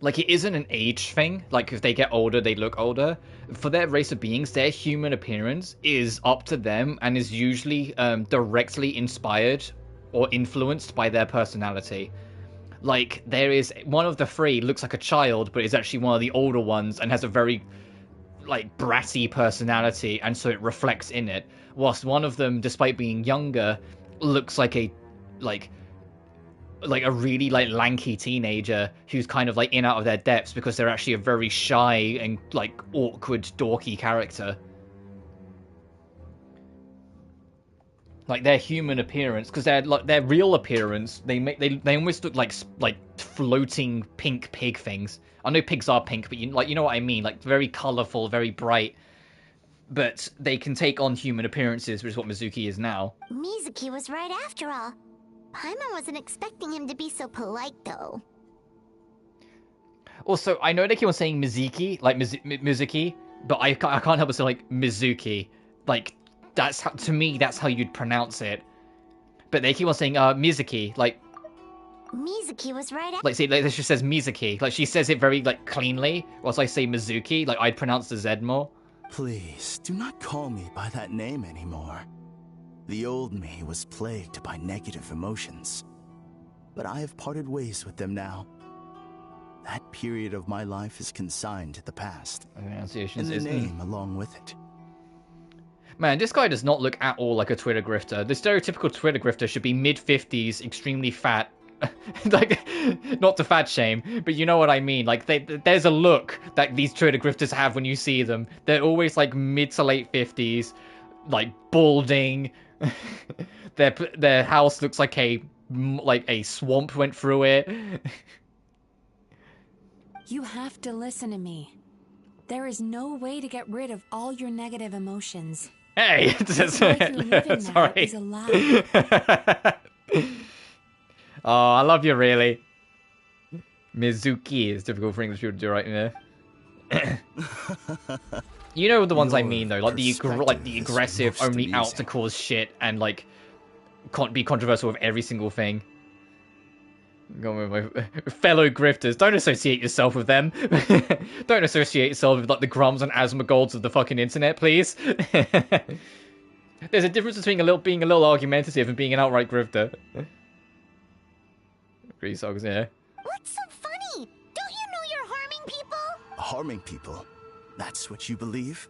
Like, it isn't an age thing. Like, if they get older, they look older. For their race of beings, their human appearance is up to them and is usually directly inspired or influenced by their personality. Like, there is one of the three looks like a child, but is actually one of the older ones and has a very like bratty personality, and so it reflects in it. Whilst one of them, despite being younger, looks like a really like lanky teenager who's kind of like in out of their depths because they're actually a very shy and like awkward, dorky character. Like their human appearance, because their real appearance, they almost look like floating pink pig things. I know pigs are pink, but you know what I mean, like very colorful, very bright. But they can take on human appearances, which is what Mizuki is now.
Mizuki was right after all. Paimon wasn't expecting him to be so polite, though.
Also, I know they keep on saying Mizuki, like Mizuki, but I can't help but say like Mizuki. Like, that's how, to me, that's how you'd pronounce it. But they keep on saying Mizuki, like...
Mizuki was right after...
Like, see, like, she says Mizuki. Like, she says it very, like, cleanly. Whilst I say Mizuki, like, I'd pronounce the Z more.
Please, do not call me by that name anymore. The old me was plagued by negative emotions, but I have parted ways with them now. That period of my life is consigned to the past, and the name along with it.
Man, this guy does not look at all like a Twitter grifter. The stereotypical Twitter grifter should be mid-50s, extremely fat. Like, not to fat shame, but you know what I mean. Like, there's a look that these Twitter grifters have when you see them. They're always like mid to late 50s, like balding. Their house looks like a swamp went through it.
You have to listen to me. There is no way to get rid of all your negative emotions.
Hey, sorry.
Is a lie.
Oh, I love you, really. Mizuki is difficult for English people to do right there. You know the ones I mean, though, like the aggressive, only out to cause shit and like can't be controversial with every single thing. Going with my fellow grifters, don't associate yourself with them. Don't associate yourself with like the Grums and Asmogolds of the fucking internet, please. There's a difference between being a little argumentative and being an outright grifter. Greasehogs, yeah.
What's so funny? Don't you know you're harming people?
Harming people? That's what you believe?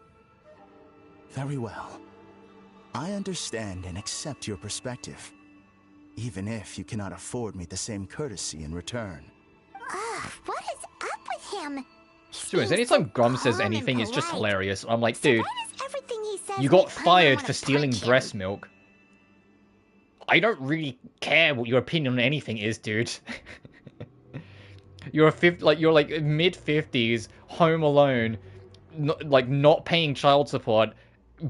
Very well. I understand and accept your perspective, even if you cannot afford me the same courtesy in return.
What is up with him?
Anytime Grum says anything, it's just hilarious. I'm like, dude, you got fired for stealing breast milk. I don't really care what your opinion on anything is, dude. You're mid-50s, home alone, not paying child support,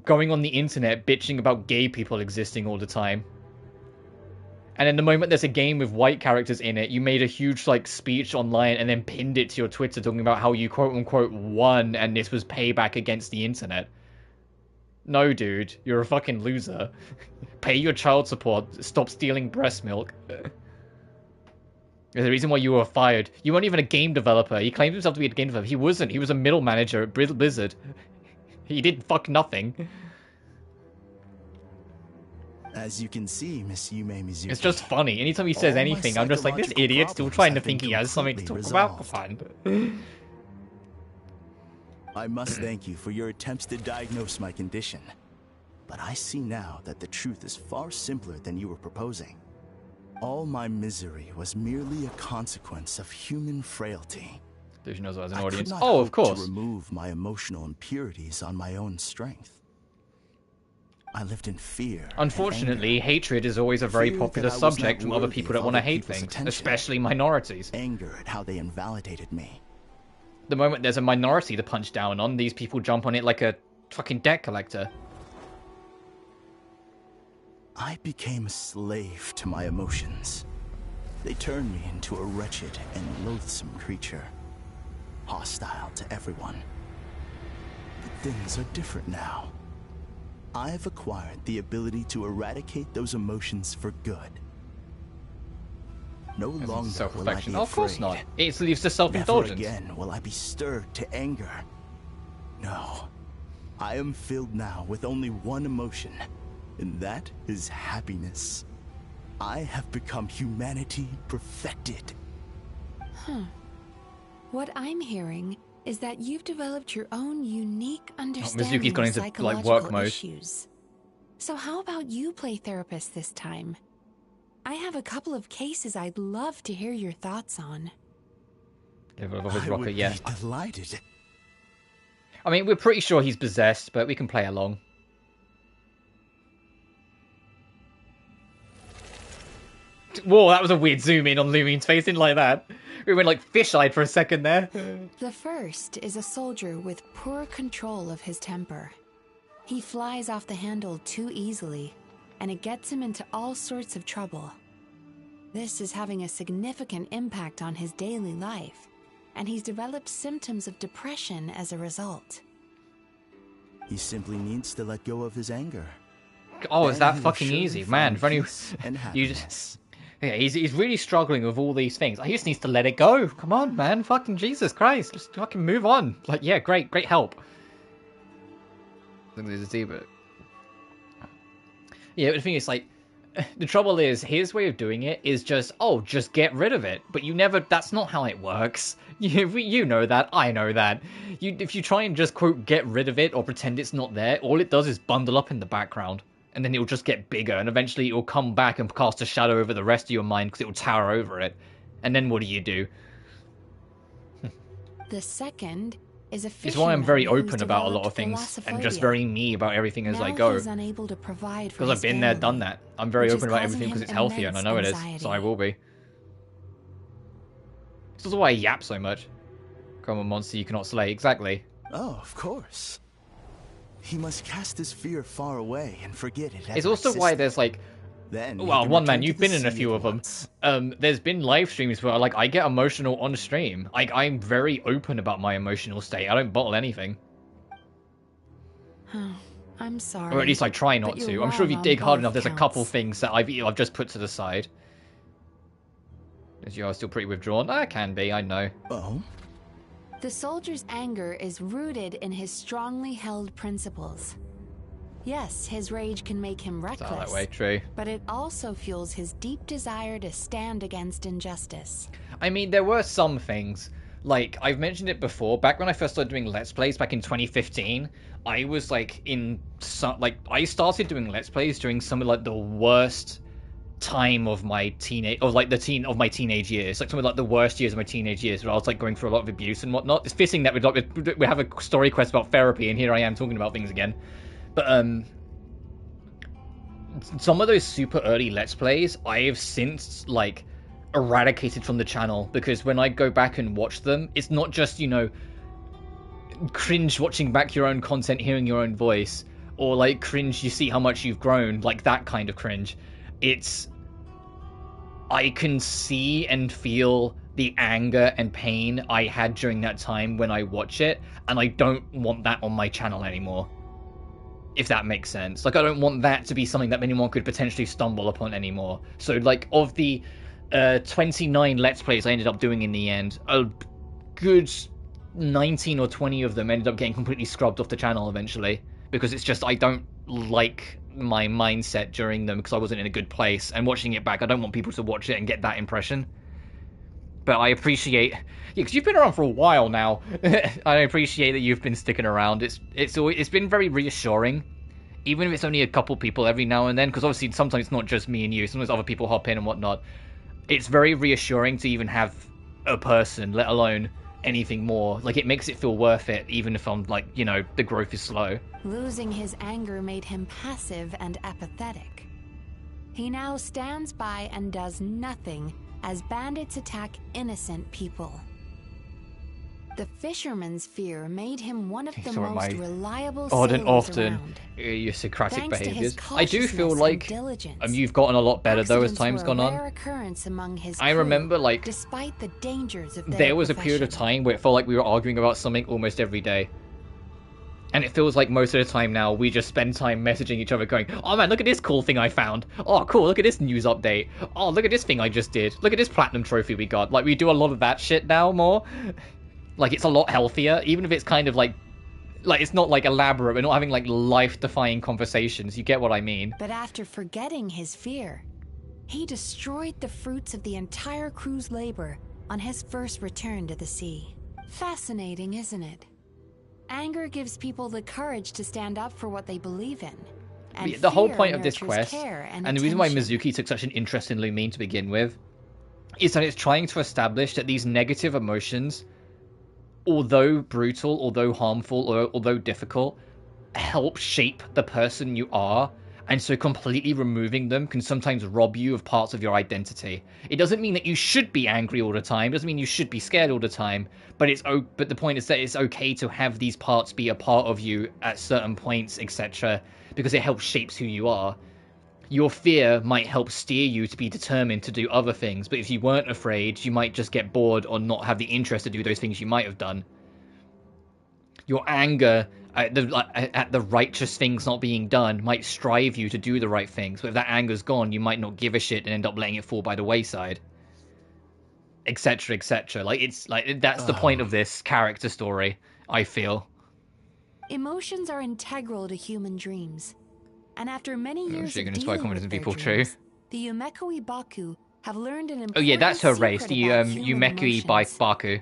going on the internet bitching about gay people existing all the time. And then the moment there's a game with white characters in it, you made a huge speech online and then pinned it to your Twitter talking about how you quote-unquote won and this was payback against the internet. No, dude, you're a fucking loser. Pay your child support, stop stealing breast milk. There's a reason why you were fired. You weren't even a game developer. He claimed himself to be a game developer. He wasn't. He was a middle manager at Blizzard. He did fuck nothing.
As you can see, Miss Yume Mizuki,
it's just funny. Anytime he says anything, I'm just like, this idiot still trying to think he has something to talk about for fun.
I must thank you for your attempts to diagnose my condition. But I see now that the truth is far simpler than you were proposing. All my misery was merely a consequence of human frailty.
Did you know that as an audience?
Oh,
of course.
To remove my emotional impurities on my own strength. I lived in fear.
Unfortunately, hatred is always a very popular subject from other people that want to hate things, especially minorities.
Anger at how they invalidated me.
The moment there's a minority to punch down on, these people jump on it like a fucking debt collector.
I became a slave to my emotions. They turned me into a wretched and loathsome creature, hostile to everyone. But things are different now. I've acquired the ability to eradicate those emotions for good. No longer will I be afraid.
Of course not. It leads to self-indulgence.
Never again will I be stirred to anger. No. I am filled now with only one emotion, and that is happiness. I have become humanity perfected.
What I'm hearing is that you've developed your own unique understanding
Mizuki's gone
of
into, like,
psychological
work mode.
issues. So how about you play therapist this time? I have a couple of cases I'd love to hear your thoughts on.
Yeah, but of his
I
rocket,
would
yeah.
be delighted.
I mean, we're pretty sure he's possessed, but we can play along. Whoa, that was a weird zoom in on Lumine's face, didn't like that. We went like fish-eyed for a second there.
The first is a soldier with poor control of his temper. He flies off the handle too easily, and it gets him into all sorts of trouble. This is having a significant impact on his daily life, and he's developed symptoms of depression as a result.
He simply needs to let go of his anger.
Oh, is that
Then he'll
fucking
surely
easy, man?
find
If only
peace and
you
happiness.
just. Yeah, he's really struggling with all these things. He just needs to let it go. Come on, man. Fucking Jesus Christ. Just fucking move on. Like, yeah, great help. I think there's a D, but... Yeah, but the thing is, like, the trouble is, his way of doing it is just, oh, just get rid of it. But you never, that's not how it works. You know that, I know that. If you try and just, quote, get rid of it or pretend it's not there, all it does is bundle up in the background. And then it'll just get bigger, and eventually it'll come back and cast a shadow over the rest of your mind because it will tower over it. And then what do?
The second is a fisherman.
It's why I'm very
who's
open about a lot of
developed
things and just
thalassophobia.
very me about everything as I
Now
go.
he's unable to provide for
Because I've
his
been there,
family,
done that. I'm very
which
open
is
about
causing
everything because
him
it's healthier, and I know it is,
immense
so I will be. This is why I yap so much. Come on, monster you cannot slay. Exactly.
Oh, of course. He must cast his fear far away and forget it.
It's also why there's like...
Then he
well,
can
one
return
man,
to
you've
the
been in a
sea
few
at
of them.
once.
There's been live streams where like I get emotional on stream. Like I'm very open about my emotional state. I don't bottle anything.
I'm sorry.
Or at least I try not
but
to.
you're
I'm sure if you
wrong
dig
on
hard
both
enough, there's a
counts.
couple things that I've just put to the side. As you are still pretty withdrawn. I can be, I know.
Oh?
The soldier's anger is rooted in his strongly held principles. Yes, his rage can make him reckless,
that way, true.
but it also fuels his deep desire to stand against injustice.
I mean, there were some things, like, I've mentioned it before, back when I first started doing Let's Plays back in 2015, I was, like, I started doing Let's Plays during some of, like, the worst time of my teenage, or, like, of my teenage years, like, some of, like, the worst years of my teenage years, where I was, like, going through a lot of abuse and whatnot. It's fitting that we have a story quest about therapy, and here I am talking about things again. But, some of those super early Let's Plays, I have since, like, eradicated from the channel, because when I go back and watch them, it's not just, you know, cringe watching back your own content, hearing your own voice, or, like, cringe, you see how much you've grown, like, that kind of cringe. It's... I can see and feel the anger and pain I had during that time when I watch it, and I don't want that on my channel anymore. If that makes sense. Like, I don't want that to be something that anyone could potentially stumble upon anymore. So, like, of the 29 Let's Plays I ended up doing in the end, a good 19 or 20 of them ended up getting completely scrubbed off the channel eventually. Because it's just, I don't like my mindset during them because I wasn't in a good place. And watching it back, I don't want people to watch it and get that impression. But I appreciate... Yeah, because you've been around for a while now. I appreciate that you've been sticking around. It's been very reassuring. Even if it's only a couple people every now and then. Because obviously sometimes it's not just me and you. Sometimes other people hop in and whatnot. It's very reassuring to even have a person, let alone anything more. Like, it makes it feel worth it. Even if I'm, like, you know, the growth is slow.
Losing his anger made him passive and apathetic. He now stands by and does nothing as bandits attack innocent people. The fisherman's fear made him one of the most reliable
Odd and
sailors
often
around.
idiosyncratic
Thanks to his
behaviors. I do feel
cautiousness
like
and diligence,
you've gotten a lot better though as
accidents
time's
were
gone
a
on.
rare occurrence among his
I
crew,
remember, like,
despite the dangers of their
there was a period of time where it felt like we were arguing about something almost every day. And it feels like most of the time now, we just spend time messaging each other going, oh man, look at this cool thing I found. Oh cool, look at this news update. Oh, look at this thing I just did. Look at this platinum trophy we got. Like, we do a lot of that shit now more. Like, it's a lot healthier, even if it's kind of like it's not like elaborate. We're not having like life-defying conversations. You get what I mean?
But after forgetting his fear, he destroyed the fruits of the entire crew's labor on his first return to the sea. Fascinating, isn't it? Anger gives people the courage to stand up for what they believe in. And
The whole
fear
point of this
nurtures
quest,
care
and the reason why
attention.
Mizuki took such an interest in Lumine to begin with, is that it's trying to establish that these negative emotions, although brutal, although harmful, or although difficult, help shape the person you are, and so completely removing them can sometimes rob you of parts of your identity. It doesn't mean that you should be angry all the time, it doesn't mean you should be scared all the time, but the point is that it's okay to have these parts be a part of you at certain points, etc., because it helps shapes who you are. Your fear might help steer you to be determined to do other things, but if you weren't afraid, you might just get bored or not have the interest to do those things you might have done. Your anger at the righteous things not being done might strive you to do the right things, but if that anger's gone, you might not give a shit and end up letting it fall by the wayside, etc., etc. That's the point of this character story, I feel.
Emotions are integral to human dreams. And after many years
She can
of
inspire
dealing
confidence
with
in
their
people
dreams,
too.
the Yumekoi Baku have learned an important
Oh yeah, that's her race,
secret
the
about human
Yumekui
emotions.
Baku.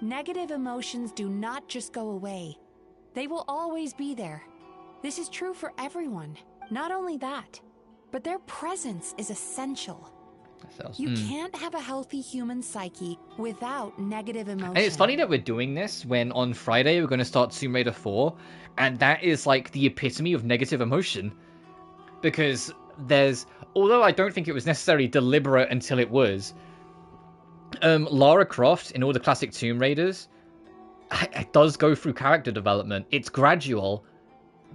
Negative emotions do not just go away. They will always be there. This is true for everyone. Not only that, but their presence is essential. You can't have a healthy human psyche without negative emotion.
And it's funny that we're doing this when on Friday we're going to start Tomb Raider 4, and that is like the epitome of negative emotion. Because although I don't think it was necessarily deliberate until it was, Lara Croft in all the classic Tomb Raiders, it does go through character development. It's gradual,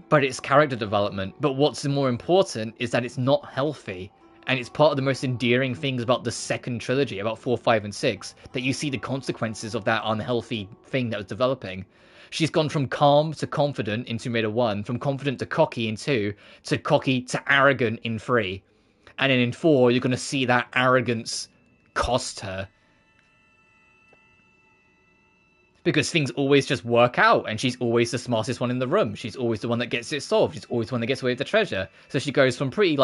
but it's character development. But what's more important is that it's not healthy. And it's part of the most endearing things about the second trilogy, about 4, 5, and 6, that you see the consequences of that unhealthy thing that was developing. She's gone from calm to confident in Tomb Raider 1, from confident to cocky in 2, to cocky to arrogant in 3. And then in 4, you're going to see that arrogance cost her. Because things always just work out, and she's always the smartest one in the room. She's always the one that gets it solved. She's always the one that gets away with the treasure. So she goes from pretty,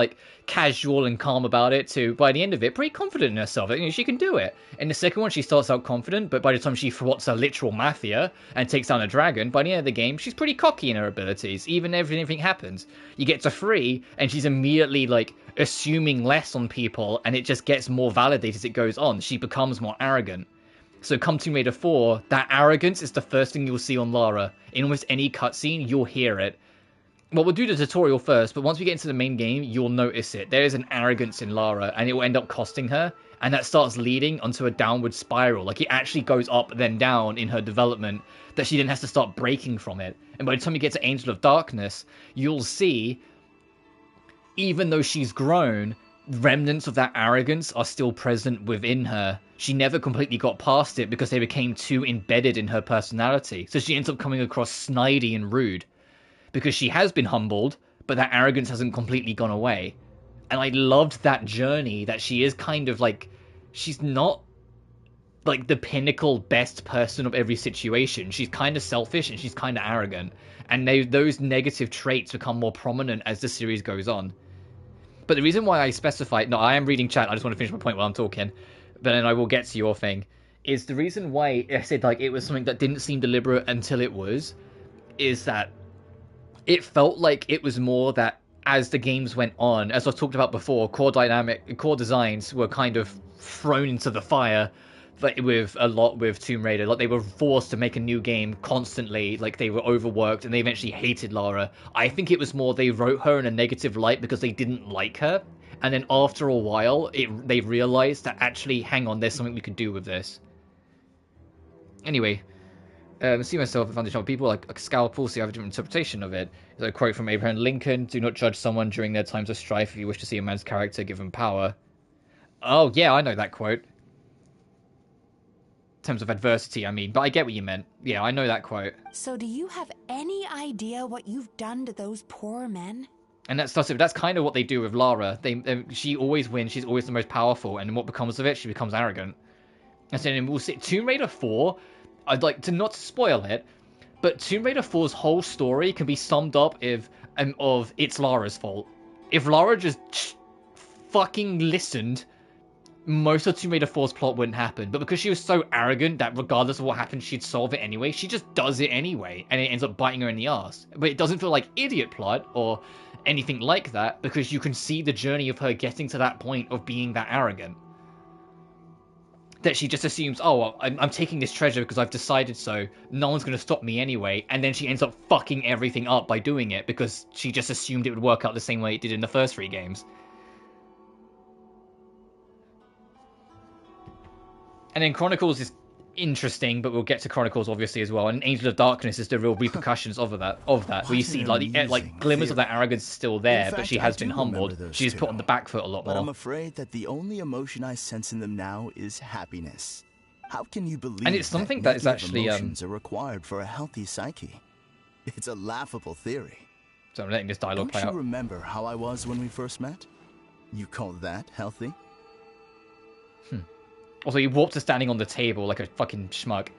casual and calm about it to, by the end of it, pretty confident in herself. She can do it. In the second one, she starts out confident, but by the time she thwarts a literal mafia and takes down a dragon, by the end of the game, she's pretty cocky in her abilities, even if anything happens. You get to 3, and she's immediately, assuming less on people, and it just gets more validated as it goes on. She becomes more arrogant. So come Tomb Raider 4, that arrogance is the first thing you'll see on Lara. In almost any cutscene, you'll hear it. Well, we'll do the tutorial first, but once we get into the main game, you'll notice it. There is an arrogance in Lara, and it will end up costing her, and that starts leading onto a downward spiral. It actually goes up, then down in her development, that she then has to start breaking from it. And by the time you get to Angel of Darkness, you'll see, even though she's grown, remnants of that arrogance are still present within her. She never completely got past it because they became too embedded in her personality. So she ends up coming across snidey and rude. Because she has been humbled, but that arrogance hasn't completely gone away. And I loved that journey, that she is kind of she's not the pinnacle best person of every situation. She's kind of selfish and she's kind of arrogant. And those negative traits become more prominent as the series goes on. But the reason why I specified... No, I am reading chat. I just want to finish my point while I'm talking. But then I will get to your thing. Is the reason why I said it was something that didn't seem deliberate until it was... Is that it felt like it was more that as the games went on, as I've talked about before, core designs were kind of thrown into the fire with Tomb Raider. They were forced to make a new game constantly. They were overworked and they eventually hated Lara. I think it was more they wrote her in a negative light because they didn't like her. And then after a while, they realized that actually, hang on, there's something we could do with this. Anyway, see myself and foundation of people like a scalpel, so you have a different interpretation of it. There's a quote from Abraham Lincoln: "Do not judge someone during their times of strife if you wish to see a man's character given power." Oh, yeah, I know that quote. In terms of adversity, I mean, but I get what you meant. Yeah, I know that quote.
So do you have any idea what you've done to those poor men?
And that's kind of what they do with Lara. She always wins. She's always the most powerful. And what becomes of it? She becomes arrogant. And so then we'll see Tomb Raider 4. I'd like to not spoil it, but Tomb Raider 4's whole story can be summed up of it's Lara's fault. If Lara just fucking listened most of Tomb Raider 4's plot wouldn't happen. But because she was so arrogant that regardless of what happened, she'd solve it anyway, she just does it anyway, and it ends up biting her in the ass. But it doesn't feel like idiot plot or anything like that, because you can see the journey of her getting to that point of being that arrogant. That she just assumes, oh, I'm taking this treasure because I've decided so. No one's going to stop me anyway. And then she ends up fucking everything up by doing it because she just assumed it would work out the same way it did in the first 3 games. And then Chronicles is interesting, but we'll get to Chronicles obviously as well. And Angel of Darkness is the real repercussions of that. Where you see like glimmers of that arrogance still there, but she has been humbled. She's put on the back foot a lot more.
But I'm afraid that the only emotion I sense in them now is happiness. How can you believe?
And it's something that is actually
emotions are required for a healthy psyche? It's a laughable theory.
So I'm letting this dialogue play out.
Don't you remember how I was when we first met? You call that healthy?
Also, he warped to standing on the table like a fucking schmuck.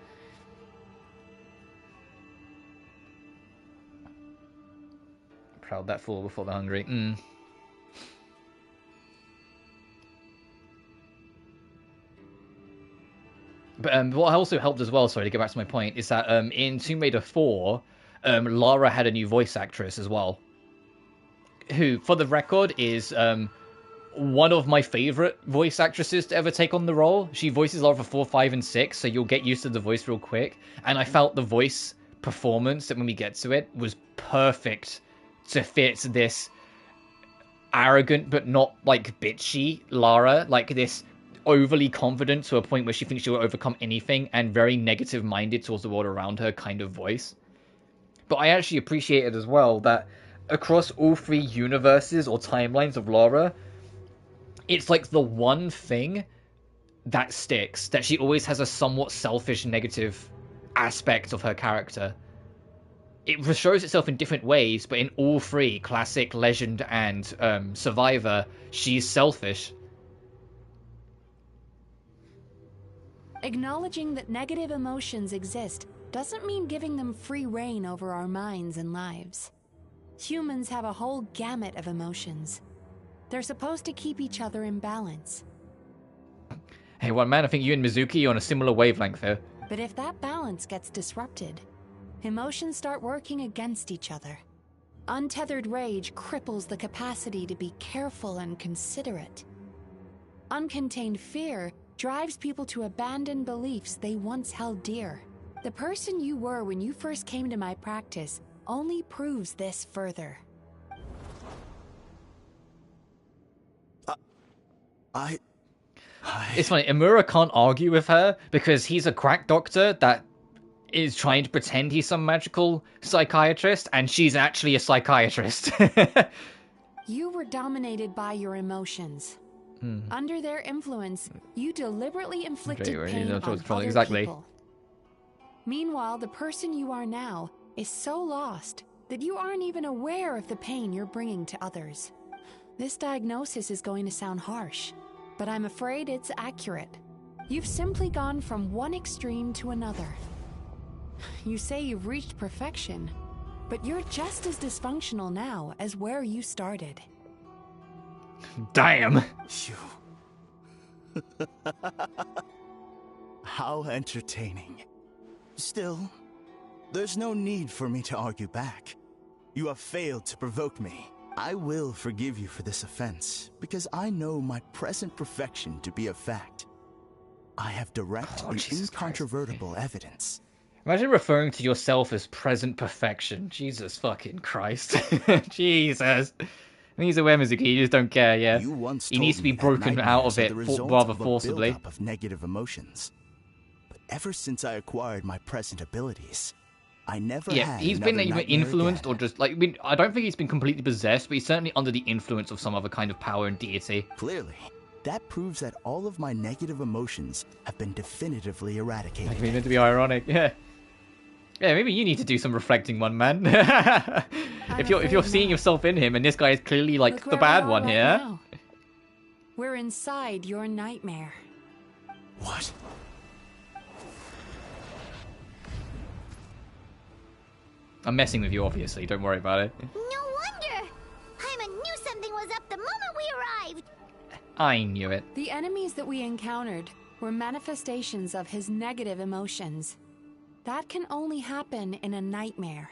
Proud that fool before the hungry. But what also helped as well, sorry to get back to my point, is that in Tomb Raider 4, Lara had a new voice actress as well. Who, for the record, is one of my favorite voice actresses to ever take on the role. She voices Lara for 4, 5, and 6, so you'll get used to the voice real quick. And I felt the voice performance, that when we get to it, was perfect to fit this arrogant but not like bitchy Lara, like this overly confident to a point where she thinks she will overcome anything and very negative minded towards the world around her kind of voice. But I actually appreciated as well that across all 3 universes or timelines of Lara, it's like the one thing that sticks, that she always has a somewhat selfish negative aspect of her character. It shows itself in different ways, but in all 3, Classic, Legend, and Survivor, she's selfish.
Acknowledging that negative emotions exist doesn't mean giving them free rein over our minds and lives. Humans have a whole gamut of emotions. They're supposed to keep each other in balance.
Hey, one man, I think you and Mizuki are on a similar wavelength here.
But if that balance gets disrupted, emotions start working against each other. Untethered rage cripples the capacity to be careful and considerate. Uncontained fear drives people to abandon beliefs they once held dear. The person you were when you first came to my practice only proves this further.
It's funny, Imura can't argue with her because he's a quack doctor that is trying to pretend he's some magical psychiatrist, and she's actually a psychiatrist.
You were dominated by your emotions. Under their influence, you deliberately inflicted pain on other people. Meanwhile, the person you are now is so lost that you aren't even aware of the pain you're bringing to others. This diagnosis is going to sound harsh, but I'm afraid it's accurate. You've simply gone from one extreme to another. You say you've reached perfection, but you're just as dysfunctional now as where you started.
Damn!
How entertaining. Still, there's no need for me to argue back. You have failed to provoke me. I will forgive you for this offense, because I know my present perfection to be a fact. I have direct and incontrovertible evidence.
Imagine referring to yourself as present perfection. Jesus fucking Christ. Jesus. He's aware, Mizuki, you just don't care, yeah. He needs to be broken out of it rather forcibly.
Of negative emotions. But ever since I acquired my present abilities, I never had
he's been even influenced or just like I don't think he's been completely possessed, but he's certainly under the influence of some other kind of power and deity.
Clearly, that proves that all of my negative emotions have been definitively eradicated.
Like, meant to be ironic, yeah. Yeah, maybe you need to do some reflecting, one man. if you're seeing yourself in him, and this guy is clearly like the bad one here.
Now. We're inside your nightmare.
What?
I'm messing with you, obviously. Don't worry about it.
No wonder! Paimon knew something was up the moment we arrived!
I knew it.
The enemies that we encountered were manifestations of his negative emotions. That can only happen in a nightmare.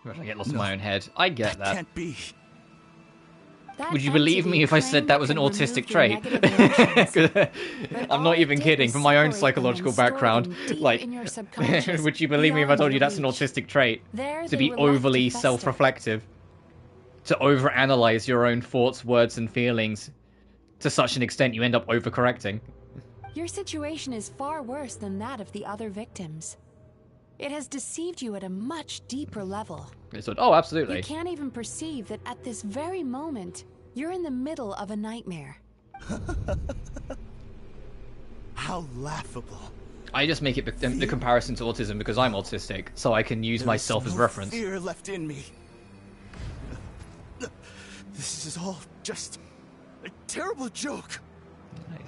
I get lost in my own head. I get that.
Can't be.
Would you believe me if I said that was an autistic trait? I'm not even kidding. From my own psychological background, like, would you believe me if I told you that's an autistic trait? To be overly self-reflective, to overanalyze your own thoughts, words, and feelings to such an extent you end up overcorrecting.
Your situation is far worse than that of the other victims. It has deceived you at a much deeper level.
Oh, absolutely.
You can't even perceive that at this very moment, you're in the middle of a nightmare.
How laughable.
I just make it the comparison to autism because I'm autistic, so I can use myself as reference.
Fear left in me. This is all just a terrible joke.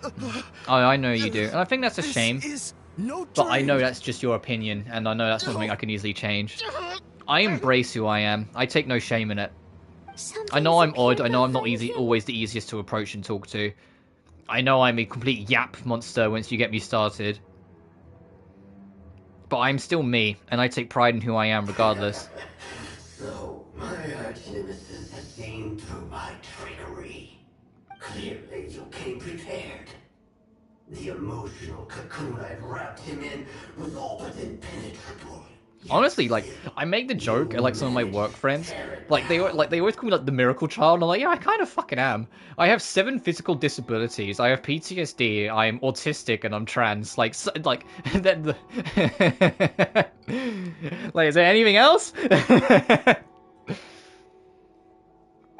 Oh, I know you do, and I think that's a shame.
No
but I know that's just your opinion, and I know that's something I can easily change. I embrace who I am. I take no shame in it. I know I'm odd. I know I'm not always the easiest to approach and talk to. I know I'm a complete yap monster once you get me started. But I'm still me, and I take pride in who I am regardless.
So, my arch-nemesis has seen through my trickery. Clearly, you came prepared. The emotional cocoon I'd wrapped him in was all but impenetrable.
Honestly, like, I make the joke at, like, some of my work friends. Like, they always call me, like, the miracle child. And I'm like, yeah, I kind of fucking am. I have 7 physical disabilities. I have PTSD. I'm autistic and I'm trans. Like, then like, is there anything else?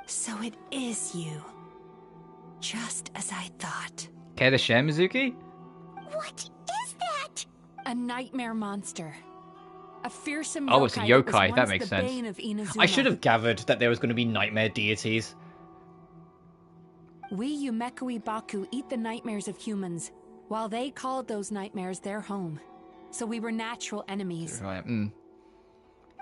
So it is you. Just as I thought.
Care to share, Mizuki?
What is that?
A nightmare monster. A fearsome yokai.
Oh, it's a yokai. That makes sense.
Inazuma.
I should have gathered that there was going to be nightmare deities.
We Yumekui Baku eat the nightmares of humans, while they called those nightmares their home. So we were natural enemies.
Right.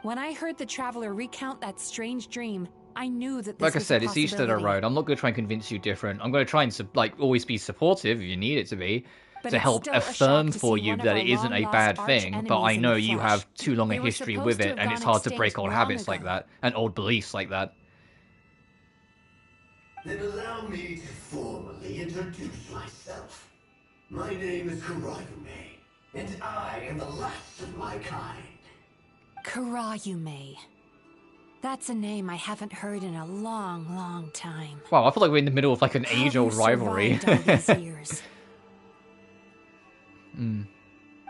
When I heard the traveler recount that strange dream, I knew that this
like I
was
said,
a
it's each to their
possibility.
road. I'm not going to try and convince you different. I'm going to try and always be supportive if you need it to be,
But
to
it's
help
still a
affirm
shock to
for
see
you
one of
that
our
it isn't a
long-lost
bad
arch
thing. But
enemies
I
in
know
the
you
flesh.
have too long a
They were
history
supposed
with
to
it,
have
and it's
gone
hard to break
extinct
old
long
habits like
ago.
that and old beliefs like that.
Then allow me to formally introduce myself. My name is Kurumi, and I am the last of my kind.
Kurayume. That's a name I haven't heard in a long, long time.
Wow, I feel like we're in the middle of like an
How
age-old
you
rivalry.
survived all these years.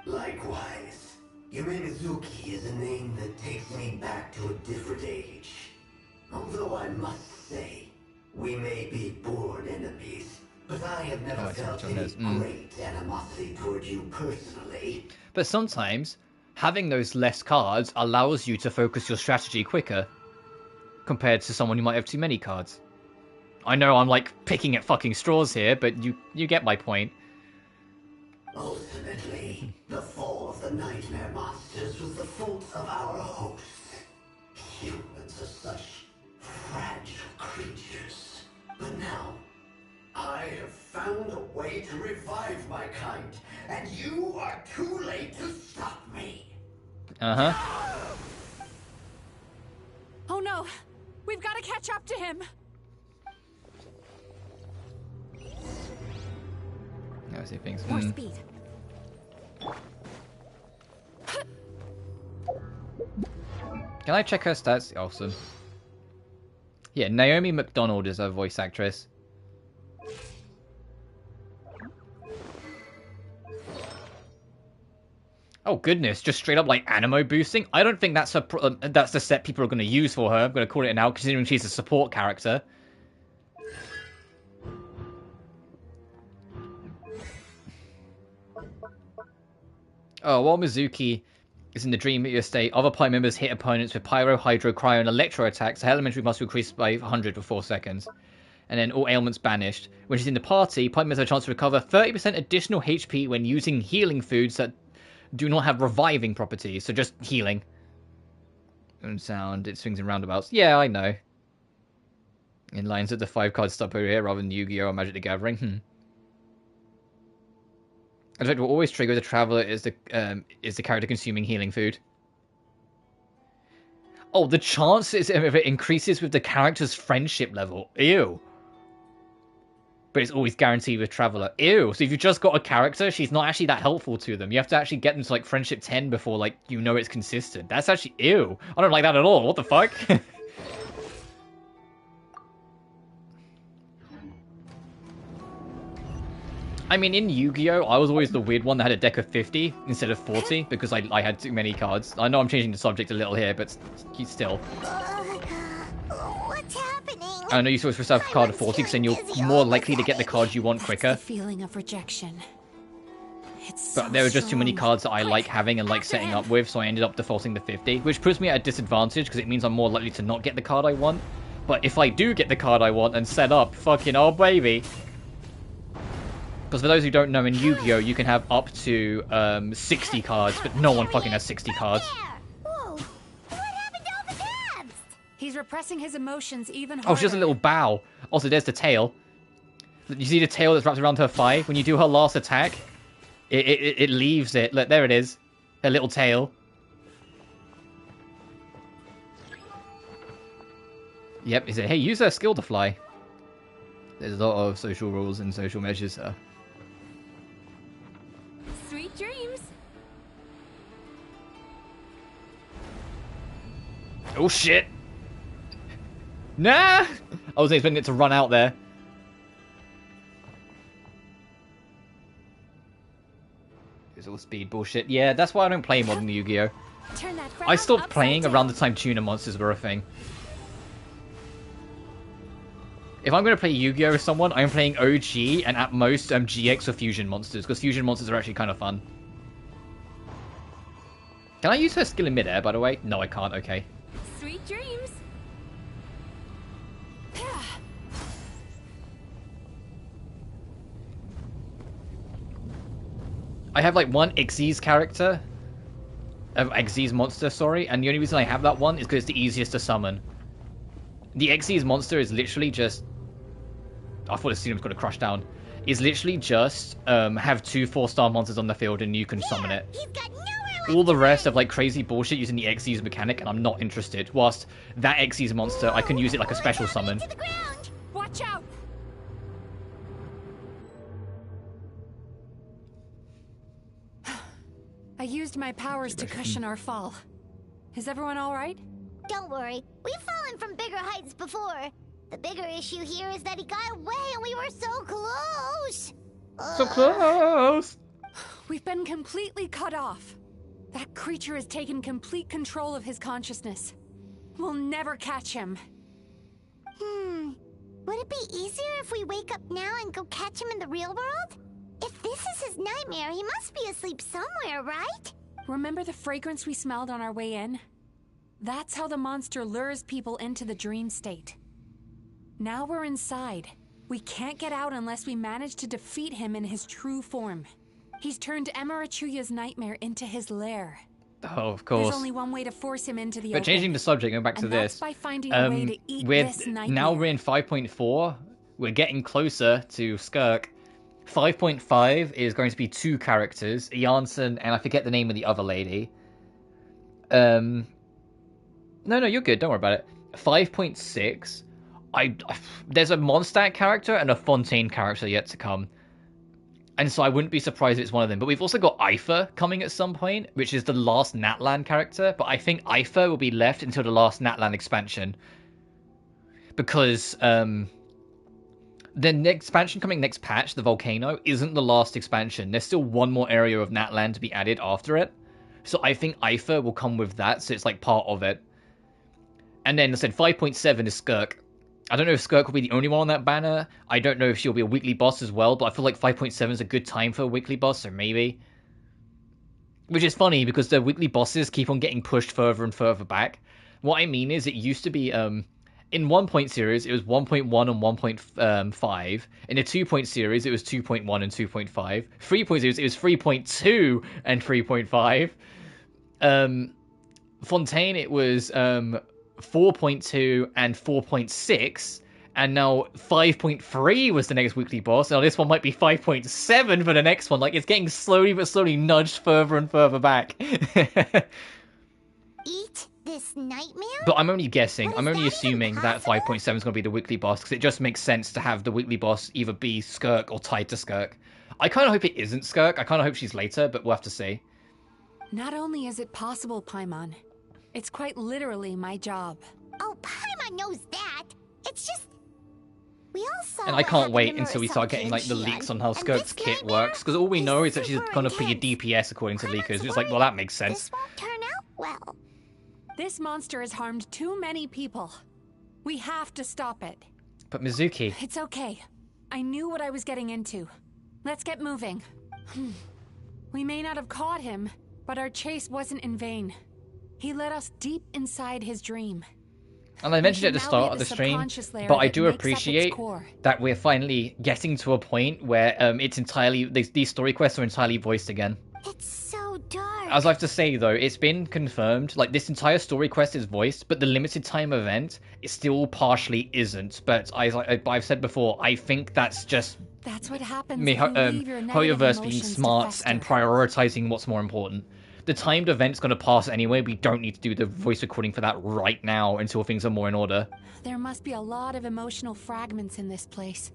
Likewise, Yumezuki is a name that takes me back to a different age. Although I must say, we may be born enemies, but I have never felt any great animosity toward you personally.
But sometimes, having those less cards allows you to focus your strategy quicker, compared to someone who might have too many cards. I know I'm like picking at fucking straws here, but you get my point.
Ultimately, the fall of the nightmare monsters was the fault of our hosts. Humans are such fragile creatures. But now, I have found a way to revive my kind, and you are too late to stop me.
Uh-huh.
Oh no! We've got to catch up to him!
I see things.
More speed.
Can I check her stats? Awesome. Yeah, Naomi McDonald is her voice actress. Oh goodness, just straight up like animo boosting. I don't think that's that's the set people are going to use for her. I'm going to call it now, considering she's a support character. Oh, while Mizuki is in the dream state, other party members hit opponents with pyro, hydro, cryo, and electro attacks. Her elementary must increase by 100 for 4 seconds. And then all ailments banished. When she's in the party, party members have a chance to recover 30% additional HP when using healing foods that do not have reviving properties. So just healing. And sound, it swings in roundabouts. Yeah, I know. In lines with the 5-card stop over here rather than Yu-Gi-Oh! Or Magic the Gathering. In fact, will always trigger the traveler is the character consuming healing food. Oh, the chances of it increases with the character's friendship level. Ew. But it's always guaranteed with Traveler. Ew. So if you've just got a character, she's not actually that helpful to them. You have to actually get them to like friendship 10 before like you know it's consistent. That's actually ew. I don't like that at all. What the fuck? I mean, in Yu-Gi-Oh, I was always the weird one that had a deck of 50 instead of 40 because I had too many cards. I know I'm changing the subject a little here, but still.
What's happening?
I know you're supposed to have a card of 40 because then you're more likely to get the cards you want quicker.
The feeling of rejection.
But there were just too many cards that I like having and like setting up with, so I ended up defaulting to 50, which puts me at a disadvantage because it means I'm more likely to not get the card I want. But if I do get the card I want and set up, fucking oh baby. Because for those who don't know, in Yu-Gi-Oh, you can have up to 60 cards, but no one fucking has 60 cards.
Whoa! What happened to all the tabs?
He's repressing his emotions even harder.
Oh, she has a little bow. Also, there's the tail. You see the tail that's wrapped around her thigh? When you do her last attack, it leaves it. Look, there it is. Her little tail. Yep, he said, hey, use her skill to fly. There's a lot of social rules and social measures.
Sweet dreams.
Oh shit! Nah! I wasn't expecting it to run out there. It's all speed bullshit. Yeah, that's why I don't play modern Yu-Gi-Oh! I stopped playing around the time tuna monsters were a thing. If I'm going to play Yu-Gi-Oh! With someone, I'm playing OG and at most GX or Fusion Monsters, because Fusion Monsters are actually kind of fun. Can I use her skill in midair, by the way? No, I can't. Okay.
Sweet dreams.
I have like one Xyz character, Xyz monster, sorry, and the only reason I have that one is because it's the easiest to summon. The Xyz monster is literally just... I thought the stadium was going to crush down. Is literally just have 2 4-star monsters on the field and you can summon it. All the rest of like crazy bullshit using the Xyz mechanic, and I'm not interested. Whilst that Xyz monster, I can use it like a special summon.
Watch out! I used my powers to cushion our fall. Is everyone all right?
Don't worry, we've fallen from bigger heights before. The bigger issue here is that he got away and we were so close.
So close!
We've been completely cut off. That creature has taken complete control of his consciousness. We'll never catch him.
Would it be easier if we wake up now and go catch him in the real world? If this is his nightmare, he must be asleep somewhere, right?
Remember the fragrance we smelled on our way in? That's how the monster lures people into the dream state. Now we're inside. We can't get out unless we manage to defeat him in his true form. He's turned Emarachuya's nightmare into his lair.
Oh, of course.
There's only one way to force him into the
But
open.
changing the subject, going back to
And
this.
that's by finding a way to eat this nightmare.
Now we're in 5.4. We're getting closer to Skirk. 5.5 is going to be 2 characters, Janssen and I forget the name of the other lady. No, you're good. Don't worry about it. 5.6, there's a Mondstadt character and a Fontaine character yet to come. And so I wouldn't be surprised if it's one of them. But we've also got Ifa coming at some point, which is the last Natlan character. But I think Ifa will be left until the last Natlan expansion. Because the next expansion coming next patch, the Volcano, isn't the last expansion. There's still one more area of Natlan to be added after it. So I think Ifa will come with that, so it's like part of it. And then I said 5.7 is Skirk. I don't know if Skirk will be the only one on that banner. I don't know if she'll be a weekly boss as well, but I feel like 5.7 is a good time for a weekly boss, so maybe. Which is funny, because the weekly bosses keep on getting pushed further and further back. What I mean is, it used to be, in 1 series, it was 1.1 and 1.5. In a 2 series, it was 2.1 and 2.5. 3 series, it was 3.2 and 3.5. Fontaine, it was 4.2 and 4.6, And now 5.3 was the next weekly boss. Now this one might be 5.7 for the next one. Like, it's getting slowly but slowly nudged further and further back.
Eat this nightmare?
But I'm only guessing. I'm only assuming that 5.7 is going to be the weekly boss, because it just makes sense to have the weekly boss either be Skirk or tied to Skirk. I kind of hope it isn't Skirk. I kind of hope she's later, but we'll have to see.
Not only is it possible, Paimon, it's quite literally my job.
Oh, Paimon knows that. It's just... We all saw
And I can't wait until we start getting like the leaks on how Skirk's kit works, because all we know is that she's going to be a DPS according to leakers. It's like, well, that makes sense.
This won't turn out well.
This monster has harmed too many people. We have to stop it.
But Mizuki...
It's okay. I knew what I was getting into. Let's get moving. We may not have caught him, but our chase wasn't in vain. He led us deep inside his dream.
And I mentioned at the start of the stream, but I do appreciate that we're finally getting to a point where it's entirely... These story quests are entirely voiced again.
It's so dark.
As I have to say, though, it's been confirmed, like, this entire story quest is voiced, but the limited time event, it still partially isn't. But I've said before, I think that's just...
That's what happens when you leave your negative
Hoyoverse being
emotions
smart
to fester.
and prioritizing what's more important. The timed event's going to pass anyway. We don't need to do the voice recording for that right now until things are more in order.
There must be a lot of emotional fragments in this place.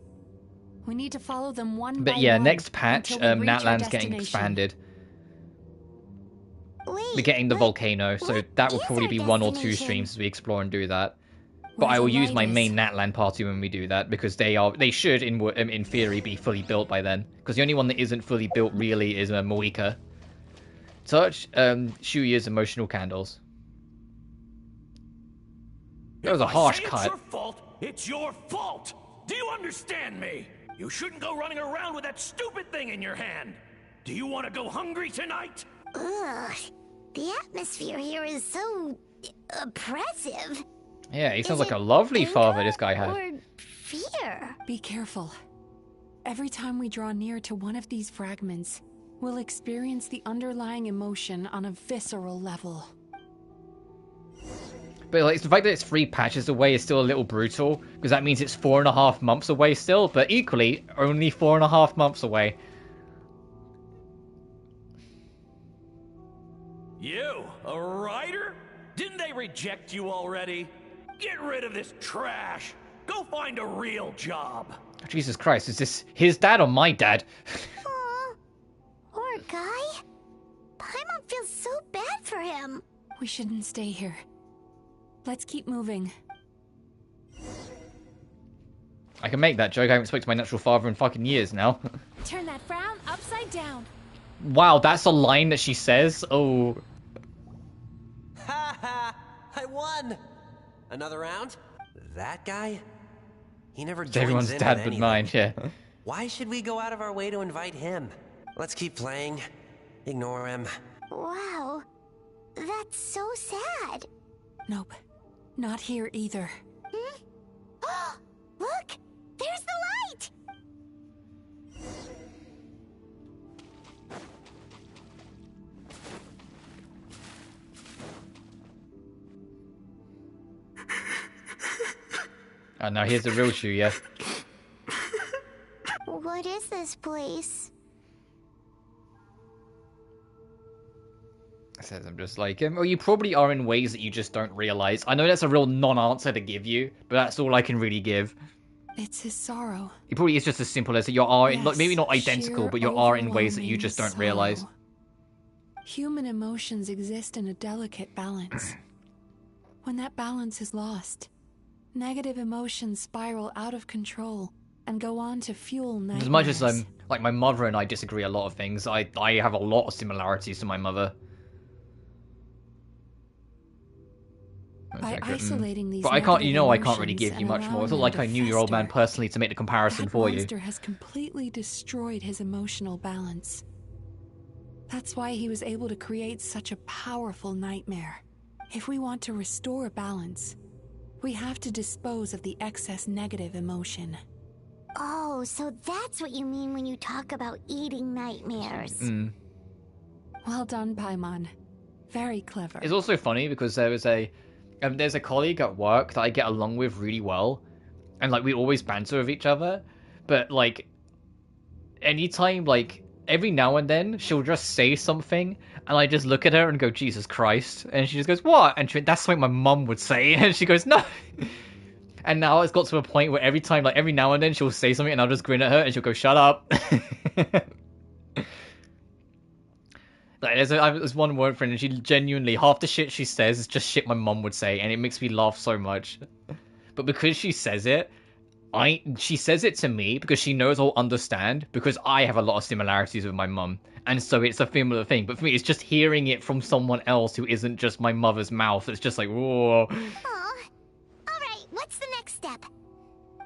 We need to follow them one
But
by
yeah,
one
next patch,
until we reach our
Natlan's getting
destination.
expanded.
Wait,
We're getting the volcano, so that will probably be 1 or 2 streams as we explore and do that. But I will use my main Natlan party when we do that, because they should, in theory, be fully built by then. Because the only one that isn't fully built really is Moika. Touch Shuya's emotional candles. That was a harsh cut.
It's your fault. It's your fault. Do you understand me? You shouldn't go running around with that stupid thing in your hand. Do you want to go hungry tonight?
Ugh. The atmosphere here is so... oppressive.
Yeah, he sounds like a lovely father this guy had.
Or fear.
Be careful. Every time we draw near to one of these fragments, we'll experience the underlying emotion on a visceral level.
But like, the fact that it's 3 patches away is still a little brutal, because that means it's 4.5 months away still, but equally, only 4.5 months away.
You, a writer? Didn't they reject you already? Get rid of this trash. Go find a real job.
Jesus Christ, is this his dad or my dad?
Aw, poor guy. Paimon feels so bad for him.
We shouldn't stay here. Let's keep moving.
I can make that joke. I haven't spoken to my natural father in fucking years now.
Turn that frown upside down.
Wow, that's a line that she says? Oh.
Ha ha! I won! Another round? That guy? He never
It's
joins
everyone's
in
dad
with
but
anything.
mine, yeah.
Why should we go out of our way to invite him? Let's keep playing. Ignore him.
Wow. That's so sad.
Nope. Not here either.
Look! There's the light!
Oh, now here's the real shoe, yeah.
What is this place?
Says I'm just like, well, you probably are in ways that you just don't realize. I know that's a real non-answer to give you, but that's all I can really give.
It's his sorrow.
It probably is just as simple as you are,
Yes,
like, maybe not identical,
sheer
but you are in ways that you
overwhelming
just don't
sorrow.
realize.
Human emotions exist in a delicate balance. When that balance is lost, negative emotions spiral out of control and go on to fuel nightmares.
As much as like my mother and I disagree a lot of things, I have a lot of similarities to my mother.
By isolating these
but I can't,
negative
I can't really
emotions
give you
and
much more. It's not
allowing
like
them
I
to
knew your old man
fester,
personally to make the comparison
that
for you.
monster has completely destroyed his emotional balance. That's why he was able to create such a powerful nightmare. If we want to restore balance, we have to dispose of the excess negative emotion.
Oh, so that's what you mean when you talk about eating nightmares.
Well done, Paimon. Very clever.
It's also funny because there's a colleague at work that I get along with really well, and like we always banter with each other, but like anytime, like every now and then she'll just say something and I just look at her and go, Jesus Christ, and she just goes, what? And that's something my mum would say, and she goes, no. And now it's got to a point where every time, like every now and then she'll say something and I'll just grin at her and she'll go, shut up. Like, there's one word friend and she genuinely, half the shit she says is just shit my mum would say, and it makes me laugh so much. But because she says it, she says it to me because she knows I'll understand, because I have a lot of similarities with my mum, and so it's a similar thing. But for me, it's just hearing it from someone else who isn't just my mother's mouth. It's just like, whoa.
Aw. Alright, what's the next step?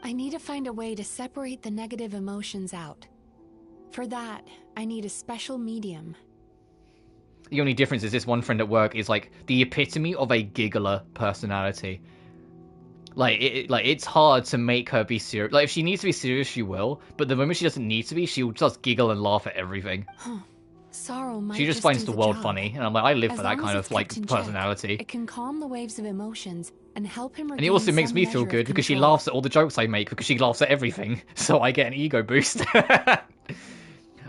I need to find a way to separate the negative emotions out. For that, I need a special medium.
The only difference is this one friend at work is like the epitome of a giggler personality. Like it's hard to make her be serious. Like if she needs to be serious, she will. But the moment she doesn't need to be, she'll just giggle and laugh at everything.
Sorrow might
She just finds
do
the world
job.
funny, and I'm like, I live
As
for that
long
kind
as
of
it's
like
kept in check,
personality.
it can calm the waves of emotions and help him.
And it also makes me feel good because she laughs at all the jokes I make, because she laughs at everything. So I get an ego boost.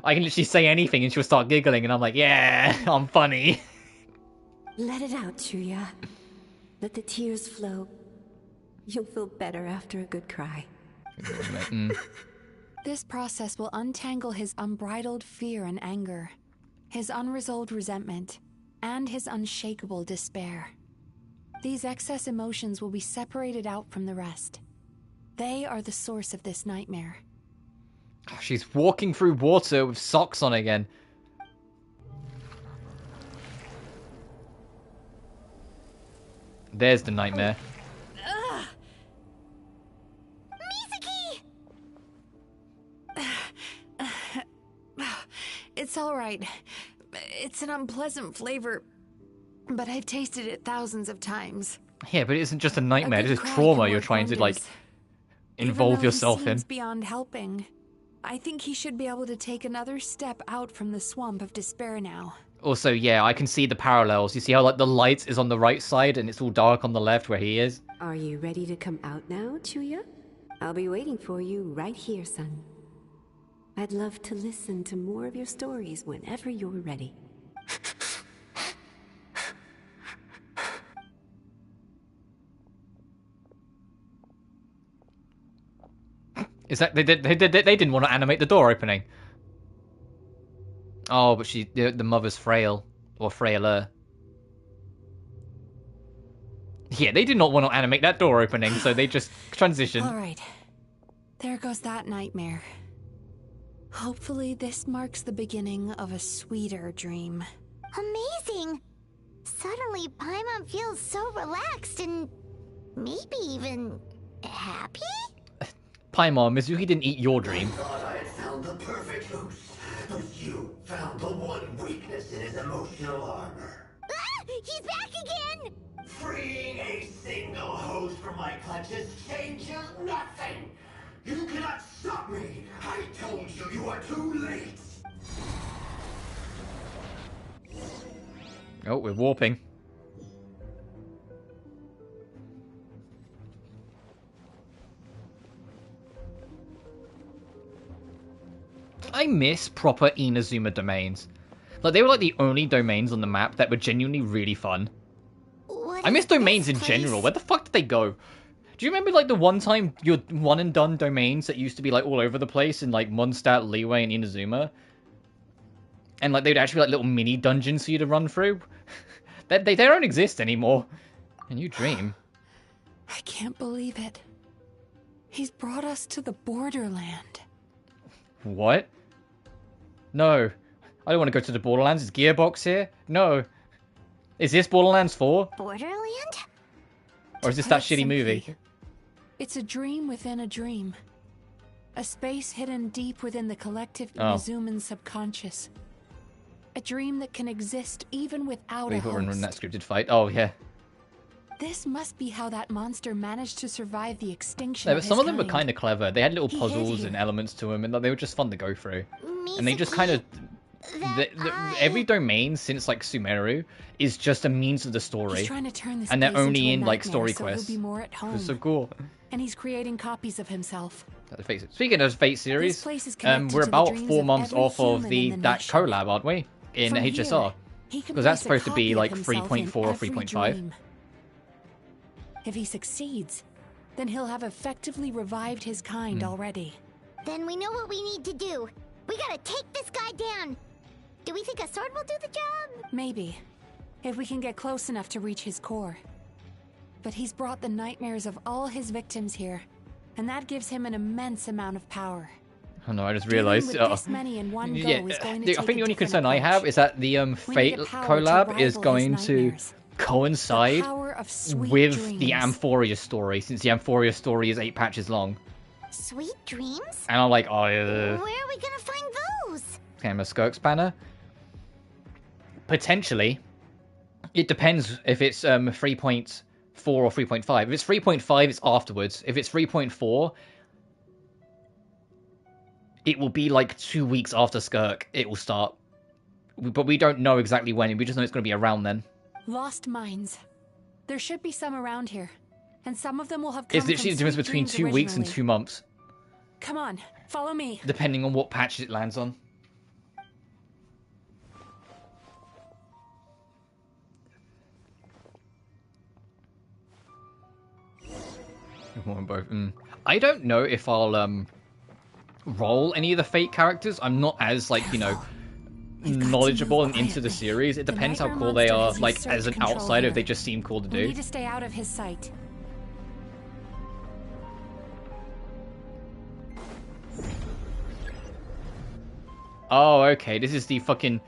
I can literally say anything and she'll start giggling, and I'm like, yeah, I'm funny.
Let it out, Chuya. Let the tears flow. You'll feel better after a good cry.
This process will untangle his unbridled fear and anger, his unresolved resentment, and his unshakable despair. These excess emotions will be separated out from the rest. They are the source of this nightmare.
She's walking through water with socks on again. There's the nightmare.
It's all right. It's an unpleasant flavor, but I've tasted it thousands of times.
Yeah, but it isn't just a nightmare.
A good
This is
cry
trauma
can
you're
work
trying to like
wonders.
involve
Even though
yourself
he
in.
seems beyond helping, I think he should be able to take another step out from the swamp of despair now.
Also, yeah, I can see the parallels. You see how like the light is on the right side and it's all dark on the left where he is?
Are you ready to come out now, Chuya? I'll be waiting for you right here, son. I'd love to listen to more of your stories whenever you're ready.
Is that they didn't want to animate the door opening? Oh, but the mother's frail or frailer. Yeah, they did not want to animate that door opening, so they just transitioned.
All right. There goes that nightmare. Hopefully this marks the beginning of a sweeter dream.
Amazing! Suddenly, Paimon feels so relaxed and maybe even happy?
Paimon, Mizuki didn't eat your dream.
I thought I had found the perfect host, but you found the one weakness in his emotional armor.
Ah! He's back again!
Freeing a single host from my clutches changes nothing! You cannot stop me! I told you you are too late!
Oh, we're warping. I miss proper Inazuma domains. Like, they were like the only domains on the map that were genuinely really fun. I miss domains in general. Where the fuck did they go? Do you remember like the one time your one and done domains that used to be like all over the place in like Mondstadt, Leeway, and Inazuma? And like they'd actually be like little mini dungeons for you to run through? they don't exist anymore. A new dream.
I can't believe it. He's brought us to the borderland.
What? No. I don't want to go to the Borderlands. Is Gearbox here? No. Is this Borderlands 4?
Borderland?
Or is this
To
that
put it
shitty movie?
simply, it's a dream within a dream. A space hidden deep within the collective
Oh.
Inazuman subconscious. A dream that can exist even without
We
a
thought we were in
host.
that scripted fight. Oh, yeah.
This must be how that monster managed to survive the extinction
No,
of
but some
his
of them were kind of clever. They had little
He hid
puzzles
here.
and elements to them, and they were just fun to go through. And they just kind of Every domain since like Sumeru is just a means of the story.
He's trying to turn this
and they're
place
only
into
in
a
like story
nightmare, so
quests.
he'll be more at home.
It's so cool.
And he's creating copies of himself.
Speaking of Fate series,
place is connected
we're
to the
about
dreams
4
of
months
every
off of
human
the
in the
that
nation.
collab, aren't we? In
From
HSR.
here, he can
Because that's
place a
supposed to be
copy of
like
himself in
3.4 or
every
3.5.
dream. If he succeeds, then he'll have effectively revived his kind already.
Then we know what we need to do. We gotta take this guy down. Do we think a sword will do the job?
Maybe, if we can get close enough to reach his core. But he's brought the nightmares of all his victims here, and that gives him an immense amount of power.
Oh no, I just realized.
This many in one go is going to
I
take
think the
a
only
different
concern I
approach.
have is that the Fate
the power to
collab is
rival
going
his
to
nightmares.
coincide
power of sweet
with
dreams.
the Amphoria story, since the Amphoria story is 8 patches long.
Sweet dreams?
And I'm like, oh,
Where are we gonna find those?
Camera Skirk Spanner. Potentially. It depends if it's 3.4 or 3.5. If it's 3.5, it's afterwards. If it's 3.4, it will be like 2 weeks after Skirk. It will start. But we don't know exactly when. We just know it's going to be around then.
Lost mines. There should be some around here, and some of them will have come
It's literally the difference
from
between
Sweet
2 weeks and
originally.
2 months,
Come on, follow me.
depending on what patch it lands on. I don't know if I'll roll any of the Fate characters. I'm not as like, you know, knowledgeable and into the series. It depends how cool they are, like as an outsider, if they just seem cool to
We
do.
need to stay out of his sight.
Oh, okay. This is the fucking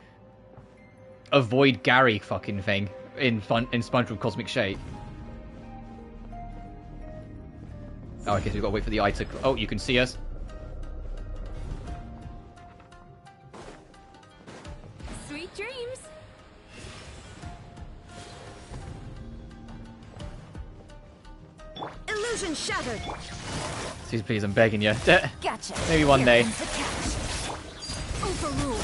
avoid Gary fucking thing in SpongeBob Cosmic Shade. Oh, okay, so we've got to wait for the eye to... Oh, you can see us.
Sweet dreams. Illusion shattered.
Please, I'm begging you.
Gotcha.
Maybe one day.
Overruled.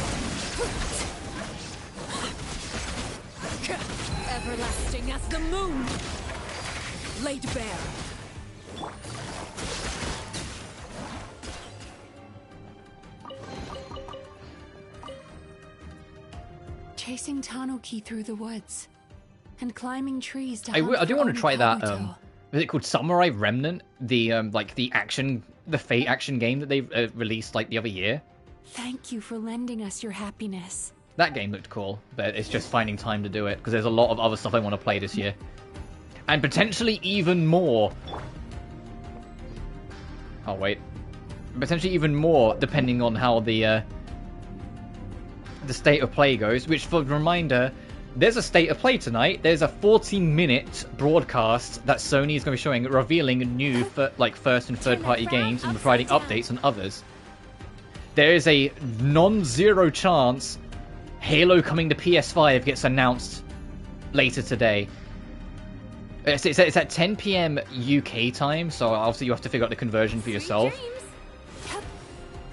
Everlasting as the moon. Laid bare.
Chasing Tanuki through the woods, and climbing trees to
I do want to try that.
Kabuto.
Is it called Samurai Remnant? The like the Fate action game that they released like the other year.
Thank you for lending us your happiness.
That game looked cool, but it's just finding time to do it because there's a lot of other stuff I want to play this year, and potentially even more. Oh wait, potentially even more depending on how the state of play goes. Which, for reminder, there's a state of play tonight. There's a 40-minute broadcast that Sony is going to be showing, revealing new first and third party games and providing updates on others. There is a non-zero chance Halo coming to PS5 gets announced later today. It's at 10 PM UK time, so obviously you have to figure out the conversion for yourself.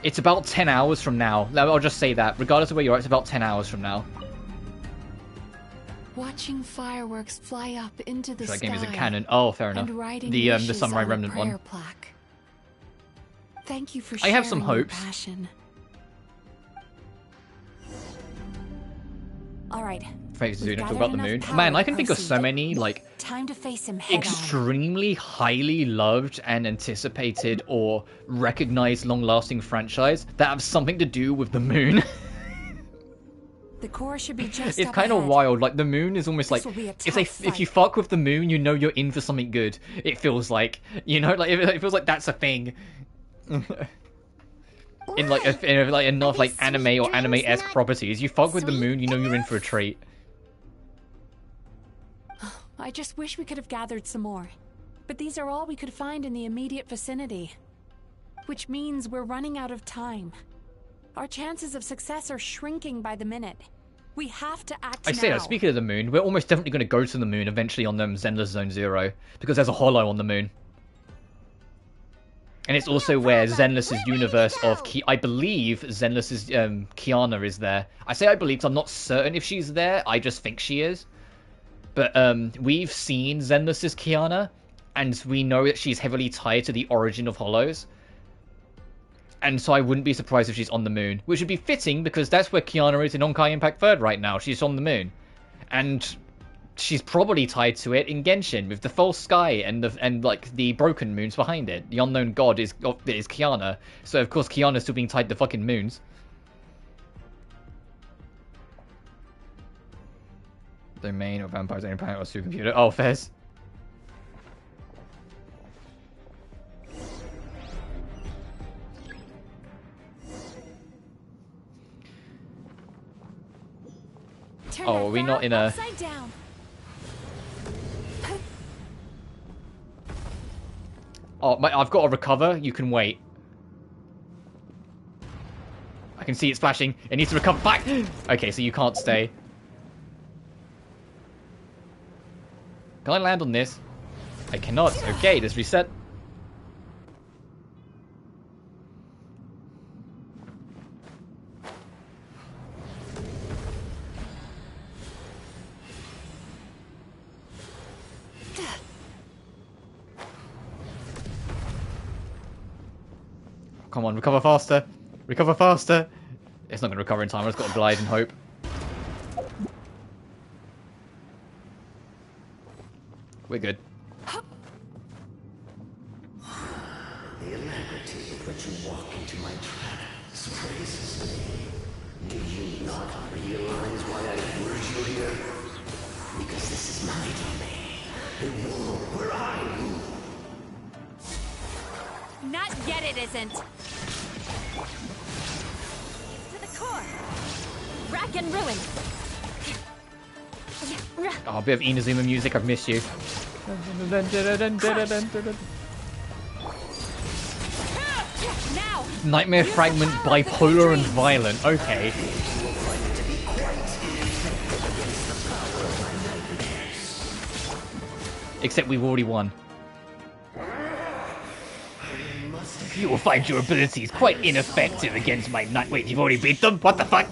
It's about 10 hours from now. I'll just say that. Regardless of where you are, it's about 10 hours from now.
Watching fireworks fly up into the
So that
sky.
game isn't canon. Oh, fair enough.
And writing
The
wishes
Samurai
on a
Remnant
prayer
one.
plaque. Thank you for
I
sharing
have some
your
hopes.
passion. All right.
Thanks,
We've
dude. Talk
gathered
about the
enough
moon.
power
Man, I
to
can think of so
proceed.
many like
Time to face him head on.
extremely highly loved and anticipated or recognized long-lasting franchise that have something to do with the moon.
The core should be just
It's
up
kind of
ahead.
wild. Like the moon is almost
This
like
will be a
if
tough
if you fuck with the moon, you know you're in for something good. It feels like, you know, like it feels like that's a thing. In enough like anime or anime-esque properties, you fuck with the moon, you know you're in for a treat.
I just wish we could have gathered some more. But these are all we could find in the immediate vicinity. Which means we're running out of time. Our chances of success are shrinking by the minute. We have to act
I say
now.
that, speaking of the moon, we're almost definitely going to go to the moon eventually on Zenless Zone Zero, because there's a holo on the moon. And it's also where Zenless's universe of I believe Zenless's Kiana is there. I say I believe because I'm not certain if she's there. I just think she is. But we've seen Zenless's Kiana, and we know that she's heavily tied to the origin of Hollows. And so I wouldn't be surprised if she's on the moon, which would be fitting because that's where Kiana is in Honkai Impact 3rd right now. She's on the moon, and she's probably tied to it in Genshin with the false sky and like the broken moons behind it. The unknown god is Kiana, so of course Kiana's still being tied to fucking moons. Domain of vampires, any planet or supercomputer. Oh, Fez. Oh, are we not in a... Oh, I've got to recover. You can wait. I can see it's flashing. It needs to recover back. Okay, so you can't stay. Can I land on this? I cannot. Okay, let's reset. Come on, recover faster. Recover faster. It's not going to recover in time. I've just got to glide and hope. We're good.
The alacrity with which you walk into my trap surprises me. Do you not realize why I lured you here? Because this is my domain. The world where I rule.
Not yet, it isn't. To the core. Rack and ruin.
Oh, a bit of Inazuma music. I've missed you.
Now.
Nightmare fragment, bipolar and violent. Okay. Except we've already won. You will find your abilities quite ineffective against my night. Wait, you've already beat them? What the fuck?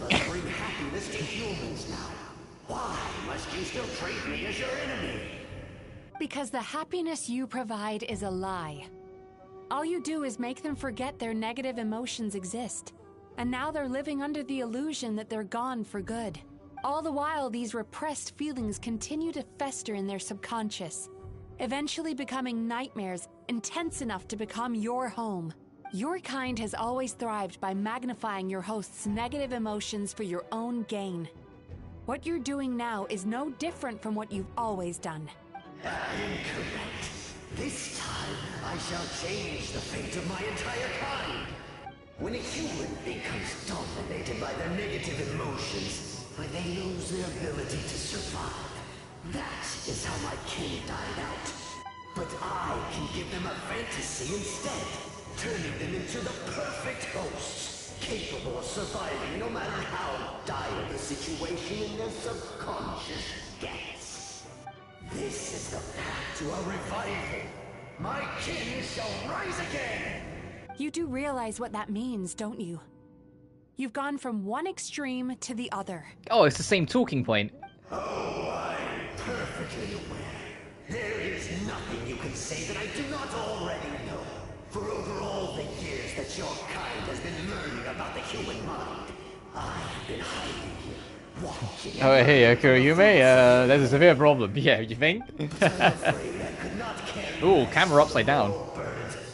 Because the happiness you provide is a lie. All you do is make them forget their negative emotions exist. And now they're living under the illusion that they're gone for good. All the while, these repressed feelings continue to fester in their subconscious, eventually becoming nightmares intense enough to become your home. Your kind has always thrived by magnifying your host's negative emotions for your own gain. What you're doing now is no different from what you've always done.
Incorrect. This time, I shall change the fate of my entire kind. When a human becomes dominated by their negative emotions, they lose their ability to survive. That is how my kin died out. But I can give them a fantasy instead, turning them into the perfect hosts, capable of surviving no matter how dire the situation in their subconscious gets. This is the path to a revival. My kin shall rise again!
You do realize what that means, don't you? You've gone from one extreme to the other.
Oh, it's the same talking point.
Oh, I'm perfectly aware. There is nothing you can say that I do not already know. For over all the years that your kind has been learning about the human mind, I have been hiding here, watching.
Oh, hey, Kurumi, there's a severe problem. Yeah, you think? Ooh, camera upside down.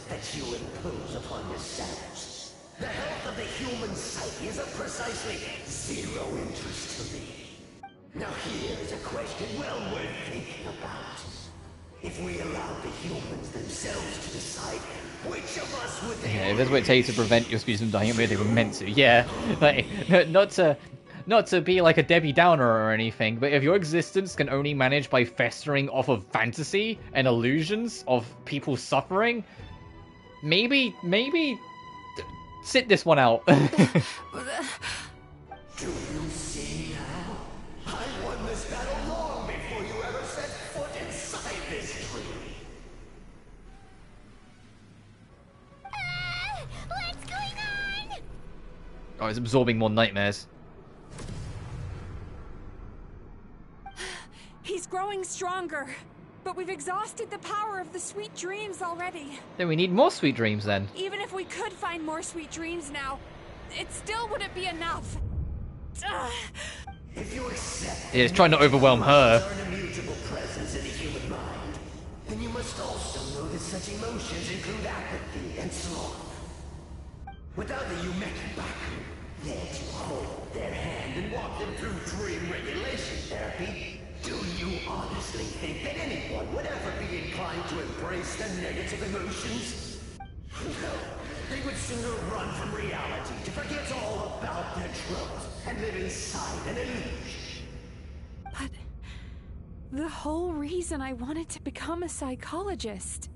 That you impose upon yourselves. The health of the human psyche is of precisely zero interest to me. Now here is a question well worth thinking about. If we allow the humans themselves to decide which of us would they...
Yeah, if there's a way to tell you to prevent your species from dying, maybe they were meant to. Yeah, like, not to be like a Debbie Downer or anything, but if your existence can only manage by festering off of fantasy and illusions of people suffering, maybe sit this one out.
Do you see now? I won this battle long before you ever set foot inside this tree.
Oh, it's absorbing more nightmares.
He's growing stronger, but we've exhausted the power of the sweet dreams already.
Then we need more sweet dreams then.
Even if we could find more sweet dreams now, it still wouldn't be enough.
If you accept
Yeah, it's trying to overwhelm her.
are an immutable presence in the human mind, then you must also know that such emotions include apathy and sloth. Without the Yumeki Baku there to hold their hand and walk them through dream regulation therapy, do you honestly think that anyone would ever be inclined to embrace the negative emotions? No, they would sooner run from reality to forget all about their troubles and live inside an illusion.
But the whole reason I wanted to become a psychologist.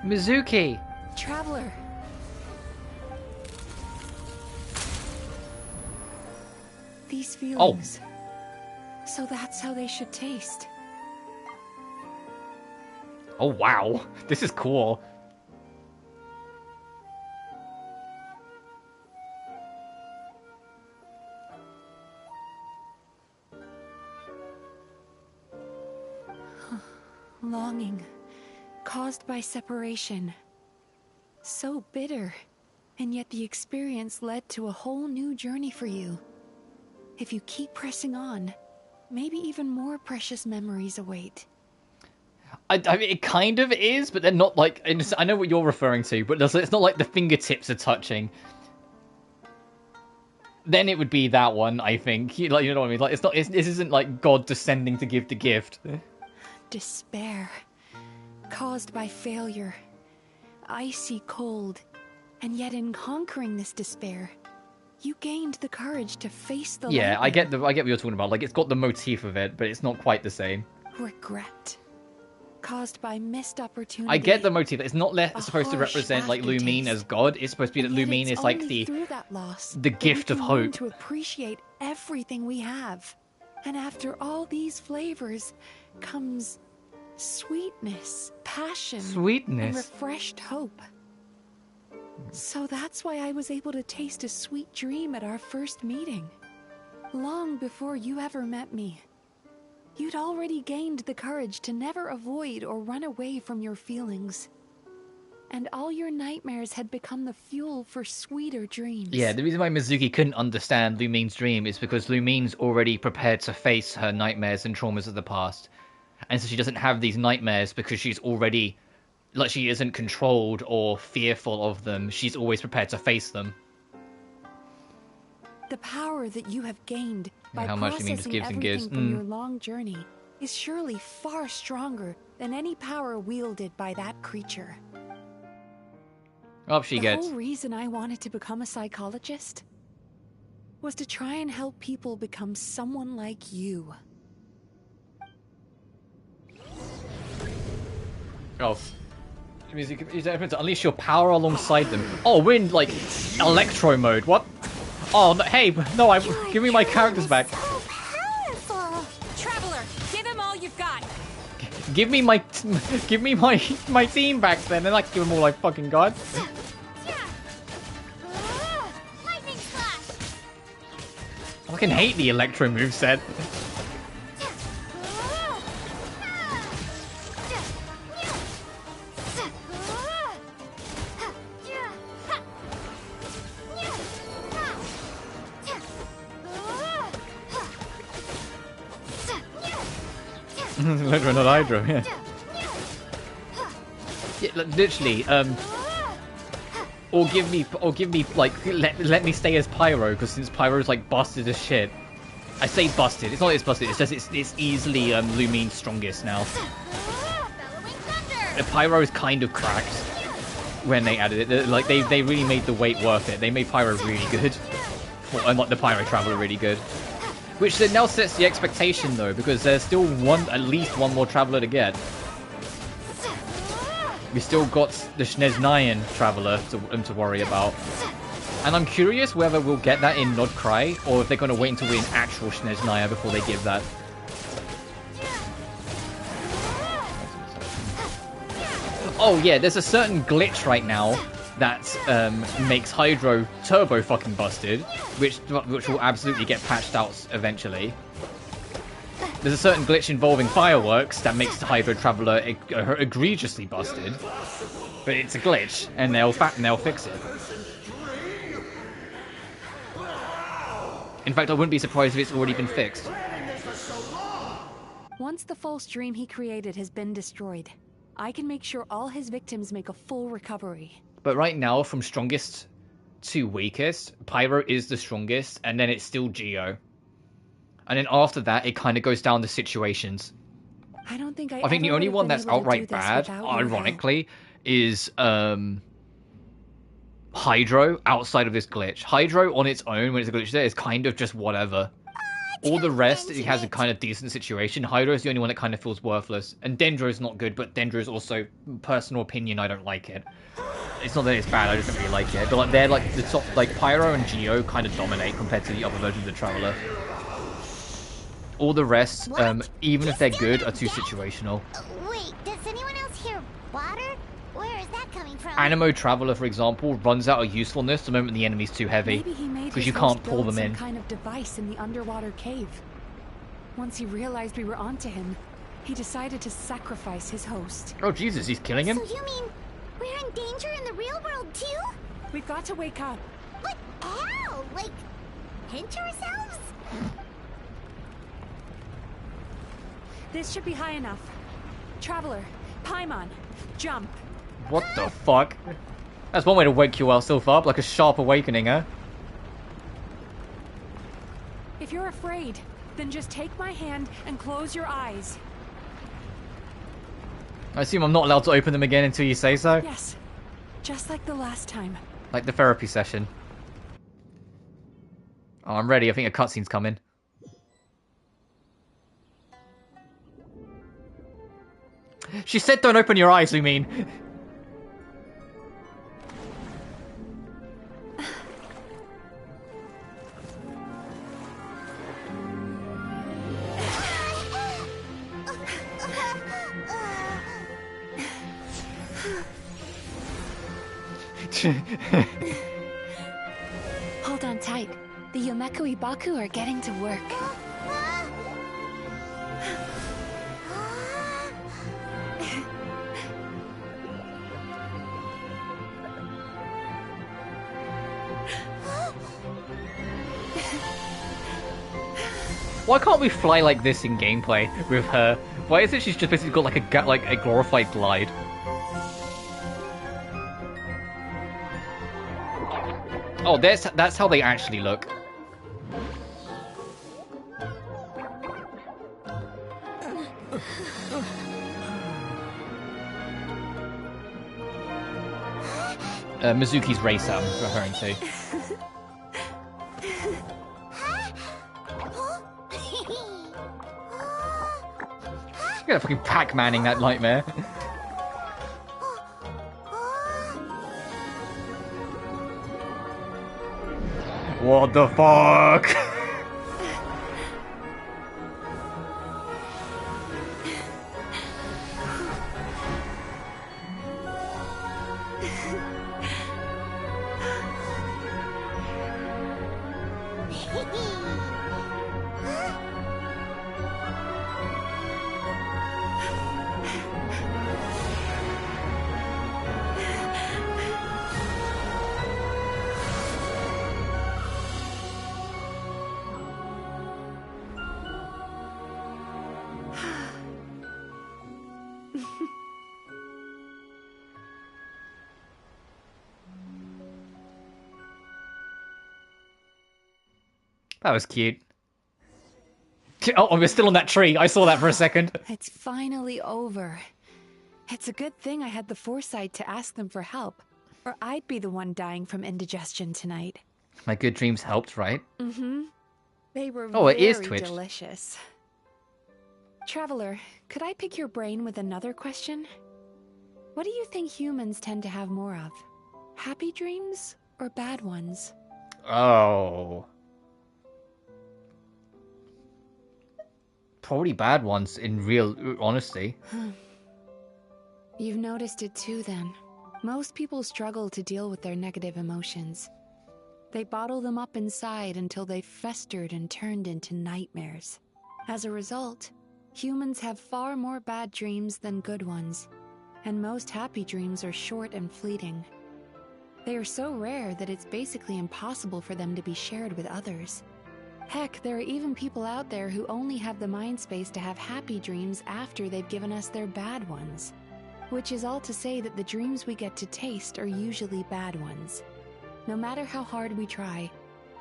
Mizuki!
Traveler. These feelings. So that's how they should taste.
Oh wow, this is cool.
Longing, caused by separation. So bitter, and yet the experience led to a whole new journey for you. If you keep pressing on, maybe even more precious memories await.
I mean, it kind of is, but they're not like... I know what you're referring to, but it's not like the fingertips are touching. Then it would be that one, I think. You know what I mean? Like, it's not. This isn't like God descending to give the gift.
Despair, caused by failure, icy cold, and yet in conquering this despair, you gained the courage to face the
Yeah, I
lightning.
get what you're talking about. Like, it's got the motif of it, but it's not quite the same.
Regret, caused by missed opportunity.
I get the motif. It's not supposed to
harsh
represent like Lumine as God. It's supposed to be that
And yet
Lumine
it's
is like
only
the
through that loss
the
that we
gift of
can learn
hope.
to appreciate everything we have. And after all these flavors comes sweetness, passion,
Sweetness.
and refreshed hope. So that's why I was able to taste a sweet dream at our first meeting. Long before you ever met me. You'd already gained the courage to never avoid or run away from your feelings. And all your nightmares had become the fuel for sweeter dreams.
Yeah, the reason why Mizuki couldn't understand Lumine's dream is because Lumine's already prepared to face her nightmares and traumas of the past. And so she doesn't have these nightmares because she's already... Like, she isn't controlled or fearful of them. She's always prepared to face them.
The power that you have gained by
How much you mean just
processing
gives and
everything
gives.
from your long journey is surely far stronger than any power wielded by that creature.
Up she
The
gets.
whole reason I wanted to become a psychologist was to try and help people become someone like you.
Oh. Music is open to unleash your power alongside them. Oh, we're in, like, electro mode. What? Oh, no, hey, no, give me my characters back.
Traveler, give him all you've got.
Give me my team back then, and I can give them all like fucking god.
Lightning slash.
I fucking hate the electro moveset. Electro, not hydro, yeah. Yeah, literally, or give me like let me stay as Pyro, because since Pyro's like busted as shit. I say busted. It's not that it's busted. It's just it's easily Lumine's strongest now. Pyro is kind of cracked when they added it. Like they really made the wait worth it. They made Pyro really good, and like the Pyro Traveler really good. Which then now sets the expectation though, because there's still at least one more Traveler to get. We still got the Snezhnayan Traveler to worry about. And I'm curious whether we'll get that in Nod Cry, or if they're going to wait until we're in actual Snezhnaya before they give that. Oh yeah, there's a certain glitch right now that makes Hydro turbo fucking busted, which will absolutely get patched out eventually. There's a certain glitch involving fireworks that makes the Hydro Traveler egregiously busted, but it's a glitch, and they'll fix it. In fact, I wouldn't be surprised if it's already been fixed.
Once the false dream he created has been destroyed, I can make sure all his victims make a full recovery.
But right now, from strongest to weakest, Pyro is the strongest, and then it's still Geo. And then after that, it kind of goes down to situations.
I don't think
I think the only one that's outright bad, ironically, is Hydro outside of this glitch. Hydro on its own, when it's a glitch there, is kind of just whatever. All the rest, it has a kind of decent situation. Hydro is the only one that kind of feels worthless. And Dendro's not good, but Dendro's also, personal opinion, I don't like it. It's not that it's bad, I just don't really like it. But like, they're like the top, like Pyro and Geo kind of dominate compared to the other versions of the Traveler. All the rest, even if they're good, are too situational.
Wait, does anyone else hear water? Where is that coming from?
Anemo Traveler, for example, runs out of usefulness the moment the enemy's too heavy, because you can't pull them in.
Some kind of device in the underwater cave. Once he realized we were onto him, he decided to sacrifice his host.
Oh Jesus, he's killing him?
So you mean we're in danger in the real world too?
We've got to wake up.
But how? Like, pinch ourselves?
This should be high enough. Traveler, Paimon, jump.
What the fuck? That's one way to wake yourself up, like a sharp awakening, huh?
If you're afraid, then just take my hand and close your eyes.
I assume I'm not allowed to open them again until you say so?
Yes, just like the last time.
Like the therapy session. Oh, I'm ready. I think a cutscene's coming. She said don't open your eyes, we mean.
Hold on tight. The Yomeku Ibaku are getting to work.
Why can't we fly like this in gameplay with her? Why is it she's just basically got like a glorified glide? Oh, that's how they actually look. Mizuki's race I'm referring to. You're gonna fucking Pac-Manning that nightmare. What the fuck? That was cute. Oh, we're still on that tree. I saw that for a second.
It's finally over. It's a good thing I had the foresight to ask them for help, or I'd be the one dying from indigestion tonight.
My good dreams helped, right?
Mm-hmm. They were
it is
very
twitched.
delicious. Traveler, could I pick your brain with another question? What do you think humans tend to have more of? Happy dreams or bad ones?
Oh. Probably bad ones, in real honesty.
You've noticed it too, then. Most people struggle to deal with their negative emotions. They bottle them up inside until they've festered and turned into nightmares. As a result, humans have far more bad dreams than good ones, and most happy dreams are short and fleeting. They are so rare that it's basically impossible for them to be shared with others. Heck, there are even people out there who only have the mind space to have happy dreams after they've given us their bad ones. Which is all to say that the dreams we get to taste are usually bad ones. No matter how hard we try,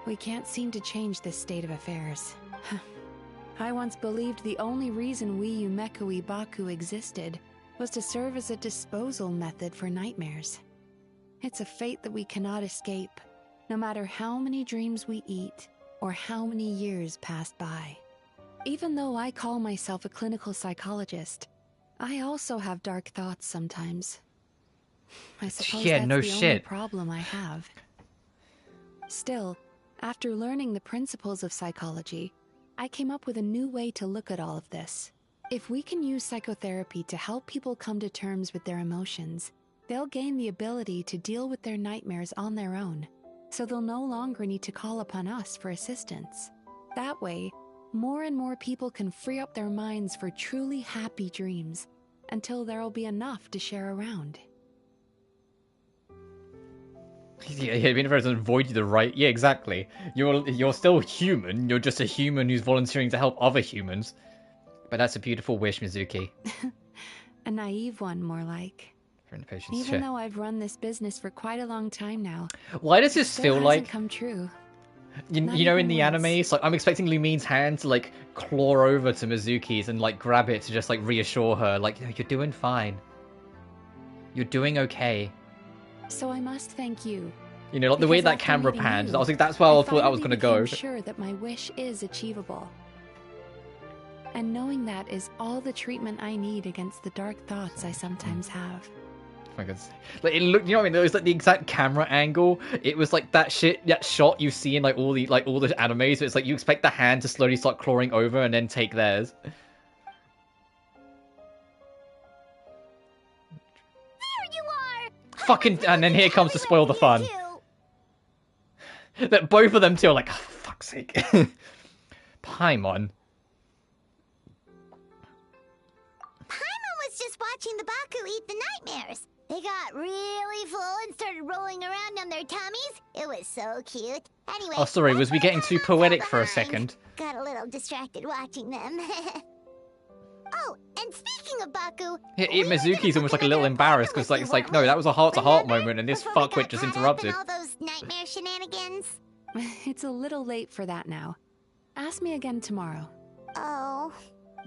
we can't seem to change this state of affairs. I once believed the only reason we Yumekoi Baku existed was to serve as a disposal method for nightmares. It's a fate that we cannot escape, no matter how many dreams we eat or how many years pass by. Even though I call myself a clinical psychologist, I also have dark thoughts sometimes. I suppose
Yeah,
that's
no
the only
shit.
problem I have. Still, after learning the principles of psychology, I came up with a new way to look at all of this. If we can use psychotherapy to help people come to terms with their emotions, they'll gain the ability to deal with their nightmares on their own, so they'll no longer need to call upon us for assistance. That way, more and more people can free up their minds for truly happy dreams, until there'll be enough to share around.
Yeah, Universe doesn't void you the right. Yeah, exactly. You're still human. You're just a human who's volunteering to help other humans. But that's a beautiful wish, Mizuki.
A naive one, more like. Even though I've run this business for quite a long time now.
Why does this feel like
come true?
you
Not
know in
even
the
once.
anime? It's like I'm expecting Lumine's hand to like claw over to Mizuki's and like grab it to just like reassure her, like you're doing fine. You're doing okay.
So I must thank you.
You know, like the way
Because
that
after
camera
meeting
pans.
you,
I was like, that's where I thought I was
finally
gonna go.
became sure that my wish is achievable. And knowing that is all the treatment I need against the dark thoughts I sometimes have.
Oh my god. Like it looked, you know what I mean? It was like the exact camera angle. It was like that shot you see in like all the animes. It's like you expect the hand to slowly start clawing over and then take theirs.
There you are!
Fucking, and then here comes to spoil the fun. That both of them two are like, oh, fuck's sake. Paimon.
Paimon was just watching the Baku eat the nightmares. They got really full and started rolling around on their tummies. It was so cute. Anyway,
Oh, sorry, was we getting too poetic for a second?
got a little distracted watching them. Oh, and speaking of Baku,
Mizuki's almost like a little embarrassed because like it's like, no, that was a heart-to-heart moment and this fuckwit just interrupted.
all those nightmare shenanigans.
It's a little late for that now. Ask me again tomorrow.
Oh.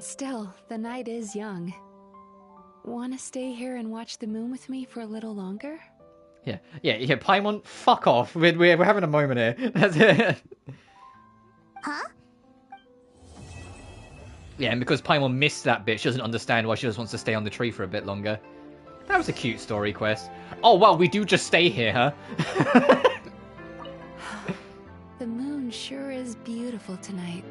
Still, the night is young. Wanna stay here and watch the moon with me for a little longer?
Yeah, Paimon, fuck off. We're having a moment here. That's it.
Huh?
Yeah, and because Paimon missed that bit, she doesn't understand why she just wants to stay on the tree for a bit longer. That was a cute story quest. Oh, well, we do just stay here, huh?
The moon sure is beautiful tonight.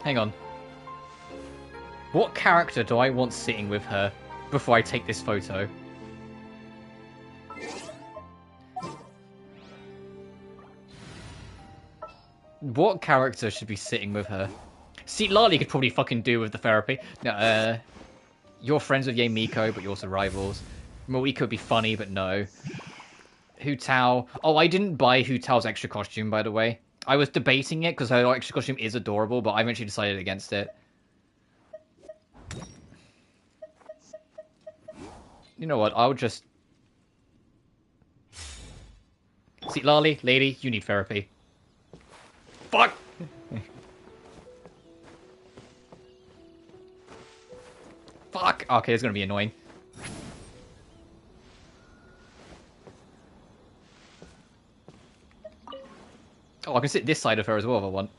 Hang on. What character do I want sitting with her before I take this photo? What character should be sitting with her? See, Lali could probably fucking do with the therapy. No, you're friends with Ye Miko, but you're also rivals. Moiko would be funny, but no. Hu Tao. Oh, I didn't buy Hu Tao's extra costume, by the way. I was debating it because her extra costume is adorable, but I eventually decided against it. You know what? I'll just... See, Lali, lady, you need therapy. Fuck! Fuck! Okay, it's gonna be annoying. Oh, I can sit this side of her as well if I want.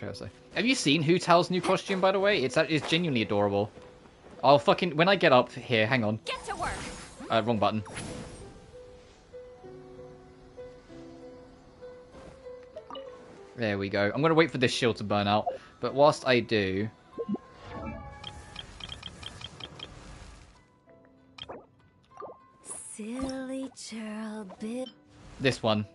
Curse. Have you seen Hu Tao's new costume, by the way? It's genuinely adorable. I'll fucking... When I get up here, hang on.
Get to work.
Wrong button. There we go. I'm gonna wait for this shield to burn out. But whilst I do...
Silly churl bit.
This one.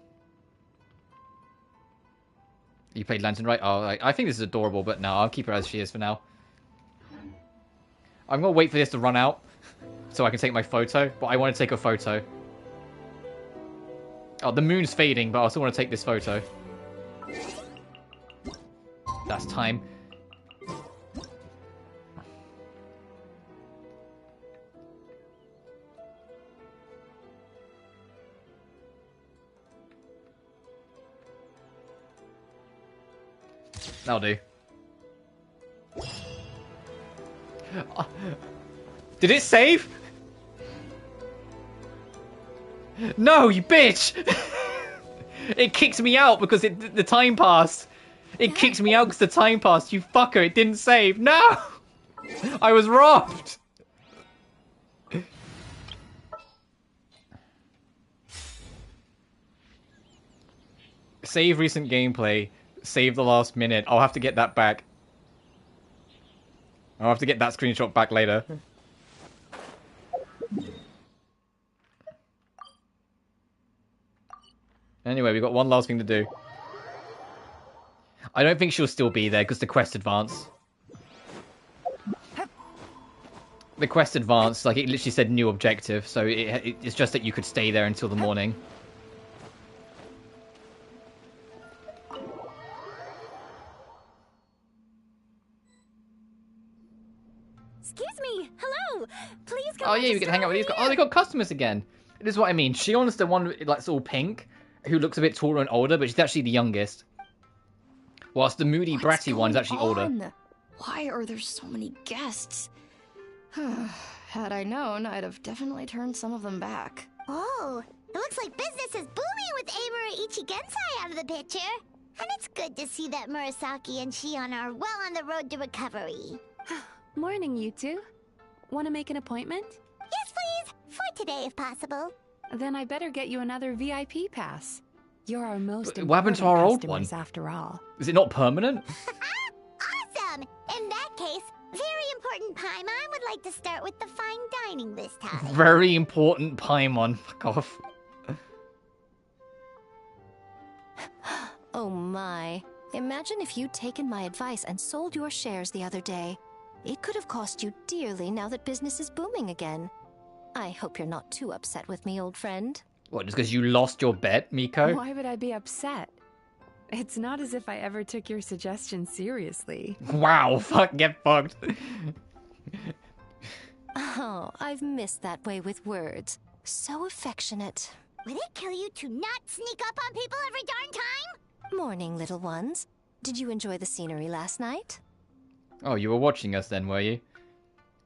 You played Lantern, right? Oh, I think this is adorable, but no, I'll keep her as she is for now. I'm gonna wait for this to run out so I can take my photo, but I want to take a photo. Oh, the moon's fading, but I still want to take this photo. That's time. That'll do. Did it save? No, you bitch! It kicked me out because the time passed. It kicked me out because the time passed. You fucker, it didn't save. No! I was robbed! Save recent gameplay. Save the last minute. I'll have to get that back. I'll have to get that screenshot back later. Anyway, we've got one last thing to do. I don't think she'll still be there because the quest advanced. The quest advanced, like it literally said new objective, so it's just that you could stay there until the morning.
Excuse me. Hello. Please come.
Oh yeah, we can hang out with these guys. Oh, they got customers again. This is what I mean. Shion's the one that's all pink, who looks a bit taller and older, but she's actually the youngest. Whilst the moody, bratty one is actually older.
Why are there so many guests? Had I known, I'd have definitely turned some of them back.
Oh, it looks like business is booming with Amura Ichigensai out of the picture. And it's good to see that Murasaki and Shion are well on the road to recovery.
Morning, you two. Want to make an appointment?
Yes, please. For today, if possible.
Then I better get you another VIP pass. You're our most
What happened to our old one?
After all.
Is it not permanent?
Awesome! In that case, very important Paimon would like to start with the fine dining this time.
Very important Paimon. Fuck off.
Oh my. Imagine if you'd taken my advice and sold your shares the other day. It could have cost you dearly now that business is booming again. I hope you're not too upset with me, old friend.
What, just because you lost your bet, Miko?
Why would I be upset? It's not as if I ever took your suggestion seriously.
Wow, fuck, get fucked.
Oh, I've missed that way with words. So affectionate.
Would it kill you to not sneak up on people every darn time?
Morning, little ones. Did you enjoy the scenery last night?
Oh, you were watching us then, were you?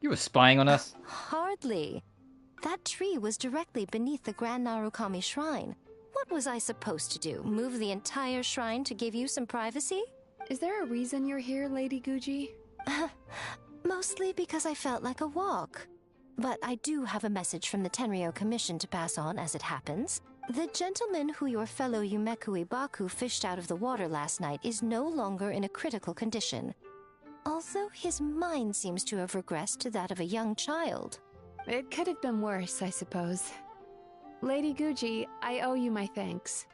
You were spying on us?
Hardly. That tree was directly beneath the Grand Narukami Shrine. What was I supposed to do? Move the entire shrine to give you some privacy?
Is there a reason you're here, Lady Guji?
Mostly because I felt like a walk. But I do have a message from the Tenryo Commission to pass on as it happens. The gentleman who your fellow Yumeku Ibaku fished out of the water last night is no longer in a critical condition. Also, his mind seems to have regressed to that of a young child.
It could have been worse, I suppose. Lady Guji, I owe you my thanks.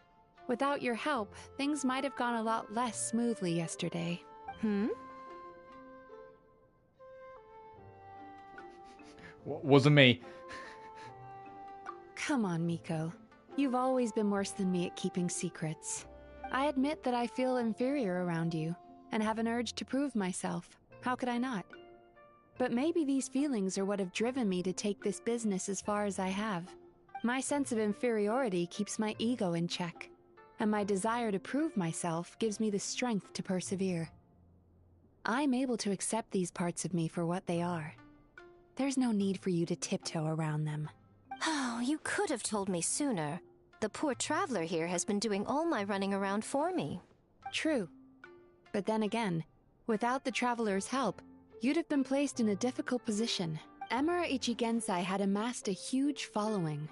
Without your help, things might have gone a lot less smoothly yesterday.
Wasn't me.
Come on, Miko. You've always been worse than me at keeping secrets. I admit that I feel inferior around you, and have an urge to prove myself. How could I not? But maybe these feelings are what have driven me to take this business as far as I have. My sense of inferiority keeps my ego in check, and my desire to prove myself gives me the strength to persevere. I'm able to accept these parts of me for what they are. There's no need for you to tiptoe around them.
Oh, you could have told me sooner. The poor traveler here has been doing all my running around for me.
True.
But then again, without the traveler's help, you'd have been placed in a difficult position. Emera Ichigensai had amassed a huge following.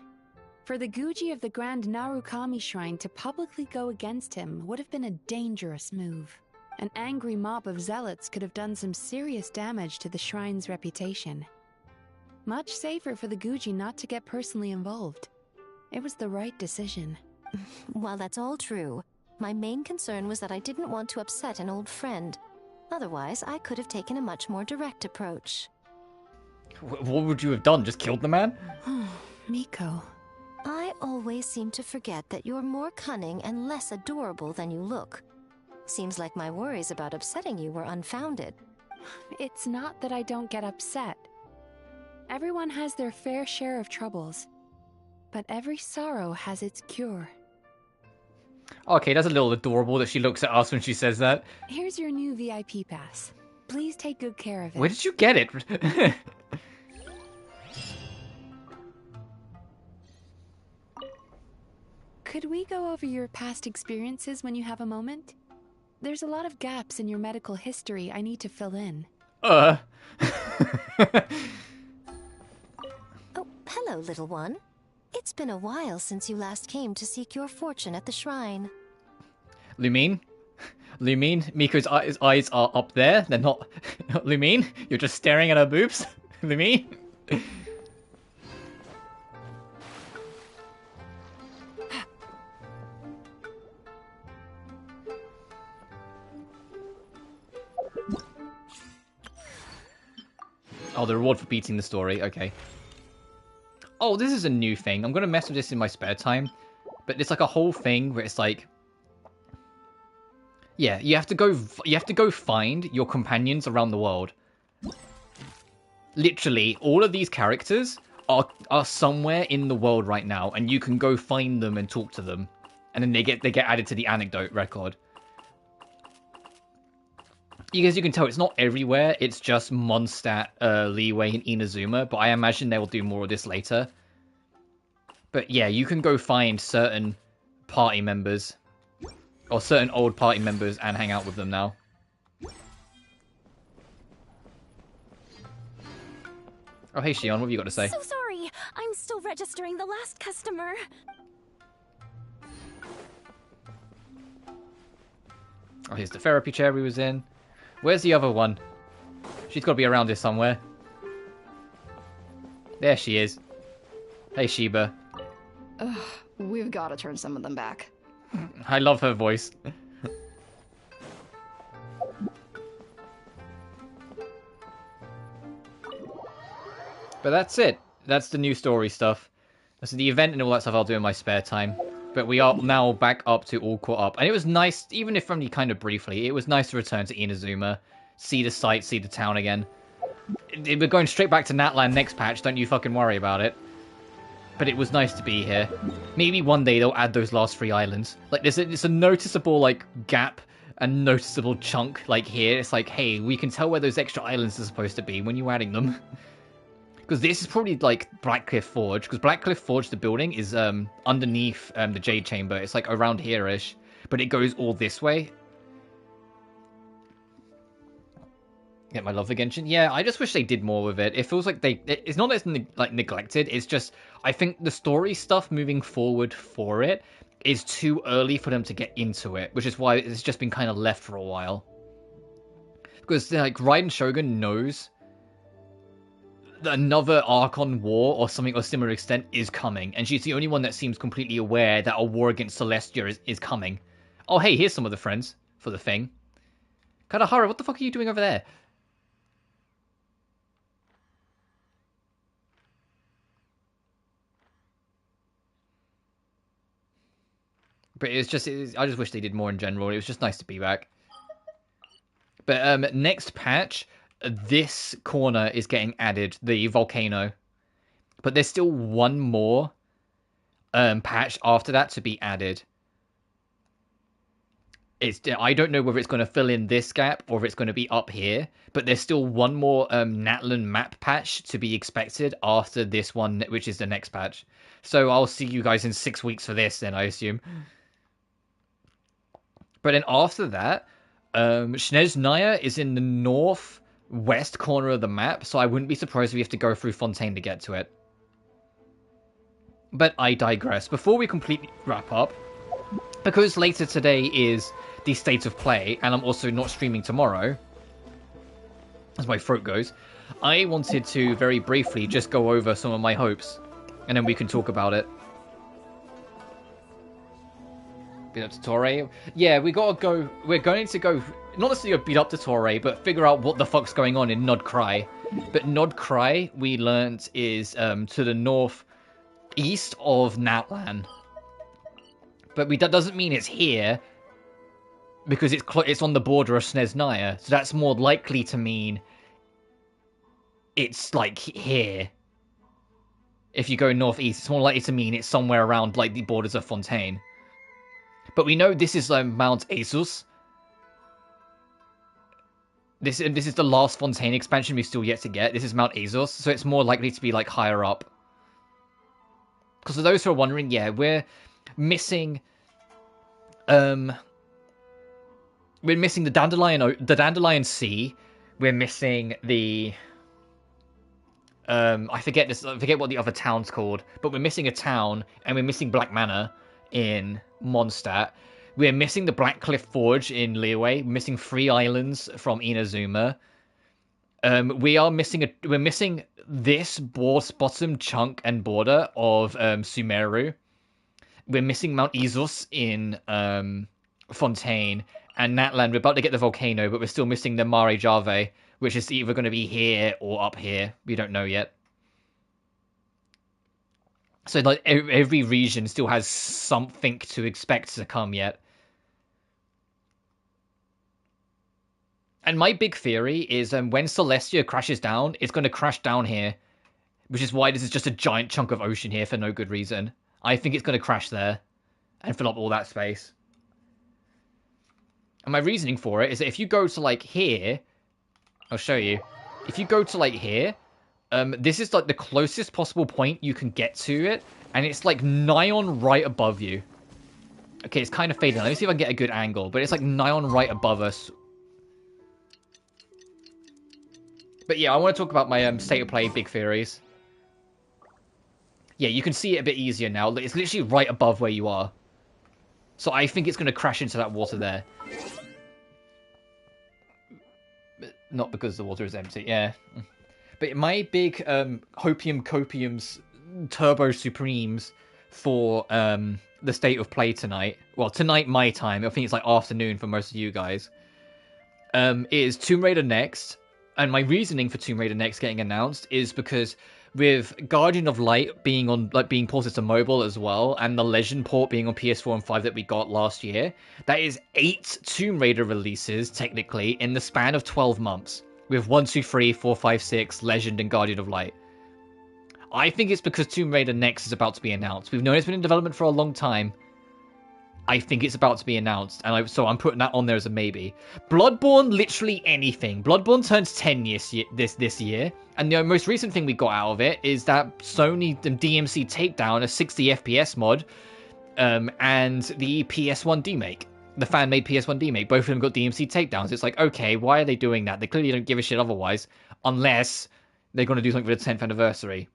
For the Guji of the Grand Narukami Shrine to publicly go against him would have been a dangerous move. An angry mob of zealots could have done some serious damage to the shrine's reputation. Much safer for the Guji not to get personally involved. It was the right decision.
While that's all true, my main concern was that I didn't want to upset an old friend. Otherwise, I could have taken a much more direct approach.
What would you have done? Just killed the man?
Miko.
I always seem to forget that you're more cunning and less adorable than you look. Seems like my worries about upsetting you were unfounded.
It's not that I don't get upset. Everyone has their fair share of troubles. But every sorrow has its cure.
Okay, that's a little adorable that she looks at us when she says that.
Here's your new VIP pass. Please take good care of it.
Where did you get it?
Could we go over your past experiences when you have a moment? There's a lot of gaps in your medical history I need to fill in.
Oh, hello, little one. It's been a while since you last came to seek your fortune at the shrine.
Lumine? Lumine? Miko's eyes are up there. They're not... Lumine? You're just staring at her boobs? Lumine? Oh, the reward for beating the story. Okay. Oh, this is a new thing. I'm going to mess with this in my spare time. But it's like a whole thing where it's like... Yeah, you have to go find your companions around the world. Literally, all of these characters are somewhere in the world right now, and you can go find them and talk to them. And then they get added to the anecdote record. As you can tell, it's not everywhere. It's just Mondstadt, Leeway, and Inazuma. But I imagine they will do more of this later. But yeah, you can go find certain party members. Or certain old party members and hang out with them now. Oh, hey, Shion, what have you got to say?
So sorry. I'm still registering the last customer.
Oh, here's the therapy chair we was in. Where's the other one? She's got to be around here somewhere. There she is. Hey, Shiba.
Ugh, we've got to turn some of them back.
I love her voice. But that's it. That's the new story stuff. That's the event and all that stuff I'll do in my spare time. But we are now back up to all caught up. And it was nice, even if only kind of briefly, it was nice to return to Inazuma. See the sights, see the town again. We're going straight back to Natlan next patch, don't you fucking worry about it. But it was nice to be here. Maybe one day they'll add those last 3 islands. Like, there's a noticeable, like, gap and noticeable chunk, like, here. It's like, hey, we can tell where those extra islands are supposed to be when you're adding them. Because this is probably, like, Blackcliff Forge. Because Blackcliff Forge, the building, is underneath the Jade Chamber. It's, like, around here-ish. But it goes all this way. Get my love for Genshin. Yeah, I just wish they did more with it. It feels like it's not that it's like neglected. It's just I think the story stuff moving forward for it is too early for them to get into it, which is why it's just been kind of left for a while. Because like Raiden Shogun knows that another Archon war or something of similar extent is coming, and she's the only one that seems completely aware that a war against Celestia is coming. Oh, hey, here's some of the friends for the thing. Kadahara, what the fuck are you doing over there? But I just wish they did more in general. It was just nice to be back. But next patch, this corner is getting added, the volcano. But there's still one more patch after that to be added. I don't know whether it's going to fill in this gap or if it's going to be up here. But there's still one more Natlan map patch to be expected after this one, which is the next patch. So I'll see you guys in 6 weeks for this then, I assume. But then after that, Snezhnaya is in the northwest corner of the map, so I wouldn't be surprised if we have to go through Fontaine to get to it. But I digress. Before we completely wrap up, because later today is the state of play, and I'm also not streaming tomorrow, as my throat goes, I wanted to very briefly just go over some of my hopes, and then we can talk about it. Beat up to Torre. Yeah, we're going to go, not necessarily beat up to Torre, but figure out what the fuck's going on in Nod Cry. But Nod Cry, we learnt, is to the northeast of Natlan. But that doesn't mean it's here, because it's on the border of Snezhnaya, so that's more likely to mean it's, like, here. If you go northeast, it's more likely to mean it's somewhere around, like, the borders of Fontaine. But we know this is Mount Asus. This is the last Fontaine expansion we've still yet to get. This is Mount Asus, so it's more likely to be, like, higher up. Because for those who are wondering, yeah, we're missing... we're missing the Dandelion Sea. We're missing the... I forget what the other town's called, but we're missing a town, and we're missing Black Manor in Mondstadt. We're missing the Blackcliff Forge in Liyue. We're missing 3 islands from Inazuma. We're missing this bottom chunk and border of Sumeru. We're missing Mount Isus in Fontaine, and Natlan. We're about to get the volcano, but we're still missing the Mare Jave, which is either going to be here or up here. We don't know yet. So, like, every region still has something to expect to come yet. And my big theory is when Celestia crashes down, it's going to crash down here. Which is why this is just a giant chunk of ocean here for no good reason. I think it's going to crash there and fill up all that space. And my reasoning for it is that if you go to, like, here... I'll show you. If you go to, like, here... this is, like, the closest possible point you can get to it, and it's, like, nigh on right above you. Okay, it's kind of fading. Let me see if I can get a good angle, but it's, like, nigh on right above us. But, yeah, I want to talk about my state of play big theories. Yeah, you can see it a bit easier now. It's literally right above where you are. So I think it's going to crash into that water there. But not because the water is empty, yeah. But my big Hopium Copium's Turbo Supremes for the state of play tonight, well, tonight my time, I think it's like afternoon for most of you guys, is Tomb Raider Next. And my reasoning for Tomb Raider Next getting announced is because with Guardian of Light being ported to mobile as well, and the Legend port being on PS4 and 5 that we got last year, that is 8 Tomb Raider releases, technically, in the span of 12 months. With 1, 2, 3, 4, 5, 6, Legend, and Guardian of Light. I think it's because Tomb Raider Next is about to be announced. We've known it's been in development for a long time. I think it's about to be announced, and so I'm putting that on there as a maybe. Bloodborne, literally anything. Bloodborne turns 10 this year, and the most recent thing we got out of it is that Sony DMC Takedown, a 60 FPS mod, and the PS1 demake. The fan-made PS1 demake. Both of them got DMC takedowns. It's like, okay, why are they doing that? They clearly don't give a shit otherwise, unless they're going to do something for the 10th anniversary.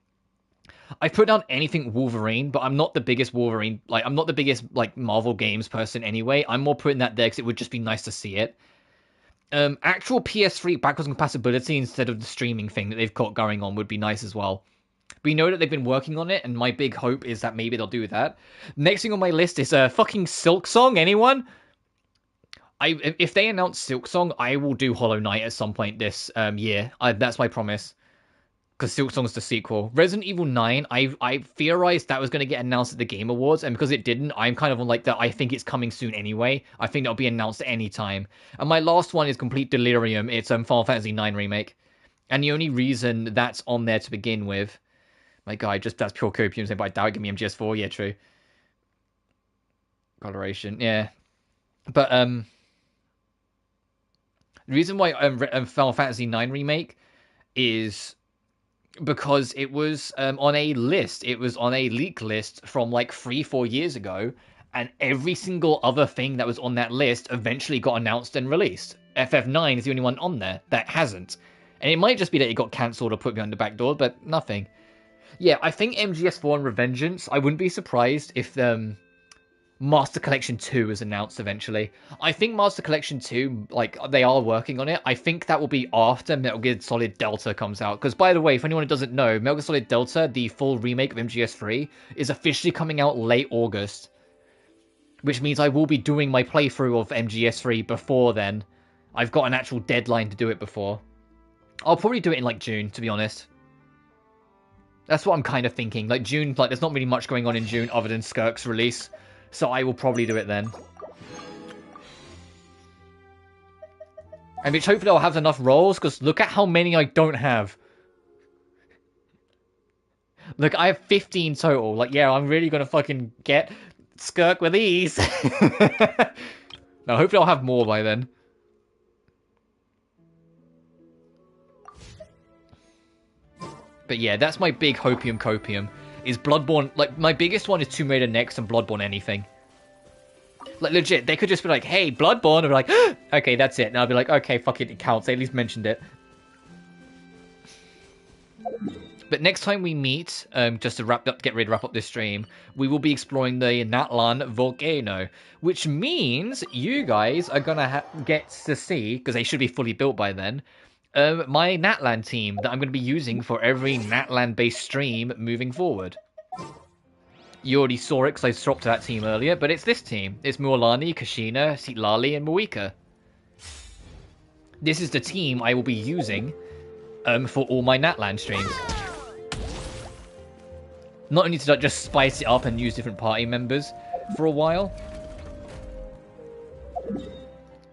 I've put down anything Wolverine, but I'm not the biggest Wolverine, I'm not the biggest, Marvel Games person anyway. I'm more putting that there because it would just be nice to see it. Actual PS3 backwards compatibility instead of the streaming thing that they've got going on would be nice as well. We know that they've been working on it, and my big hope is that maybe they'll do that. Next thing on my list is fucking Silk Song. Anyone? If they announce Silk Song, I will do Hollow Knight at some point this year. That's my promise. Because Silk Song's the sequel. Resident Evil 9, I theorized that was going to get announced at the Game Awards, and because it didn't, I'm kind of on that I think it's coming soon anyway. I think that'll be announced at any time. And my last one is Complete Delirium. It's Final Fantasy 9 Remake. And the only reason that's on there to begin with... My guy, that's pure copium, but I doubt give me MGS4. Yeah, true. Coloration, yeah. But, the reason why Final Fantasy 9 Remake is because it was on a list. It was on a leak list from 3-4 years ago, and every single other thing that was on that list eventually got announced and released. FF9 is the only one on there that hasn't. And it might just be that it got cancelled or put behind the back door, but nothing. Yeah, I think MGS4 and Revengeance, I wouldn't be surprised if Master Collection 2 is announced eventually. I think Master Collection 2, like, they are working on it. I think that will be after Metal Gear Solid Delta comes out. Because, by the way, if anyone who doesn't know, Metal Gear Solid Delta, the full remake of MGS3, is officially coming out late August. Which means I will be doing my playthrough of MGS3 before then. I've got an actual deadline to do it before. I'll probably do it in, like, June, to be honest. That's what I'm kind of thinking. Like, June, like, there's not really much going on in June other than Skirk's release. So I will probably do it then. And which hopefully I'll have enough rolls, because look at how many I don't have. Look, I have 15 total. Like, yeah, I'm really going to fucking get Skirk with these. Now, hopefully I'll have more by then. But yeah, that's my big hopium copium. Is Bloodborne, like, my biggest one is Tomb Raider Next and Bloodborne anything. Like, legit, they could just be like, hey, Bloodborne, and be like, okay, that's it. And I'll be like, okay, fuck it, it counts. They at least mentioned it. But next time we meet, just to wrap up this stream, we will be exploring the Natlan Volcano, which means you guys are gonna get to see, because they should be fully built by then, my Natlan team that I'm going to be using for every Natlan-based stream moving forward. You already saw it because I swapped to that team earlier, but it's this team. It's Mualani, Kashina, Sitlali, and Muika. This is the team I will be using for all my Natlan streams. Not only to just spice it up and use different party members for a while.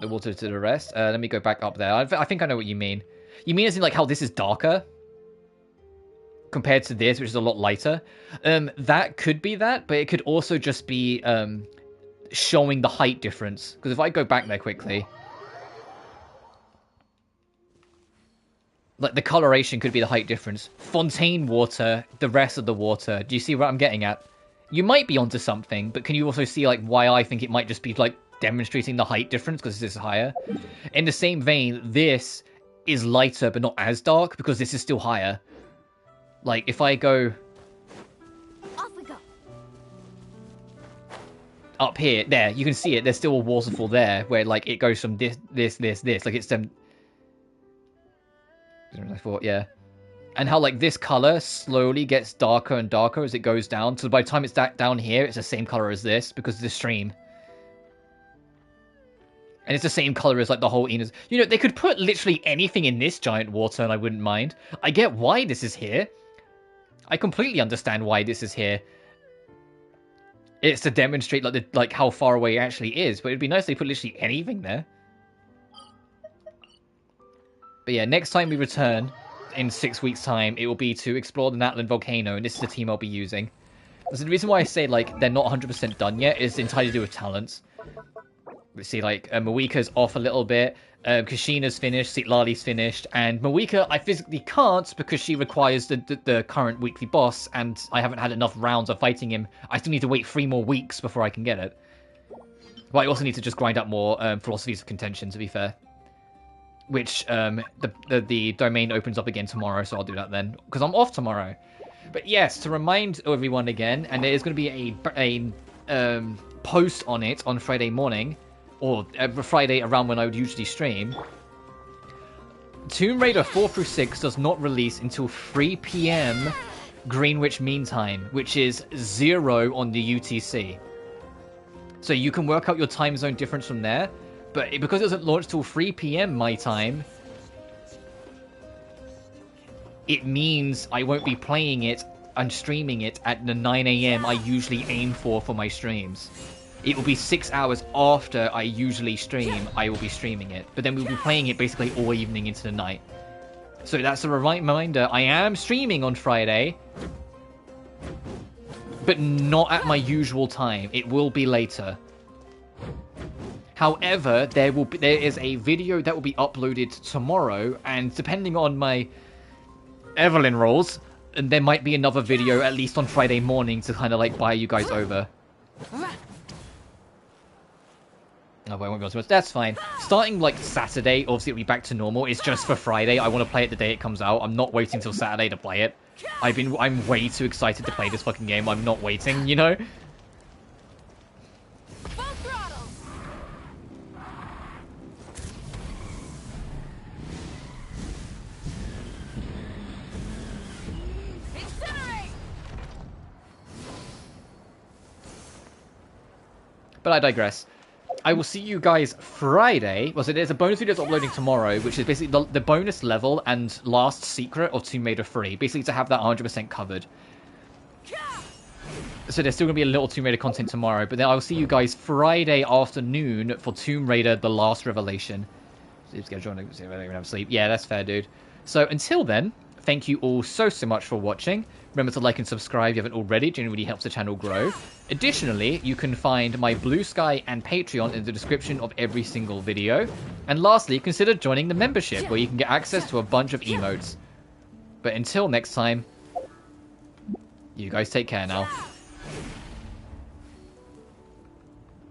The water to the rest. Let me go back up there. I think I know what you mean. You mean as in like how this is darker compared to this, which is a lot lighter? That could be that, but it could also just be showing the height difference. Because if I go back there quickly, like the coloration could be the height difference. Fontaine water, the rest of the water. Do you see what I'm getting at? You might be onto something, but can you also see like why I think it might just be like demonstrating the height difference because this is higher? In the same vein, this is lighter but not as dark because this is still higher. Like if I go
off we go.
Up here, there, you can see it. There's still a waterfall there where like it goes from this. Like it's I thought, yeah. And how like this color slowly gets darker and darker as it goes down. So by the time it's down here, it's the same color as this because of the stream. And it's the same color as like the whole Enos. You know, they could put literally anything in this giant water and I wouldn't mind. I get why this is here. I completely understand why this is here. It's to demonstrate like how far away it actually is. But it'd be nice if they put literally anything there. But yeah, next time we return in 6 weeks' time, it will be to explore the Natlan Volcano. And this is the team I'll be using. So the reason why I say like they're not 100% done yet is entirely to do with talents. We see, like, Mawika's off a little bit, Kashina's finished, Sitlali's finished, and Mawika I physically can't because she requires the current weekly boss, and I haven't had enough rounds of fighting him. I still need to wait 3 more weeks before I can get it. But I also need to just grind up more Philosophies of Contention, to be fair. Which, the domain opens up again tomorrow, so I'll do that then, because I'm off tomorrow. But yes, to remind everyone again, and there is going to be a post on it on Friday morning, or Friday around when I would usually stream. Tomb Raider 4 through 6 does not release until 3 PM Greenwich Mean Time, which is 0 on the UTC. So you can work out your time zone difference from there, but because it doesn't launch till 3 PM my time, it means I won't be playing it and streaming it at the 9 AM I usually aim for my streams. It will be 6 hours after I usually stream, I will be streaming it. But then we'll be playing it basically all evening into the night. So that's a reminder, I am streaming on Friday, but not at my usual time. It will be later. However, there is a video that will be uploaded tomorrow, and depending on my Evelyn rolls, there might be another video at least on Friday morning to kind of like buy you guys over. Oh, well, I won't be on too much. That's fine. Starting like Saturday, obviously it'll be back to normal. It's just for Friday. I want to play it the day it comes out. I'm not waiting till Saturday to play it. I'm way too excited to play this fucking game. I'm not waiting, you know? But I digress. I will see you guys Friday. Well, so there's a bonus video that's uploading tomorrow, which is basically the bonus level and last secret of Tomb Raider 3. Basically to have that 100% covered. So there's still going to be a little Tomb Raider content tomorrow. But then I will see you guys Friday afternoon for Tomb Raider The Last Revelation. Sleep schedule, I don't even have sleep. Yeah, that's fair, dude. So until then, thank you all so much for watching. Remember to like and subscribe if you haven't already. It genuinely helps the channel grow. Additionally, you can find my BlueSky and Patreon in the description of every single video. And lastly, consider joining the membership, where you can get access to a bunch of emotes. But until next time, you guys take care now.